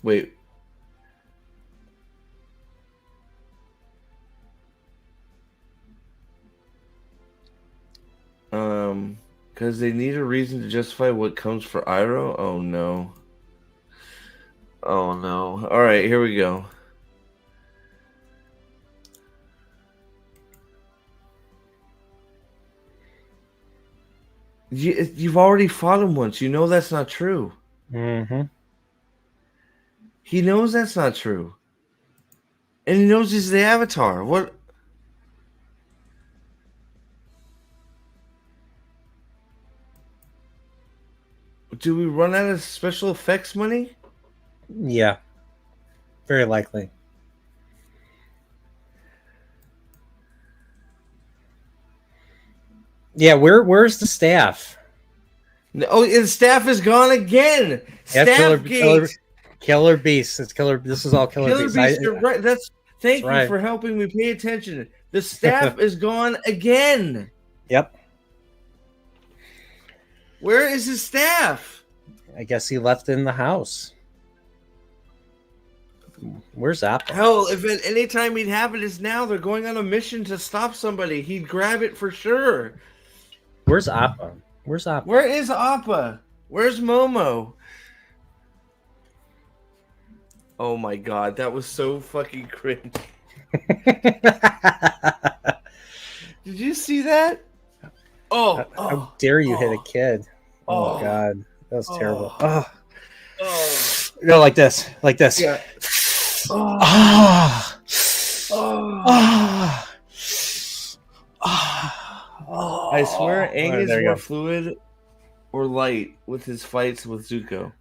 wait. Because they need a reason to justify what comes for Iroh. Oh no. Oh no. All right, here we go. You've already fought him once. You know that's not true. Mm-hmm. He knows that's not true. And he knows he's the Avatar. What? Do we run out of special effects money? Yeah, very likely. Yeah, where's the staff? No, oh, and staff is gone again. Yeah, Staff gate. Killer Beast. It's Killer. This is all Killer Beast. You're right. Thank you right. for helping me pay attention. The staff is gone again. Yep. Where is his staff? I guess he left it in the house. Where's Apple? Hell, if at any time he'd have it is now. They're going on a mission to stop somebody. He'd grab it for sure. Where's Appa? Where's Appa? Where is Appa? Where's Momo? Oh my god, that was so fucking cringe. Did you see that? Oh, how dare you hit a kid? Oh my god, that was terrible. No, like this. Yeah. I swear, Aang is more fluid or light with his fights with Zuko.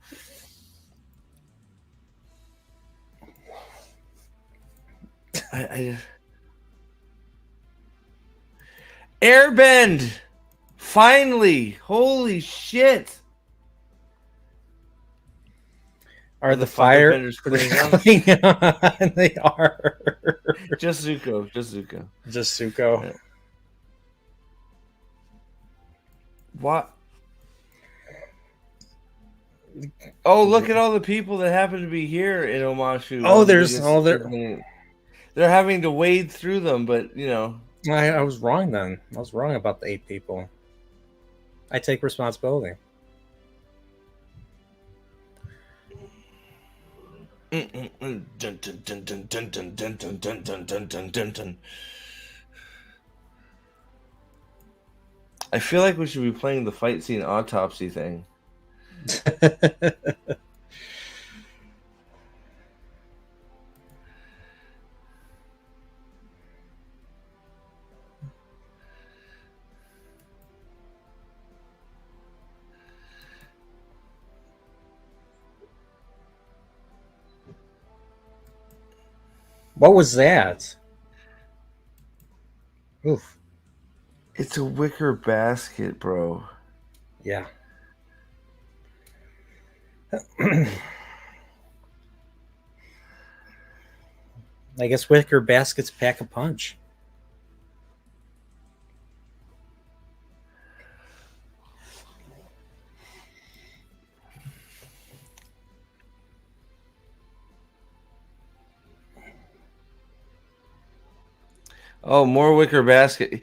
Airbend! Finally! Holy shit! Are the firebenders cleaning on? They are. Just Zuko. Just Zuko. Just Zuko. Yeah. What? Oh, look at all the people that happen to be here in Omashu. Oh, there's all there. They're having to wade through them, but you know. I was wrong then. I was wrong about the 8 people. I take responsibility. I feel like we should be playing the fight scene autopsy thing. What was that? Oof. It's a wicker basket, bro. Yeah. I guess wicker baskets pack a punch. Oh, more wicker basket.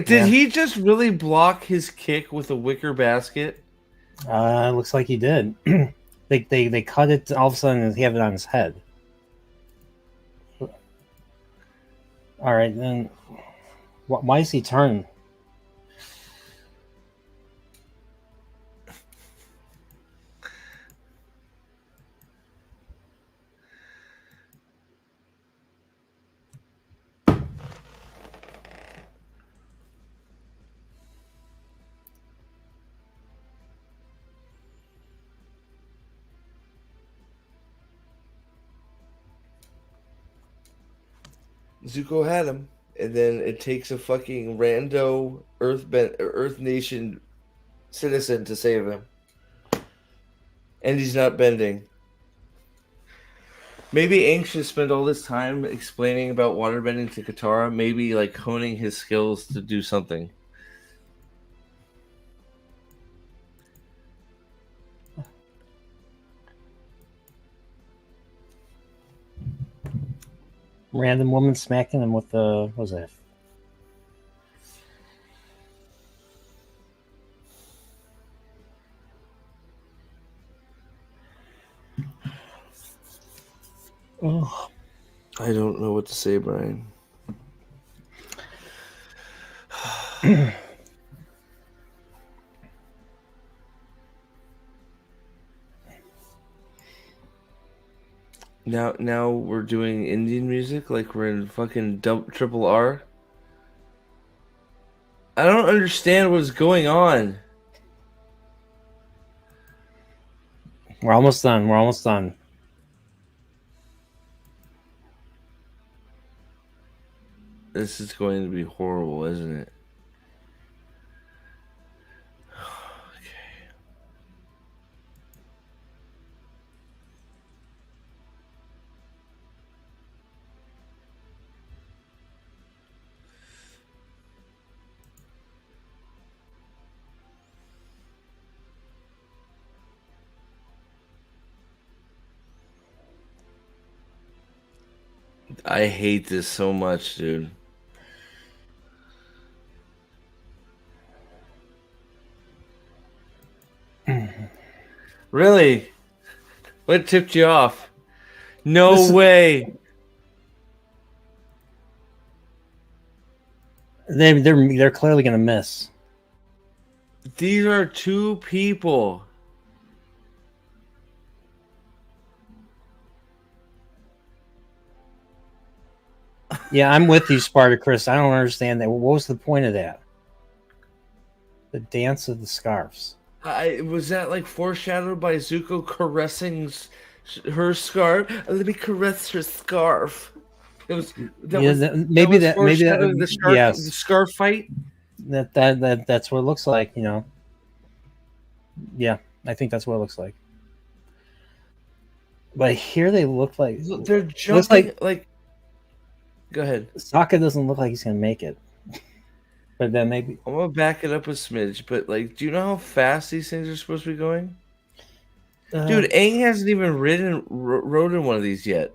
Did he just really block his kick with a wicker basket? Looks like he did. They cut it all of a sudden and he have it on his head. All right, then why is he turning? Zuko had him, and then it takes a fucking rando Earth Nation citizen to save him, and he's not bending. Maybe Aang should spend all this time explaining about waterbending to Katara, maybe like honing his skills to do something. Random woman smacking him with the, what was that? Oh, I don't know what to say, Brian. Now we're doing Indian music like we're in fucking triple R. I don't understand what's going on. we're almost done. We're almost done. This is going to be horrible, isn't it? I hate this so much, dude. Really? What tipped you off? No way. They're clearly gonna miss. These are two people. Yeah, I'm with you, Spartacus. I don't understand that. What was the point of that? The dance of the scarves. Was that like foreshadowed by Zuko caressing her scarf? Let me caress her scarf. It was maybe that the yes, the scarf fight. That's what it looks like. You know. Yeah, I think that's what it looks like. But here they look like they're jumping like. Go ahead. Sokka doesn't look like he's gonna make it. But then maybe I'm gonna back it up a smidge, but like, do you know how fast these things are supposed to be going? Dude, Aang hasn't even rode in one of these yet.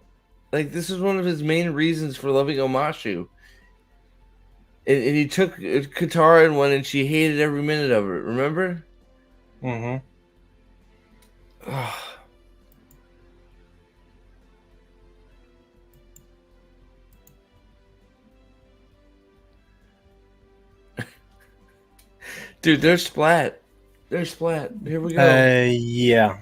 Like, this is one of his main reasons for loving Omashu. And he took Katara in one, and she hated every minute of it. Remember? Mm-hmm. Dude, they're splat. They're splat. Here we go. Yeah.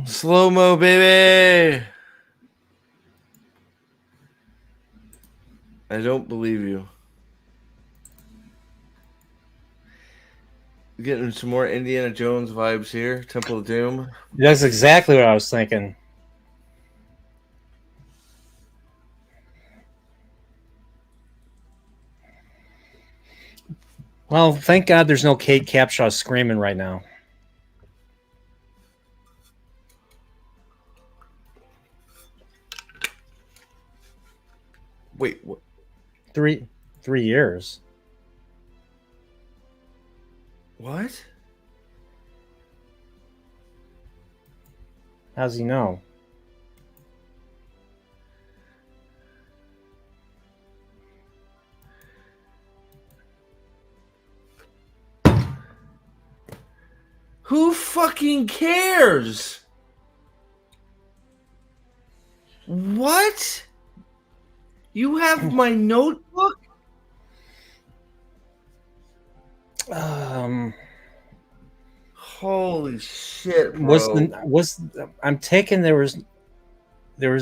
Slow-mo, baby! I don't believe you. Getting some more Indiana Jones vibes here. Temple of Doom. That's exactly what I was thinking. Well, thank God there's no Kate Capshaw screaming right now. Wait, what? 3 years. What? How's he know? Who fucking cares? What? You have my notebook? Holy shit, bro. I'm taking there was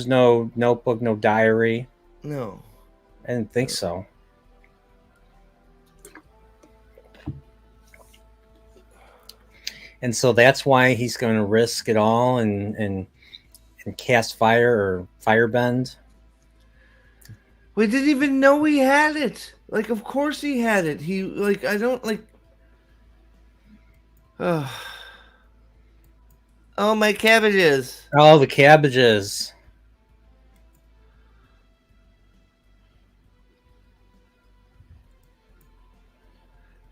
no notebook, no diary. No. I didn't think so. And so that's why he's going to risk it all and cast fire or firebend. We didn't even know he had it. Like, of course he had it. He like I don't like. Oh, oh my cabbages. Oh, the cabbages.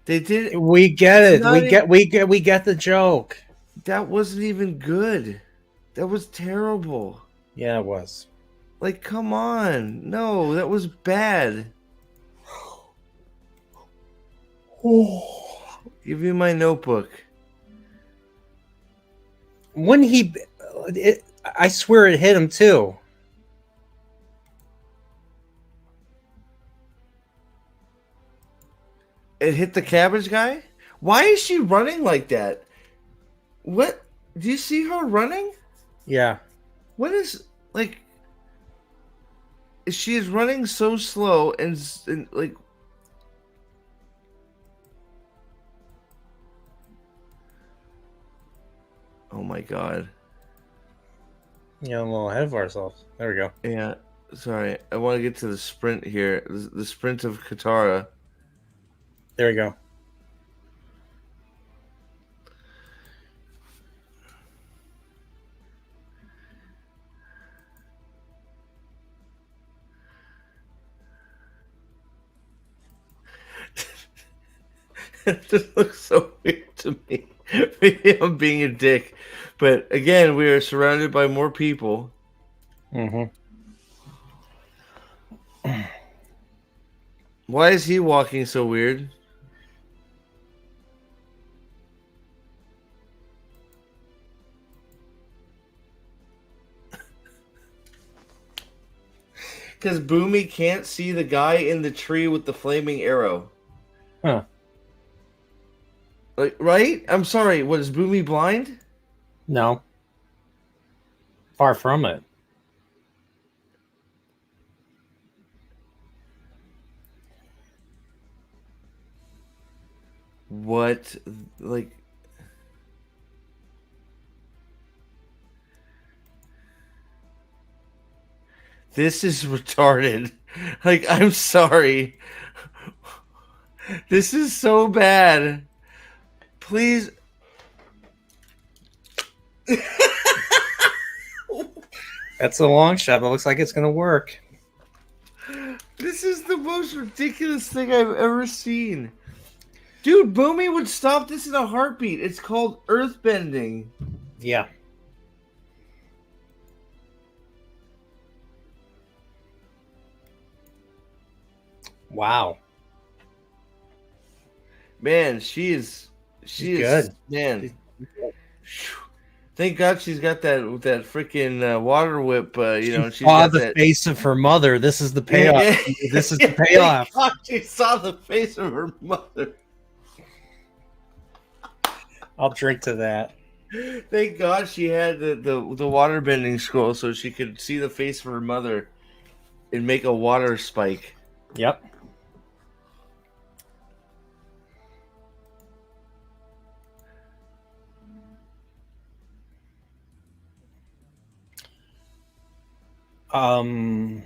They did. We get It's it. not even, We get the joke. that wasn't even good. That was terrible. Yeah, it was. Like, come on. No, that was bad. Give me my notebook. When I swear it hit him too. It hit the cabbage guy? Why is she running like that? What? Do you see her running? Yeah. What is, like, she is running so slow and like, oh my god. Yeah, a little ahead of ourselves. There we go. Yeah, sorry. I want to get to the sprint here. The sprint of Katara. There we go. It just looks so weird to me. Maybe I'm being a dick. But again, we are surrounded by more people. Mm-hmm. Why is he walking so weird? Because Boomy can't see the guy in the tree with the flaming arrow. Huh. Like, right? I'm sorry. What, is Boomy blind? No. Far from it. What? Like... This is retarded. Like, I'm sorry. This is so bad. Please. That's a long shot, but it looks like it's going to work. This is the most ridiculous thing I've ever seen. Dude, Boomy would stop this in a heartbeat. It's called earthbending. Yeah. Wow. Man, she is good. Man. Thank God she's got that freaking water whip. You know, she saw the face of her mother. This is the payoff. This is the payoff. Thank God she saw the face of her mother. I'll drink to that. Thank God she had the water bending scroll so she could see the face of her mother and make a water spike. Yep. Mm.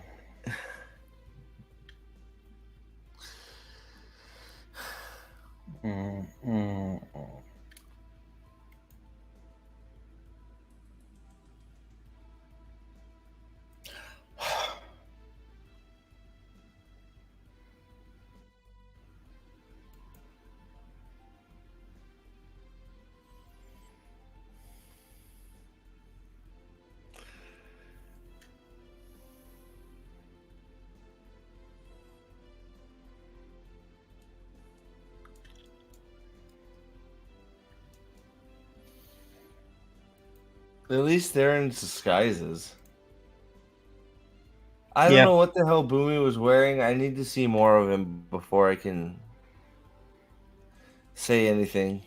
At least they're in disguises. I don't know what the hell Boomy was wearing. I need to see more of him before I can say anything.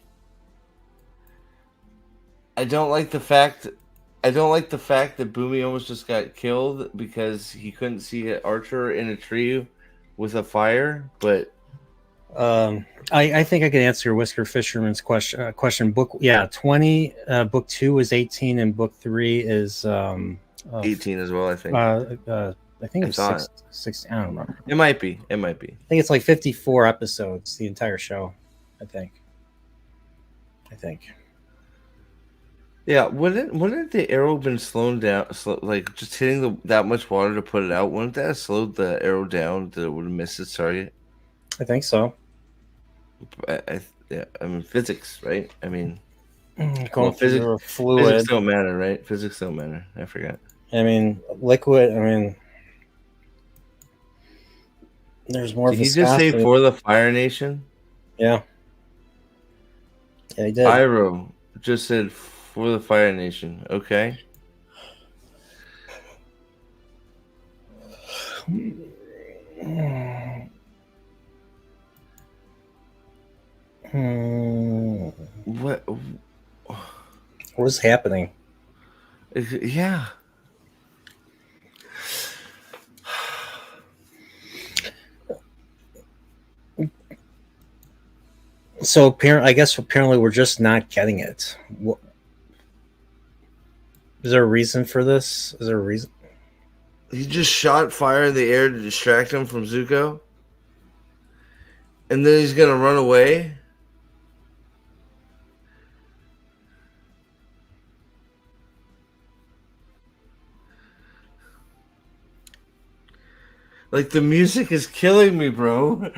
I don't like the fact that Boomy almost just got killed because he couldn't see an archer in a tree with a fire, but I think I can answer your Whisker Fisherman's question. Book 20. Book 2 is 18, and book 3 is 18 as well. I think. I think I it was thought 60. I don't remember. it might be. It might be. I think it's like 54 episodes, the entire show. I think. Yeah, wouldn't the arrow been slowed down, like just hitting that much water to put it out? Wouldn't that have slowed the arrow down that it would have missed its target? I think so. Yeah, I mean physics, right? I mean, Going through the fluid. physics don't matter, right? Physics don't matter. I forgot. I mean, liquid. I mean, there's more Did he just say viscosity. for the Fire Nation? Yeah. Yeah, he did. Pyro just said for the Fire Nation. Okay. What? What's happening? Yeah. So apparently we're just not getting it. Is there a reason for this? Is there a reason? He just shot fire in the air to distract him from Zuko? And then he's gonna run away? Like, the music is killing me, bro.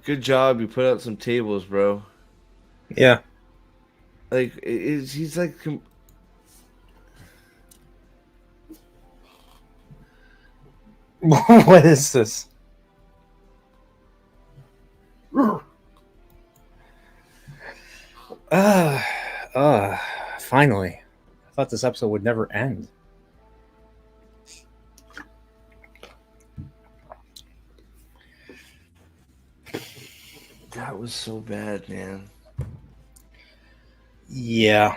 Good job, you put out some tables, bro. Yeah. Like, he's like... What is this? Finally. I thought this episode would never end. That was so bad, man. Yeah.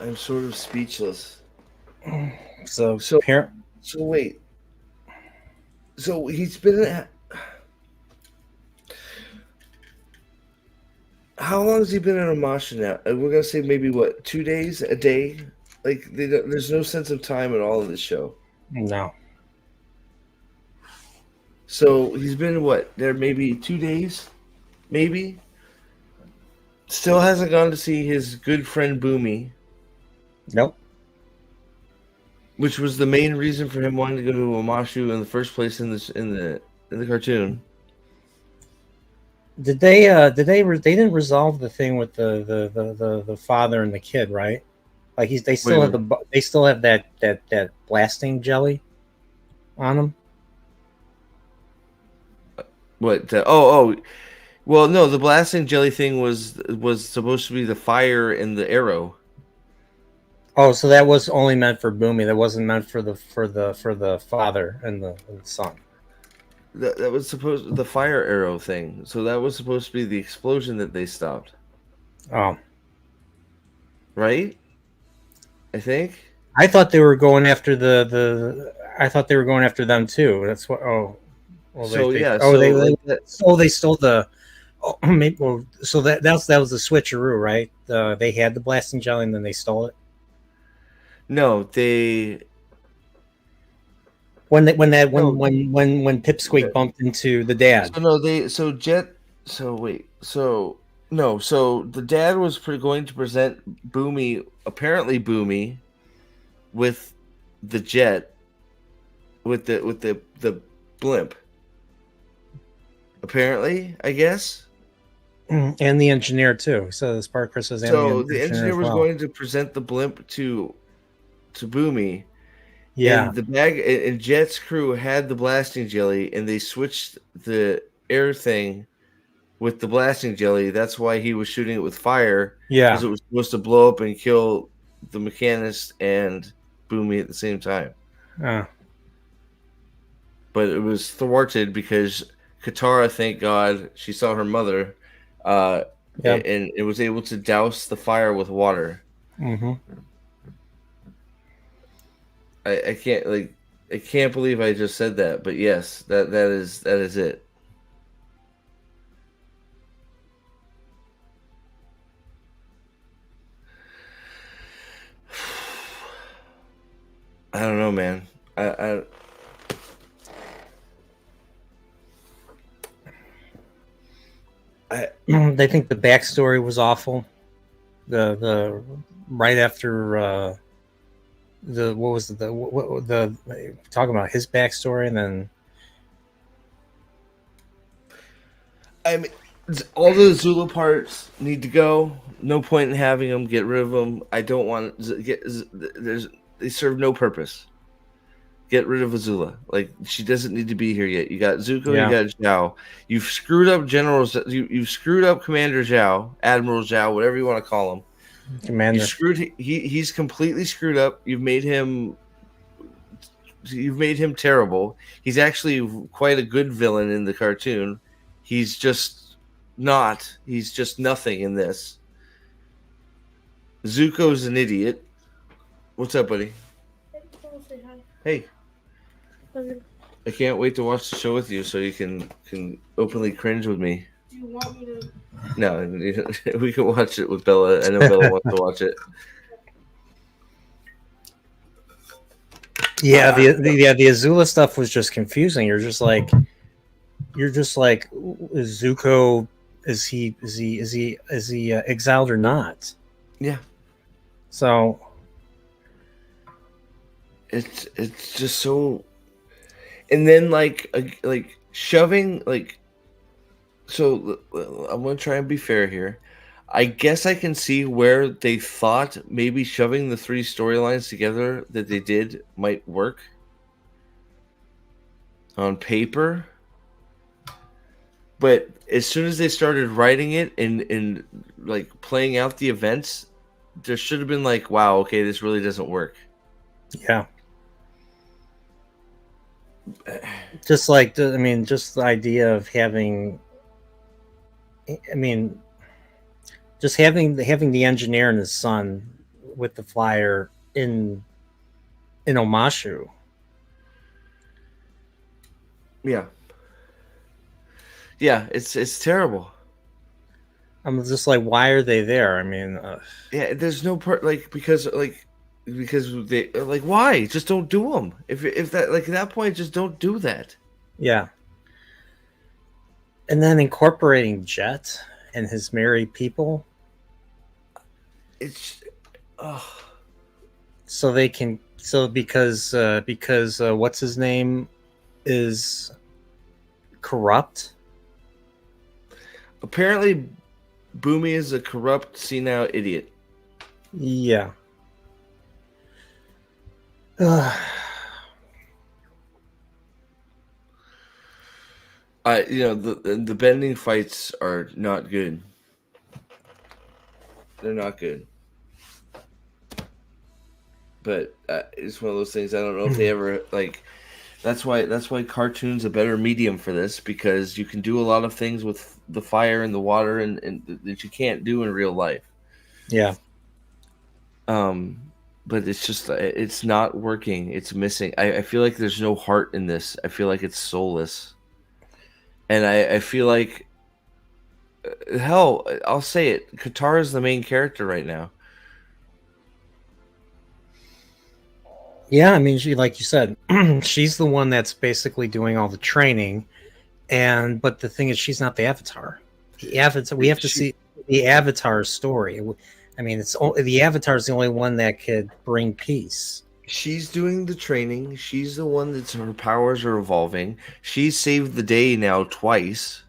I'm sort of speechless. So wait. So he's been... How long has he been in Omashu now? We're gonna say maybe what, 2 days, a day? Like there's no sense of time at all in this show. No. So he's been what? There maybe 2 days, maybe. Still hasn't gone to see his good friend Boomy. Nope. Which was the main reason for him wanting to go to Omashu in the first place in the cartoon. They didn't resolve the thing with the father and the kid, right? Like they still have that blasting jelly on them. What? Well, no, the blasting jelly thing was supposed to be the fire in the arrow. Oh, so that was only meant for Boomy. That wasn't meant for the father and the son. That was supposed the fire arrow thing. So that was supposed to be the explosion that they stopped. Oh, right. I think. I thought they were going after I thought they were going after them too. That's what. Oh, well, so they stole the. Oh, maybe, well, so that was the switcheroo, right? They had the blasting jelly and then they stole it. No, they. When Pipsqueak bumped into the dad. So the dad was going to present apparently Boomy with the jet with the blimp. Apparently, I guess. And the engineer too. So this part Chris was the engineer was going to present the blimp to Boomy. Yeah. And the bag and Jet's crew had the blasting jelly, and they switched the air thing with the blasting jelly. That's why he was shooting it with fire. Yeah, because it was supposed to blow up and kill the mechanist and Boomy at the same time. But it was thwarted because Katara, thank God, she saw her mother, Yeah. and it was able to douse the fire with water. Mm-hmm. I can't I can't believe I just said that, but yes, that is it. I don't know, man. They think the backstory was awful. The right after the what was the talking about his backstory, and then I mean, all the Zula parts need to go. No point in having them. Get rid of them. I don't want they serve no purpose. Get rid of Azula. Like, she doesn't need to be here yet. You got Zuko, Yeah. you got Zhao. You've screwed up generals. You've screwed up Commander Zhao, Admiral Zhao, whatever you want to call him. Commander. You screwed. He's completely screwed up. You've made him terrible. He's actually quite a good villain in the cartoon. He's just not. He's just nothing in this. Zuko's an idiot. What's up, buddy? Say hi. Hey. I can't wait to watch the show with you so you can openly cringe with me. Do you want me to? No, we can watch it with Bella. I know Bella wants to watch it. Yeah, the Azula stuff was just confusing. You're just like is Zuko, is he exiled or not? Yeah. So it's just so, and then like shoving so I'm gonna try and be fair here. I guess I can see where they thought maybe shoving the three storylines together that they did might work on paper. But as soon as they started writing it and like playing out the events, there should have been like, wow, okay, this really doesn't work. yeah. Just like just the idea of having just having the engineer and his son with the flyer in Omashu. Yeah. Yeah, it's terrible. I'm just like, why are they there? Yeah, there's no part because they like, why? Just don't do them. If that, like, at that point, just don't do that. Yeah. And then incorporating Jet and his merry people. It's so they can because what's his name is corrupt. Apparently Boomy is a corrupt, senile idiot. Yeah. The bending fights are not good. They're not good. But it's one of those things. I don't know if they ever like. That's why cartoon's a better medium for this, because you can do a lot of things with the fire and the water and that you can't do in real life. Yeah. But it's just, it's not working. It's missing. I feel like there's no heart in this. I feel like it's soulless. And I feel like, hell, I'll say it. Katara is the main character right now. Yeah, she, like you said, she's the one that's basically doing all the training, but the thing is, she's not the Avatar. The Avatar, we have to see the Avatar story. The Avatar is the only one that could bring peace. She's doing the training. She's the one that's, her powers are evolving. She's saved the day now twice.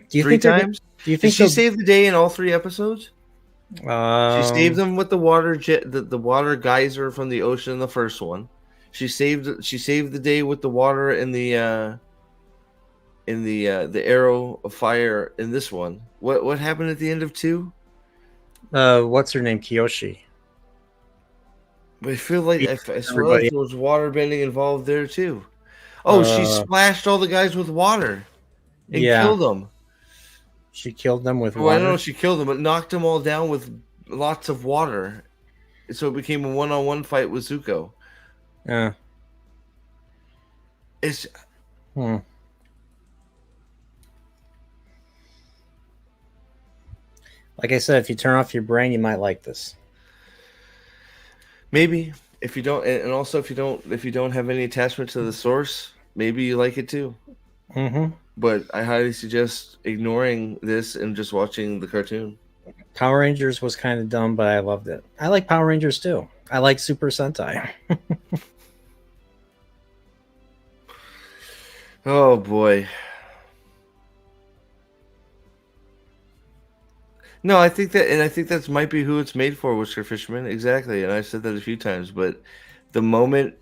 Three times? Do you think she saved the day in all 3 episodes? She saved them with the water the water geyser from the ocean in the first one. She saved the day with the water in the arrow of fire in this one. What happened at the end of 2? What's her name? Kyoshi. But I feel like I swear like there was water bending involved there too. Oh, she splashed all the guys with water. and Yeah. killed them. She killed them with Well, I water. don't know if she killed them, but knocked them all down with lots of water. So it became a one-on-one fight with Zuko. Yeah. It's Like I said, if you turn off your brain, you might like this. maybe if you don't, and also if you don't have any attachment to the source, maybe you like it too. Mm-hmm. But I highly suggest ignoring this and just watching the cartoon. Power Rangers was kind of dumb, but I loved it. I like Power Rangers too. I like Super Sentai. Oh boy. No, I think that might be who it's made for, Whisker Fisherman. Exactly, and I've said that a few times. But the moment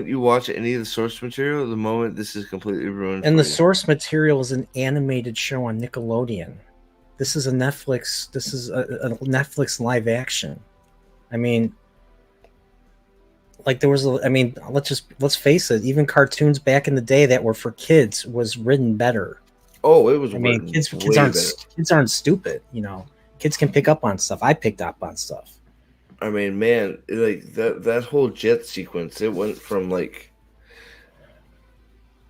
you watch any of the source material, the moment this is completely ruined. And for the you. source material is an animated show on Nickelodeon. This is a Netflix. This is a Netflix live action. I mean, like there was. I mean, let's face it. Even cartoons back in the day that were for kids was written better. Oh, it was. I mean, kids aren't stupid. You know, kids can pick up on stuff. I picked up on stuff. I mean, man, like that whole jet sequence. It went from like.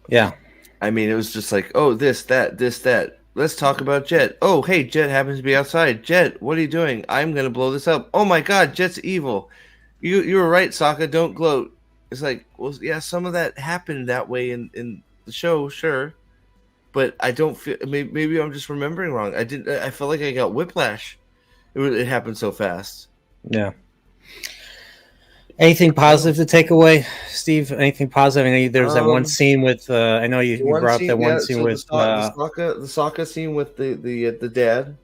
Yeah. I mean, it was just like, oh, this, that. Let's talk about Jet. Oh, hey, Jet happens to be outside. Jet, what are you doing? I'm gonna blow this up. Oh my God, Jet's evil. You were right, Sokka. Don't gloat. It's like, well, yeah, some of that happened that way in the show, sure, but I don't feel. Maybe I'm just remembering wrong. I felt like I got whiplash. It happened so fast. Yeah. Anything positive to take away, Steve? Anything positive? I know there's that one scene with. I know you brought up that one scene with the Sokka scene with the dad.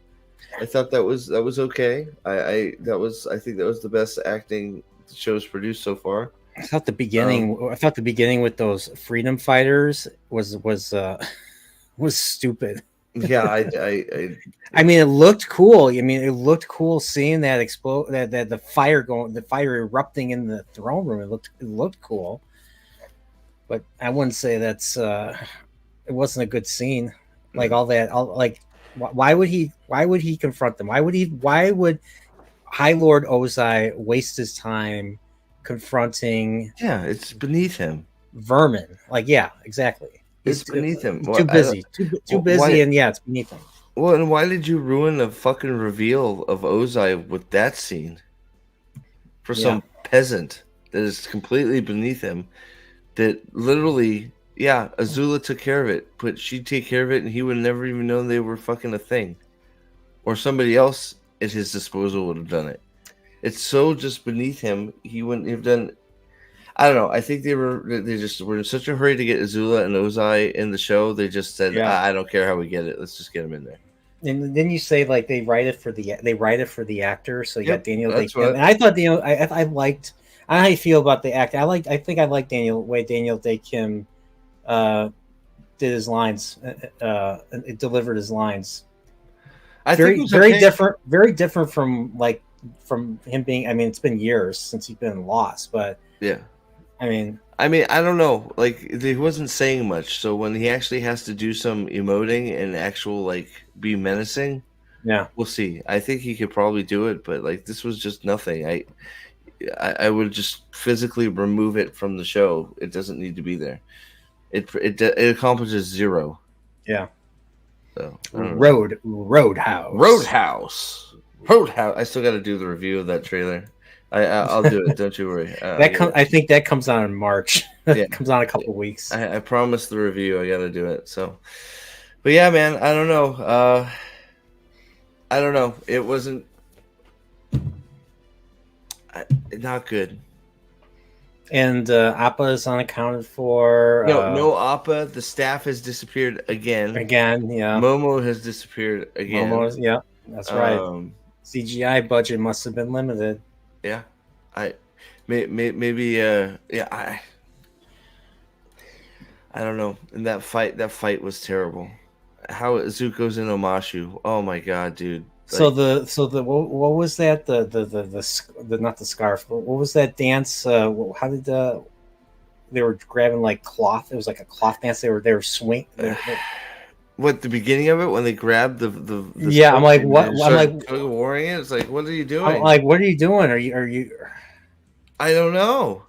I thought that was okay. I think that was the best acting the show's produced so far. I thought the beginning. I thought the beginning with those freedom fighters was stupid. Yeah, I mean, it looked cool. I mean, it looked cool seeing that explode, that the fire erupting in the throne room. It looked cool, but I wouldn't say that's. It wasn't a good scene. Like all that. Why would he confront them? Why would High Lord Ozai waste his time confronting? Yeah, it's beneath him. Vermin. Like, yeah, exactly. It's beneath him. Too busy. Too busy, and yeah, it's beneath him. Well, and why did you ruin the fucking reveal of Ozai with that scene? For some peasant that is completely beneath him, that literally, yeah, Azula took care of it, but she'd take care of it and he would never even know they were fucking a thing. Or somebody else at his disposal would have done it. It's so just beneath him, he wouldn't have done. I don't know. I think they just were in such a hurry to get Azula and Ozai in the show. They just said, I don't care how we get it. Let's just get them in there. And then you say like they write it for the actor. So you got Daniel Day Kim. What... And I thought I liked. I don't know how you feel about the actor. I think I like Daniel Day Kim did his lines, it delivered his lines. I think very different from him being. I mean, it's been years since he's been lost, but yeah. I mean, I don't know. Like, he wasn't saying much. So when he actually has to do some emoting and actual, like, be menacing, yeah, we'll see. I think he could probably do it, but, like, this was just nothing. I would just physically remove it from the show. It doesn't need to be there. It accomplishes zero. Yeah. So Roadhouse. I still got to do the review of that trailer. I'll do it. Don't you worry. I think that comes out in March. It comes out in a couple weeks. I promised the review. I got to do it. So, but yeah, man. I don't know. I don't know. It wasn't not good. And Appa is unaccounted for. No Appa. The staff has disappeared again. Yeah. Momo has disappeared again. Yeah, that's right. CGI budget must have been limited. Yeah, maybe I don't know. And that fight was terrible. How Zuko's in Omashu. Oh my god, dude. Like, so the what was that? The not the scarf. What was that dance? How did they were grabbing like cloth? It was like a cloth dance. They were swing. What, the beginning of it when they grabbed the Yeah, I'm stuff like, and what? then I'm like, started warring it? It's like, what are you I'm doing? like, what are you doing? Are you? I don't know.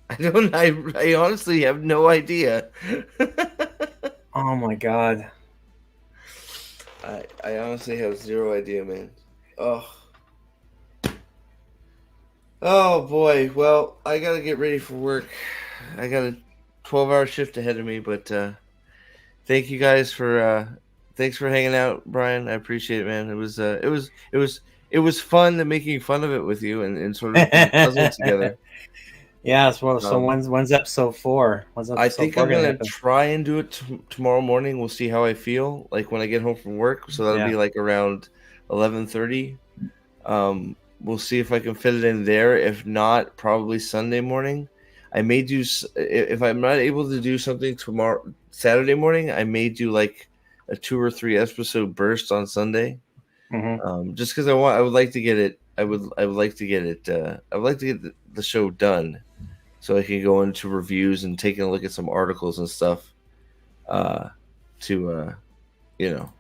I don't. I honestly have no idea. Oh my god. I honestly have zero idea, man. Oh. Oh boy. Well, I gotta get ready for work. I got a 12-hour shift ahead of me, but thank you guys for thanks for hanging out, Brian. I appreciate it, man. It was fun making fun of it with you and sort of being puzzled together. Yeah. So Um, when's episode 4? When's I episode think 4 I'm gonna gonna happen? try and do it tomorrow morning. We'll see how I feel like when I get home from work. So that'll Yeah. be like around 11:30. We'll see if I can fit it in there. If not, probably Sunday morning. I may do if I'm not able to do something tomorrow Saturday morning. I may do like a 2 or 3 episode burst on Sunday. Just because I would like to get it. I would like to get it. I would like to get the show done so I can go into reviews and taking a look at some articles and stuff to you know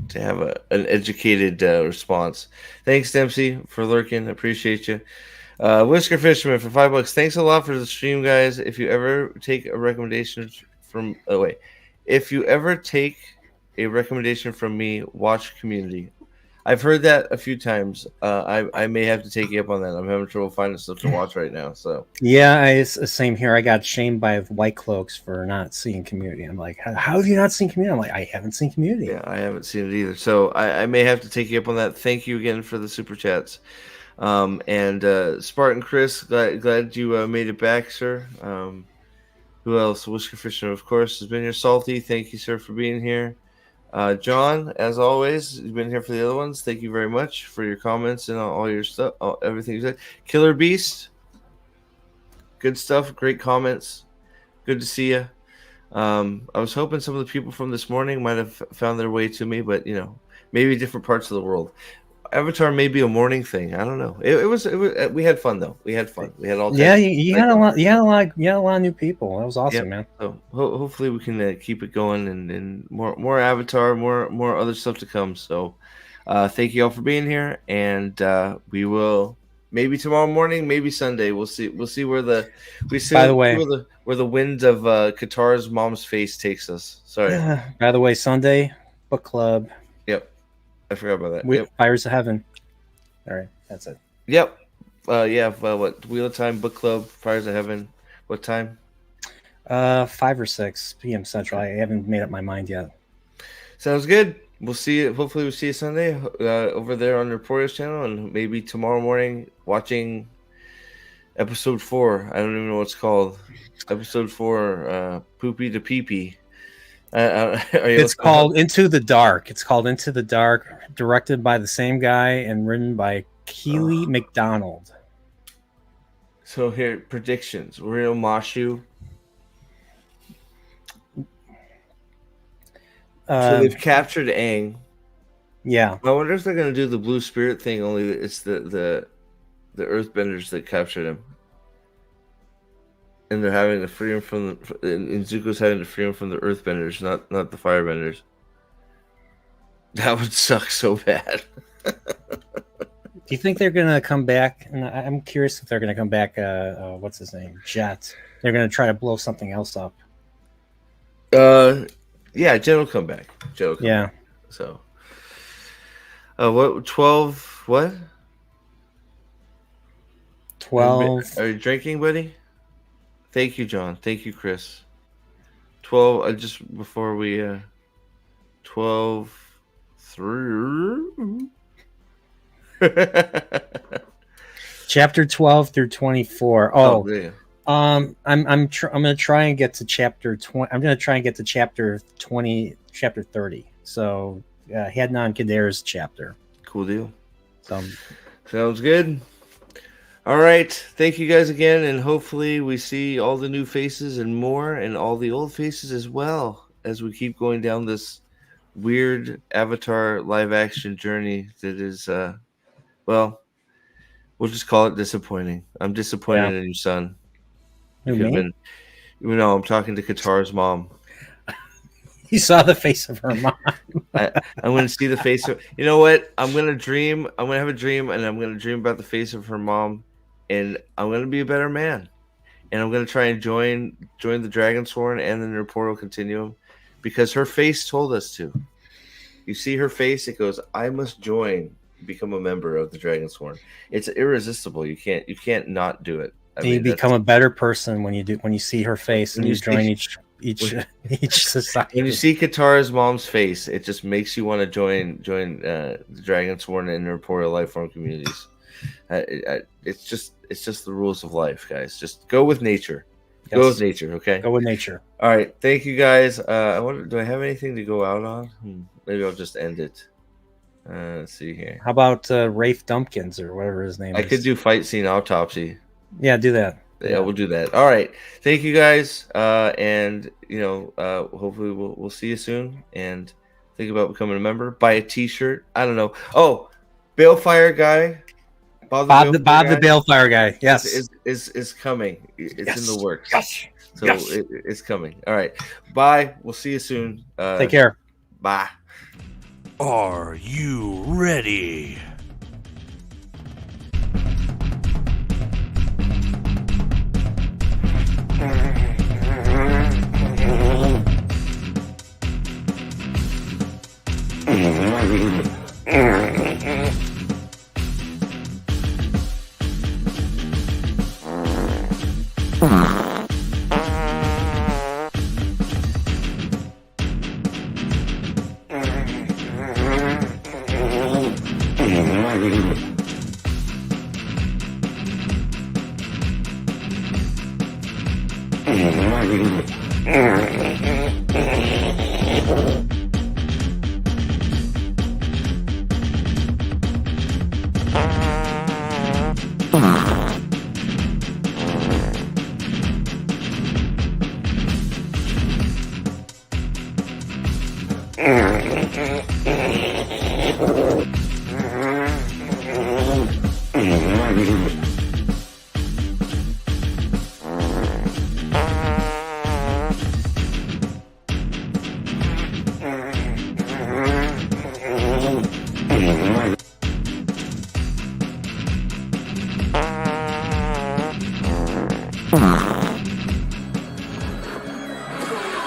to have an educated response. Thanks, Dempsey, for lurking. Appreciate you. Whisker Fisherman for $5. Thanks a lot for the stream, guys. If you ever take a recommendation from if you ever take a recommendation from me, watch Community. I've heard that a few times. I may have to take you up on that. I'm having trouble finding stuff to watch right now. So Yeah, it's the same here. I got shamed by White Cloaks for not seeing Community. I'm like, how have you not seen Community? I'm like, I haven't seen Community. yeah, I haven't seen it either. So I may have to take you up on that. Thank you again for the super chats. And Spartan Chris, glad you made it back, sir. Who else? Whisker Fisher, of course, has been here. Salty, thank you, sir, for being here. John, as always, you've been here for the other ones. Thank you very much for your comments and all your stuff, everything you said. Killer Beast, good stuff, great comments. Good to see you. I was hoping some of the people from this morning might have found their way to me, but maybe different parts of the world. Avatar may be a morning thing. I don't know. It was. We had fun though. We had fun. We had all. Yeah, you had a lot. You had a lot of new people. That was awesome, man. So hopefully we can keep it going and more Avatar, more other stuff to come. So thank you all for being here, and we will maybe tomorrow morning, maybe Sunday. We'll see. We'll see where the By the way, where the wind of Qatar's mom's face takes us. Sorry. By the way, Sunday book club. Yep, I forgot about that. Fires of Heaven. All right, that's it. Yep. What Wheel of Time book club, Fires of Heaven. What time? 5 or 6 p.m. Central. I haven't made up my mind yet. Sounds good. We'll see you. Hopefully, we'll see you Sunday over there on Reporters channel, and maybe tomorrow morning watching episode 4. I don't even know what it's called. Episode 4, Poopy to Pee-Pee. It's called Into the Dark. It's called Into the Dark, directed by the same guy and written by Keely McDonald. So here, predictions. We're in Omashu. So they've captured Aang. Yeah. I wonder if they're going to do the Blue Spirit thing, only it's the Earthbenders that captured him. And they're having to free him from and Zuko's having to free him from the Earthbenders, not the Firebenders. That would suck so bad. Do you think they're gonna come back? And I'm curious if they're gonna come back. What's his name? Jet. They're gonna try to blow something else up. Yeah, Jet will come back. Back. So, what 12? What? 12. Are you drinking, buddy? Thank you, John. Thank you, Chris. 12. Just before we 12 through. Chapter 12 through 24. Oh, yeah. I'm gonna try and get to chapter 20. I'm gonna try and get to chapter 20, chapter 30. So heading on Kader's chapter. Cool deal. Sounds good. All right. Thank you guys again, and hopefully we see all the new faces and more, and all the old faces as well as we keep going down this weird Avatar live action journey that is well, we'll just call it disappointing. I'm disappointed in your son. I'm talking to Qatar's mom. You saw the face of her mom. I'm going to see the face of. You know what? I'm going to dream. I'm going to have a dream, and I'm going to dream about the face of her mom, and I'm going to be a better man, and I'm going to try and join the Dragonsworn and the Nerportal Continuum, because her face told us to. You see her face, it goes, I must become a member of the Dragonsworn. It's irresistible. You can't not do it. You become a better person when you see her face and you join each society. When you see Katara's mom's face, it just makes you want to join the Dragonsworn and Nerportal Lifeform communities. It's just the rules of life, guys. Just go with nature. Go with nature, okay? Go with nature. All right, thank you guys. Do I have anything to go out on? Maybe I'll just end it. Let's see here. How about Rafe Dumpkins or whatever his name is? I could do fight scene autopsy. Yeah, do that. Yeah, we'll do that. All right, thank you guys, and hopefully we'll see you soon. And think about becoming a member. Buy a T-shirt. I don't know. Oh, Balefire guy. Bob the Balefire guy. Yes, is coming. It's in the works. Yes. So it's coming. All right. Bye. We'll see you soon. Take care. Bye. Are you ready? Mm-hmm.